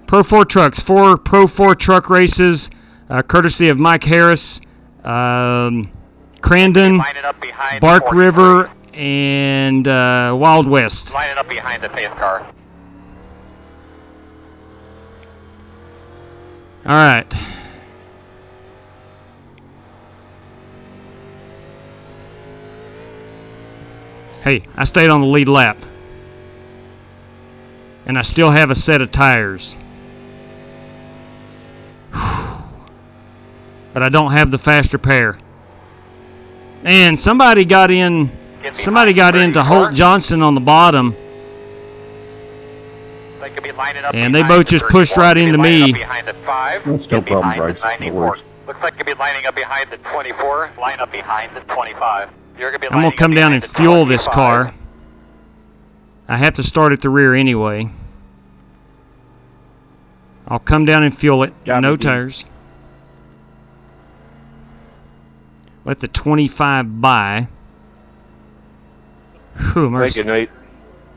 [SPEAKER 3] Pro 4 trucks. 4 Pro 4 truck races, courtesy of Mike Harris, Crandon, Bark River, and Wild West.
[SPEAKER 1] Line it up behind the pace car.
[SPEAKER 3] All right. Hey, I stayed on the lead lap. And I still have a set of tires. But I don't have the faster pair. And somebody got in to Holt Johnson on the bottom. And they both just pushed right into me.
[SPEAKER 10] That's no problem, Bryce. No worries.
[SPEAKER 1] Looks like you'll be lining up behind the 24. Line up behind the 25.
[SPEAKER 3] I'm going to come down and fuel this car. I have to start at the rear anyway. I'll come down and fuel it. No tires. Let the 25 by. Whew, mercy.
[SPEAKER 11] Thank you, Nate.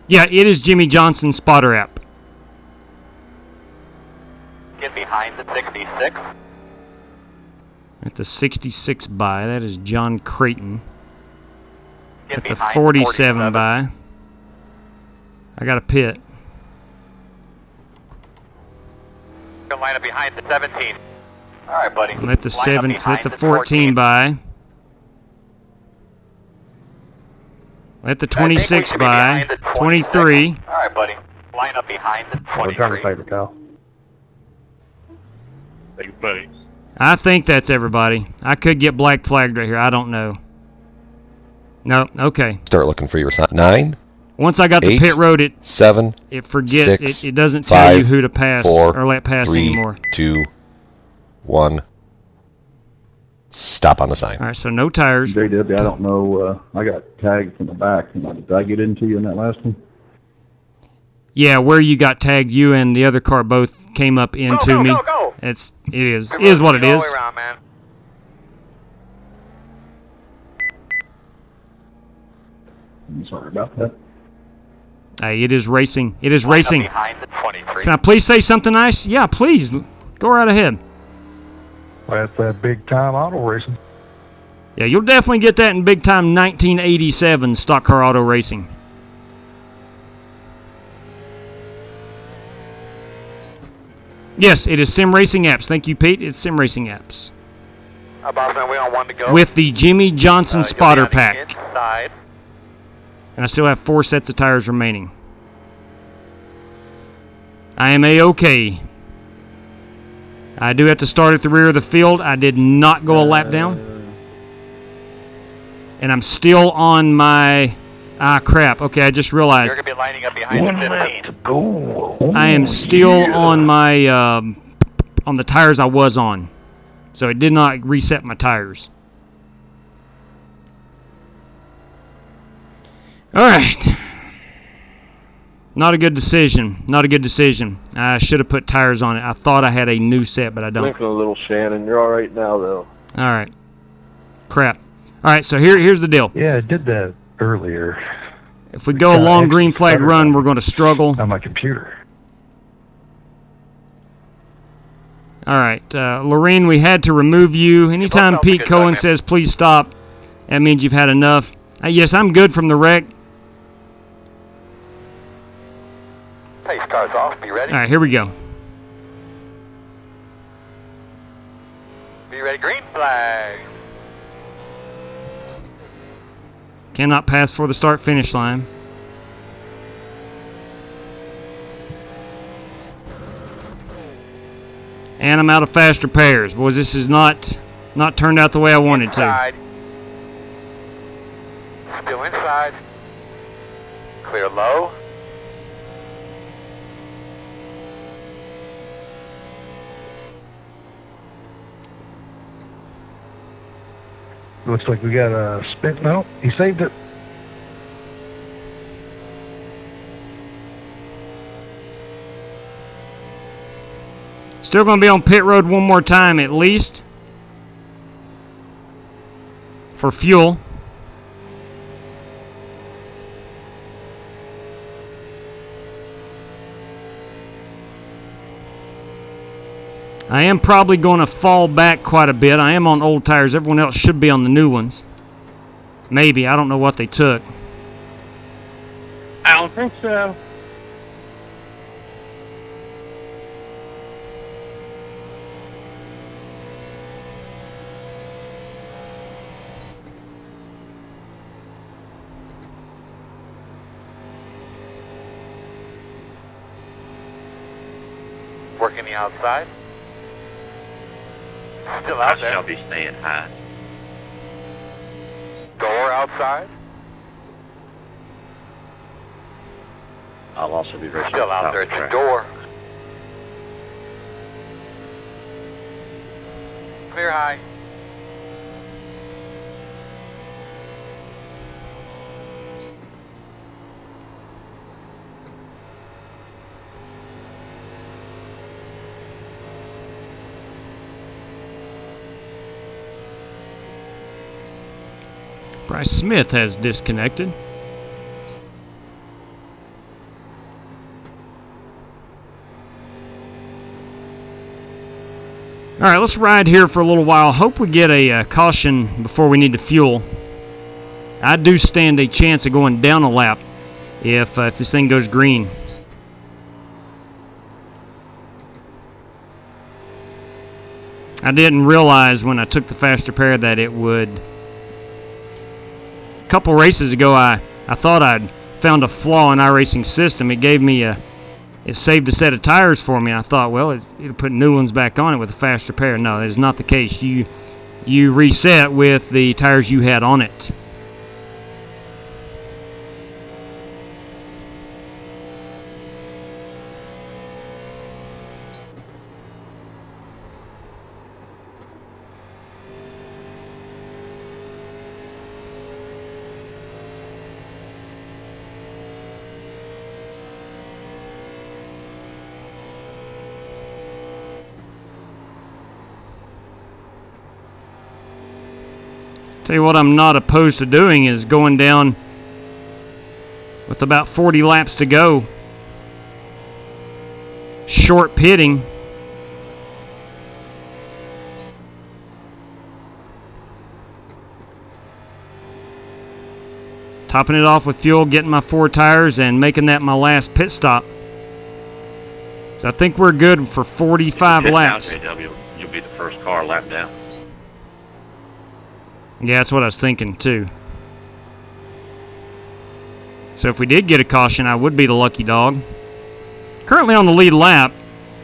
[SPEAKER 3] Yeah, it is Jimmy Johnson's spotter app.
[SPEAKER 1] Get behind the 66.
[SPEAKER 3] At the 66 by, that is John Creighton.
[SPEAKER 1] Get
[SPEAKER 3] At the
[SPEAKER 1] behind
[SPEAKER 3] 47 by, I got a pit.
[SPEAKER 1] Line up behind the 17. All right, buddy.
[SPEAKER 3] Let the 14 by. Let the 26 by. 23.
[SPEAKER 1] All right, buddy. Line up behind the 23.
[SPEAKER 4] We're trying to favor Kyle.
[SPEAKER 11] Thank you, buddy.
[SPEAKER 3] I think that's everybody. I could get black flagged right here. I don't know. No, okay.
[SPEAKER 12] Start looking for your sign. 9.
[SPEAKER 3] Once I got the
[SPEAKER 12] 8,
[SPEAKER 3] pit road, it
[SPEAKER 12] 7.
[SPEAKER 3] forget
[SPEAKER 12] 6,
[SPEAKER 3] it doesn't
[SPEAKER 12] 5,
[SPEAKER 3] tell you who to pass
[SPEAKER 12] 4,
[SPEAKER 3] or let pass
[SPEAKER 12] 3,
[SPEAKER 3] anymore.
[SPEAKER 12] 2, 1. Stop on the sign.
[SPEAKER 3] All right, so no tires.
[SPEAKER 10] JW, I don't know. I got tagged from the back. Did I get into you in that last one?
[SPEAKER 3] Yeah, where you got tagged, you and the other car both came up into me.
[SPEAKER 1] Go.
[SPEAKER 3] It is what it is.
[SPEAKER 1] All the way around, man.
[SPEAKER 8] Sorry about that.
[SPEAKER 3] Hey, it is racing. It is racing.
[SPEAKER 1] Behind the 23.
[SPEAKER 3] Can I please say something nice? Yeah, please. Go right ahead.
[SPEAKER 8] Well, that's that big time auto racing.
[SPEAKER 3] Yeah, you'll definitely get that in big time 1987 stock car auto racing. Yes, it is Sim Racing Apps. Thank you, Pete. It's Sim Racing Apps.
[SPEAKER 1] Bossman, we on 1 to go.
[SPEAKER 3] With the Jimmy Johnson spotter pack.
[SPEAKER 1] Inside.
[SPEAKER 3] And I still have 4 sets of tires remaining. I am A-OK. I do have to start at the rear of the field. I did not go a lap down. And I'm still on my... Ah, crap. Okay, I just realized.
[SPEAKER 1] You're going to be lining up behind the 15.
[SPEAKER 8] To go.
[SPEAKER 3] I am still on my... on the tires I was on. So it did not reset my tires. Alright. Not a good decision. Not a good decision. I should have put tires on it. I thought I had a new set, but I don't.
[SPEAKER 10] Blink a little, Shannon. You're all right now, though.
[SPEAKER 3] Alright. Crap. Alright, so here's the deal.
[SPEAKER 8] Yeah, I did that earlier.
[SPEAKER 3] If we go a long green flag run, we're going to struggle.
[SPEAKER 8] On my computer.
[SPEAKER 3] Alright, Lorraine, we had to remove you. Anytime Pete Cohen says please stop, that means you've had enough. Yes, I'm good from the wreck.
[SPEAKER 1] Pace car's off. Be ready.
[SPEAKER 3] Alright, here we go.
[SPEAKER 1] Be ready. Green flag.
[SPEAKER 3] Cannot pass for the start-finish line. And I'm out of faster pairs. Boys, this is not turned out the way I wanted to.
[SPEAKER 1] Still inside. Clear low.
[SPEAKER 8] Looks like we got a spin. No, he saved it.
[SPEAKER 3] Still going to be on pit road one more time at least. For fuel. I am probably going to fall back quite a bit. I am on old tires. Everyone else should be on the new ones. Maybe. I don't know what they took.
[SPEAKER 17] I don't think so.
[SPEAKER 1] Working the outside. Still out there.
[SPEAKER 6] I shall be staying high.
[SPEAKER 1] Door outside.
[SPEAKER 6] I'll also be racing.
[SPEAKER 1] Still out there at the door. Clear high.
[SPEAKER 3] Bryce Smith has disconnected. Alright, let's ride here for a little while. Hope we get a caution before we need to fuel. I do stand a chance of going down a lap if this thing goes green. I didn't realize when I took the faster pair that it would... A couple races ago, I thought I'd found a flaw in iRacing system. It gave me it saved a set of tires for me. I thought, well, it'll put new ones back on it with a faster pair. No, that is not the case. You reset with the tires you had on it. Tell you what I'm not opposed to doing is going down with about 40 laps to go. Short pitting. Topping it off with fuel, getting my 4 tires, and making that my last pit stop. So I think we're good for 45 laps.
[SPEAKER 6] You'll be the first car lap down.
[SPEAKER 3] Yeah, that's what I was thinking too. So if we did get a caution, I would be the lucky dog. Currently on the lead lap,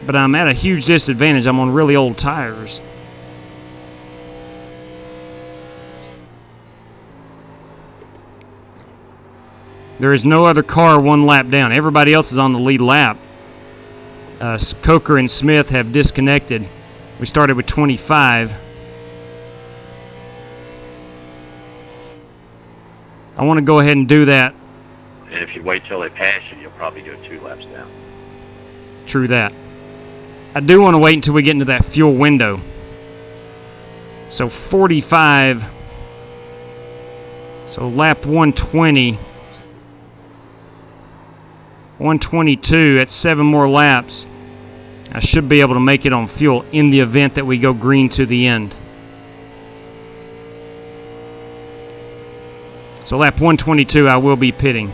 [SPEAKER 3] but I'm at a huge disadvantage. I'm on really old tires. There is no other car 1 lap down. Everybody else is on the lead lap. Coker and Smith have disconnected. We started with 25. I want to go ahead and do that.
[SPEAKER 6] And if you wait till they pass you, you'll probably go 2 laps down.
[SPEAKER 3] True that. I do want to wait until we get into that fuel window. So 45. So lap 120. 122. That's 7 more laps. I should be able to make it on fuel in the event that we go green to the end. So lap 122, I will be pitting.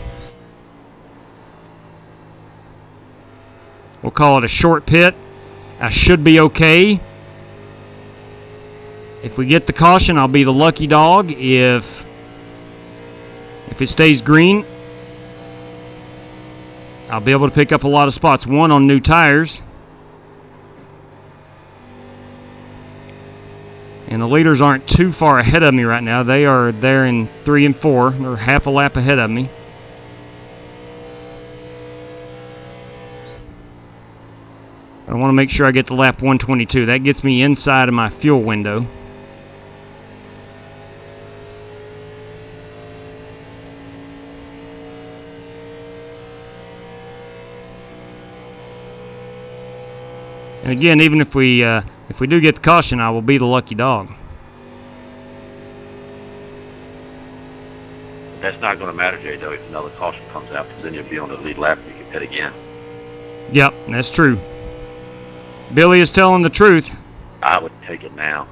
[SPEAKER 3] We'll call it a short pit. I should be okay. If we get the caution, I'll be the lucky dog. If it stays green, I'll be able to pick up a lot of spots. 1 on new tires. And the leaders aren't too far ahead of me right now. They are there in 3 and 4. They're half a lap ahead of me. I want to make sure I get to lap 122. That gets me inside of my fuel window. And again, even if we do get the caution, I will be the lucky dog.
[SPEAKER 6] That's not going to matter, JW, if another caution comes out, because then you'll be on the lead lap and you can pit again.
[SPEAKER 3] Yep, that's true. Billy is telling the truth.
[SPEAKER 6] I would take it now.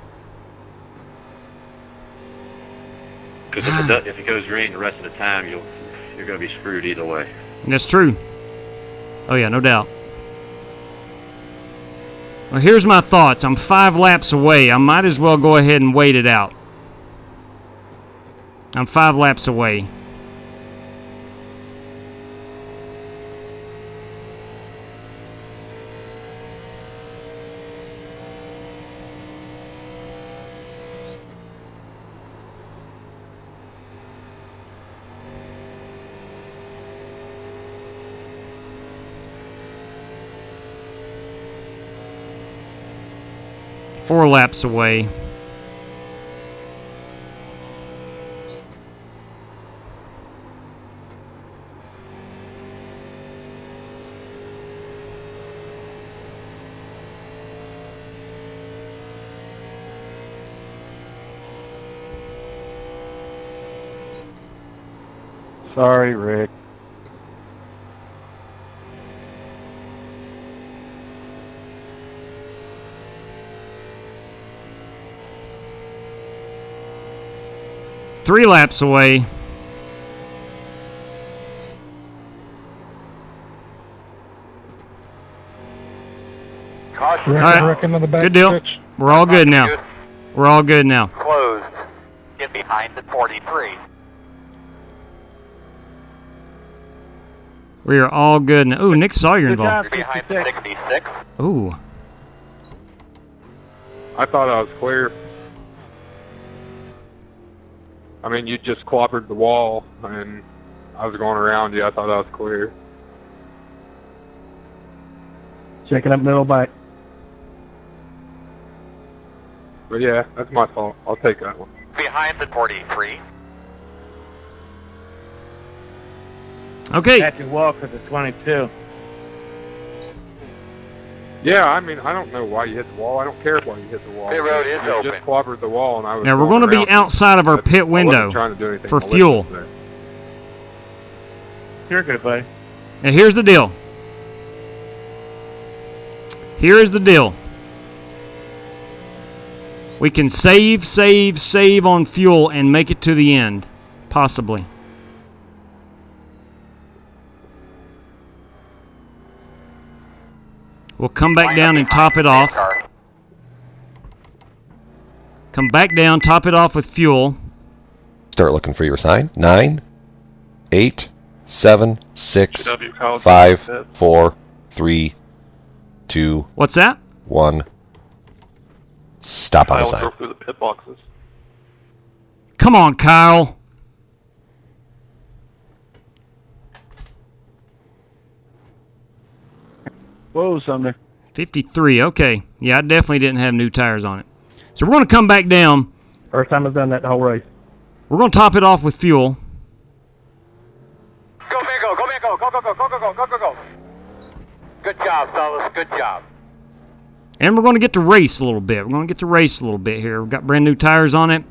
[SPEAKER 6] Because if it goes green the rest of the time, you're going to be screwed either way.
[SPEAKER 3] That's true. Oh yeah, no doubt. Well, here's my thoughts. I'm 5 laps away. I might as well go ahead and wait it out. I'm 5 laps away. Four laps away.
[SPEAKER 10] Sorry, Rick.
[SPEAKER 3] Three laps away.
[SPEAKER 5] Caution.
[SPEAKER 3] Right. Good deal.
[SPEAKER 5] Pitch.
[SPEAKER 3] We're all good now. We're all good now.
[SPEAKER 1] Closed. Get behind the 43.
[SPEAKER 3] We are all good now. Ooh, Nick Sawyer involved.
[SPEAKER 1] You're behind the 66.
[SPEAKER 3] Ooh.
[SPEAKER 5] I thought I was clear. I mean, you just clobbered the wall, and I was going around you. I thought I was clear.
[SPEAKER 9] Checking up middle back.
[SPEAKER 5] But yeah, that's my fault. I'll take that one.
[SPEAKER 1] Behind the 43.
[SPEAKER 3] Okay.
[SPEAKER 17] Matthew Walker, the 22.
[SPEAKER 5] Yeah, I mean, I don't know why you hit the wall. I don't care why you hit the wall.
[SPEAKER 1] Pit road is
[SPEAKER 5] you
[SPEAKER 1] open.
[SPEAKER 5] just clobbered the wall, and I was.
[SPEAKER 3] Now we're going to be outside of our pit window
[SPEAKER 5] trying to do anything
[SPEAKER 3] for
[SPEAKER 5] malicious
[SPEAKER 3] fuel.
[SPEAKER 5] there.
[SPEAKER 17] You're good, buddy.
[SPEAKER 3] Now here's the deal. Here is the deal. We can save on fuel and make it to the end, possibly. We'll come back down and top it off. Come back down, top it off with fuel.
[SPEAKER 12] Start looking for your sign. 9, 8, 7, 6, 5, 4, 3, 2.
[SPEAKER 3] What's that?
[SPEAKER 12] 1. Stop on the sign.
[SPEAKER 5] Through the pit boxes.
[SPEAKER 3] Come on, Kyle.
[SPEAKER 10] Whoa, Sumner.
[SPEAKER 3] 53, okay. Yeah, I definitely didn't have new tires on it. So we're going to come back down.
[SPEAKER 4] First time I've done that the whole race.
[SPEAKER 3] We're going to top it off with fuel.
[SPEAKER 1] Go, man, go, man, go, go. Good job, fellas, good job.
[SPEAKER 3] And we're going to get to race a little bit. We're going to get to race a little bit here. We've got brand new tires on it.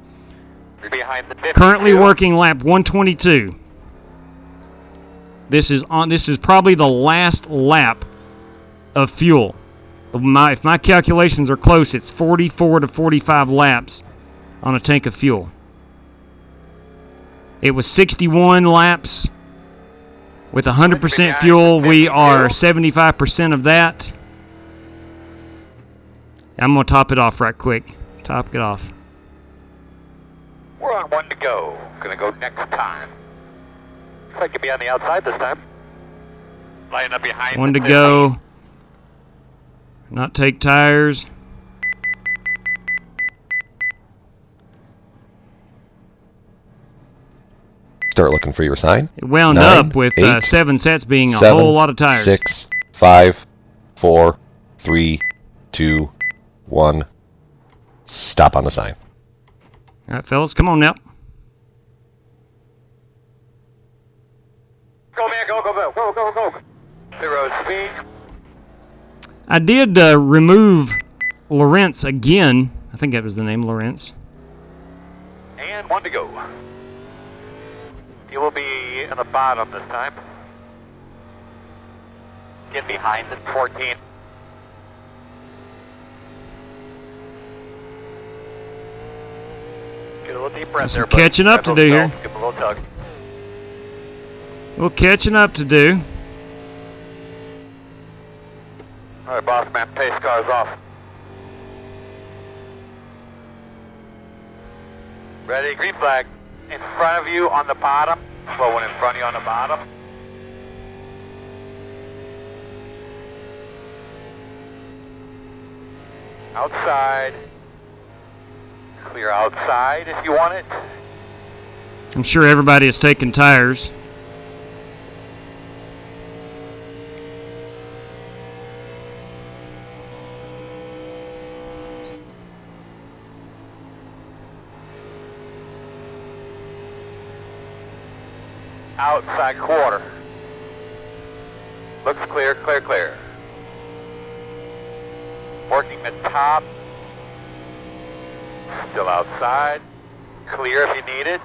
[SPEAKER 1] You're behind the 50.
[SPEAKER 3] Currently working lap 122. This is probably the last lap of fuel. If my calculations are close, it's 44 to 45 laps on a tank of fuel. It was 61 laps with 100% fuel. We are 75% of that. I'm going to top it off right quick. Top it off.
[SPEAKER 1] We're on 1 to go. Gonna go next time. Looks like you'll be on the outside this time. Line up behind.
[SPEAKER 3] 1 to go. Not take tires.
[SPEAKER 12] Start looking for your sign.
[SPEAKER 3] It wound
[SPEAKER 12] 9,
[SPEAKER 3] up with
[SPEAKER 12] 8,
[SPEAKER 3] 7 sets being
[SPEAKER 12] 7,
[SPEAKER 3] a whole lot of tires.
[SPEAKER 12] 6, 5, 4, 3, 2, 1. Stop on the sign.
[SPEAKER 3] All right, fellas, come on now.
[SPEAKER 1] Go, man, go. Zero speed.
[SPEAKER 3] I did remove Lawrence again. I think that was the name, Lawrence.
[SPEAKER 1] And 1 to go. You will be in the bottom this time. Get behind the 14. Get a little deep breath there, buddy.
[SPEAKER 3] Catching up to do here.
[SPEAKER 1] Give him a little tug.
[SPEAKER 3] A little catching up to do.
[SPEAKER 1] All right, boss man, pace cars off. Ready, green flag. In front of you on the bottom. Slow one in front of you on the bottom. Outside. Clear outside if you want it.
[SPEAKER 3] I'm sure everybody is taking tires.
[SPEAKER 1] Outside quarter. Looks clear, clear. Working the top. Still outside. Clear if you need it.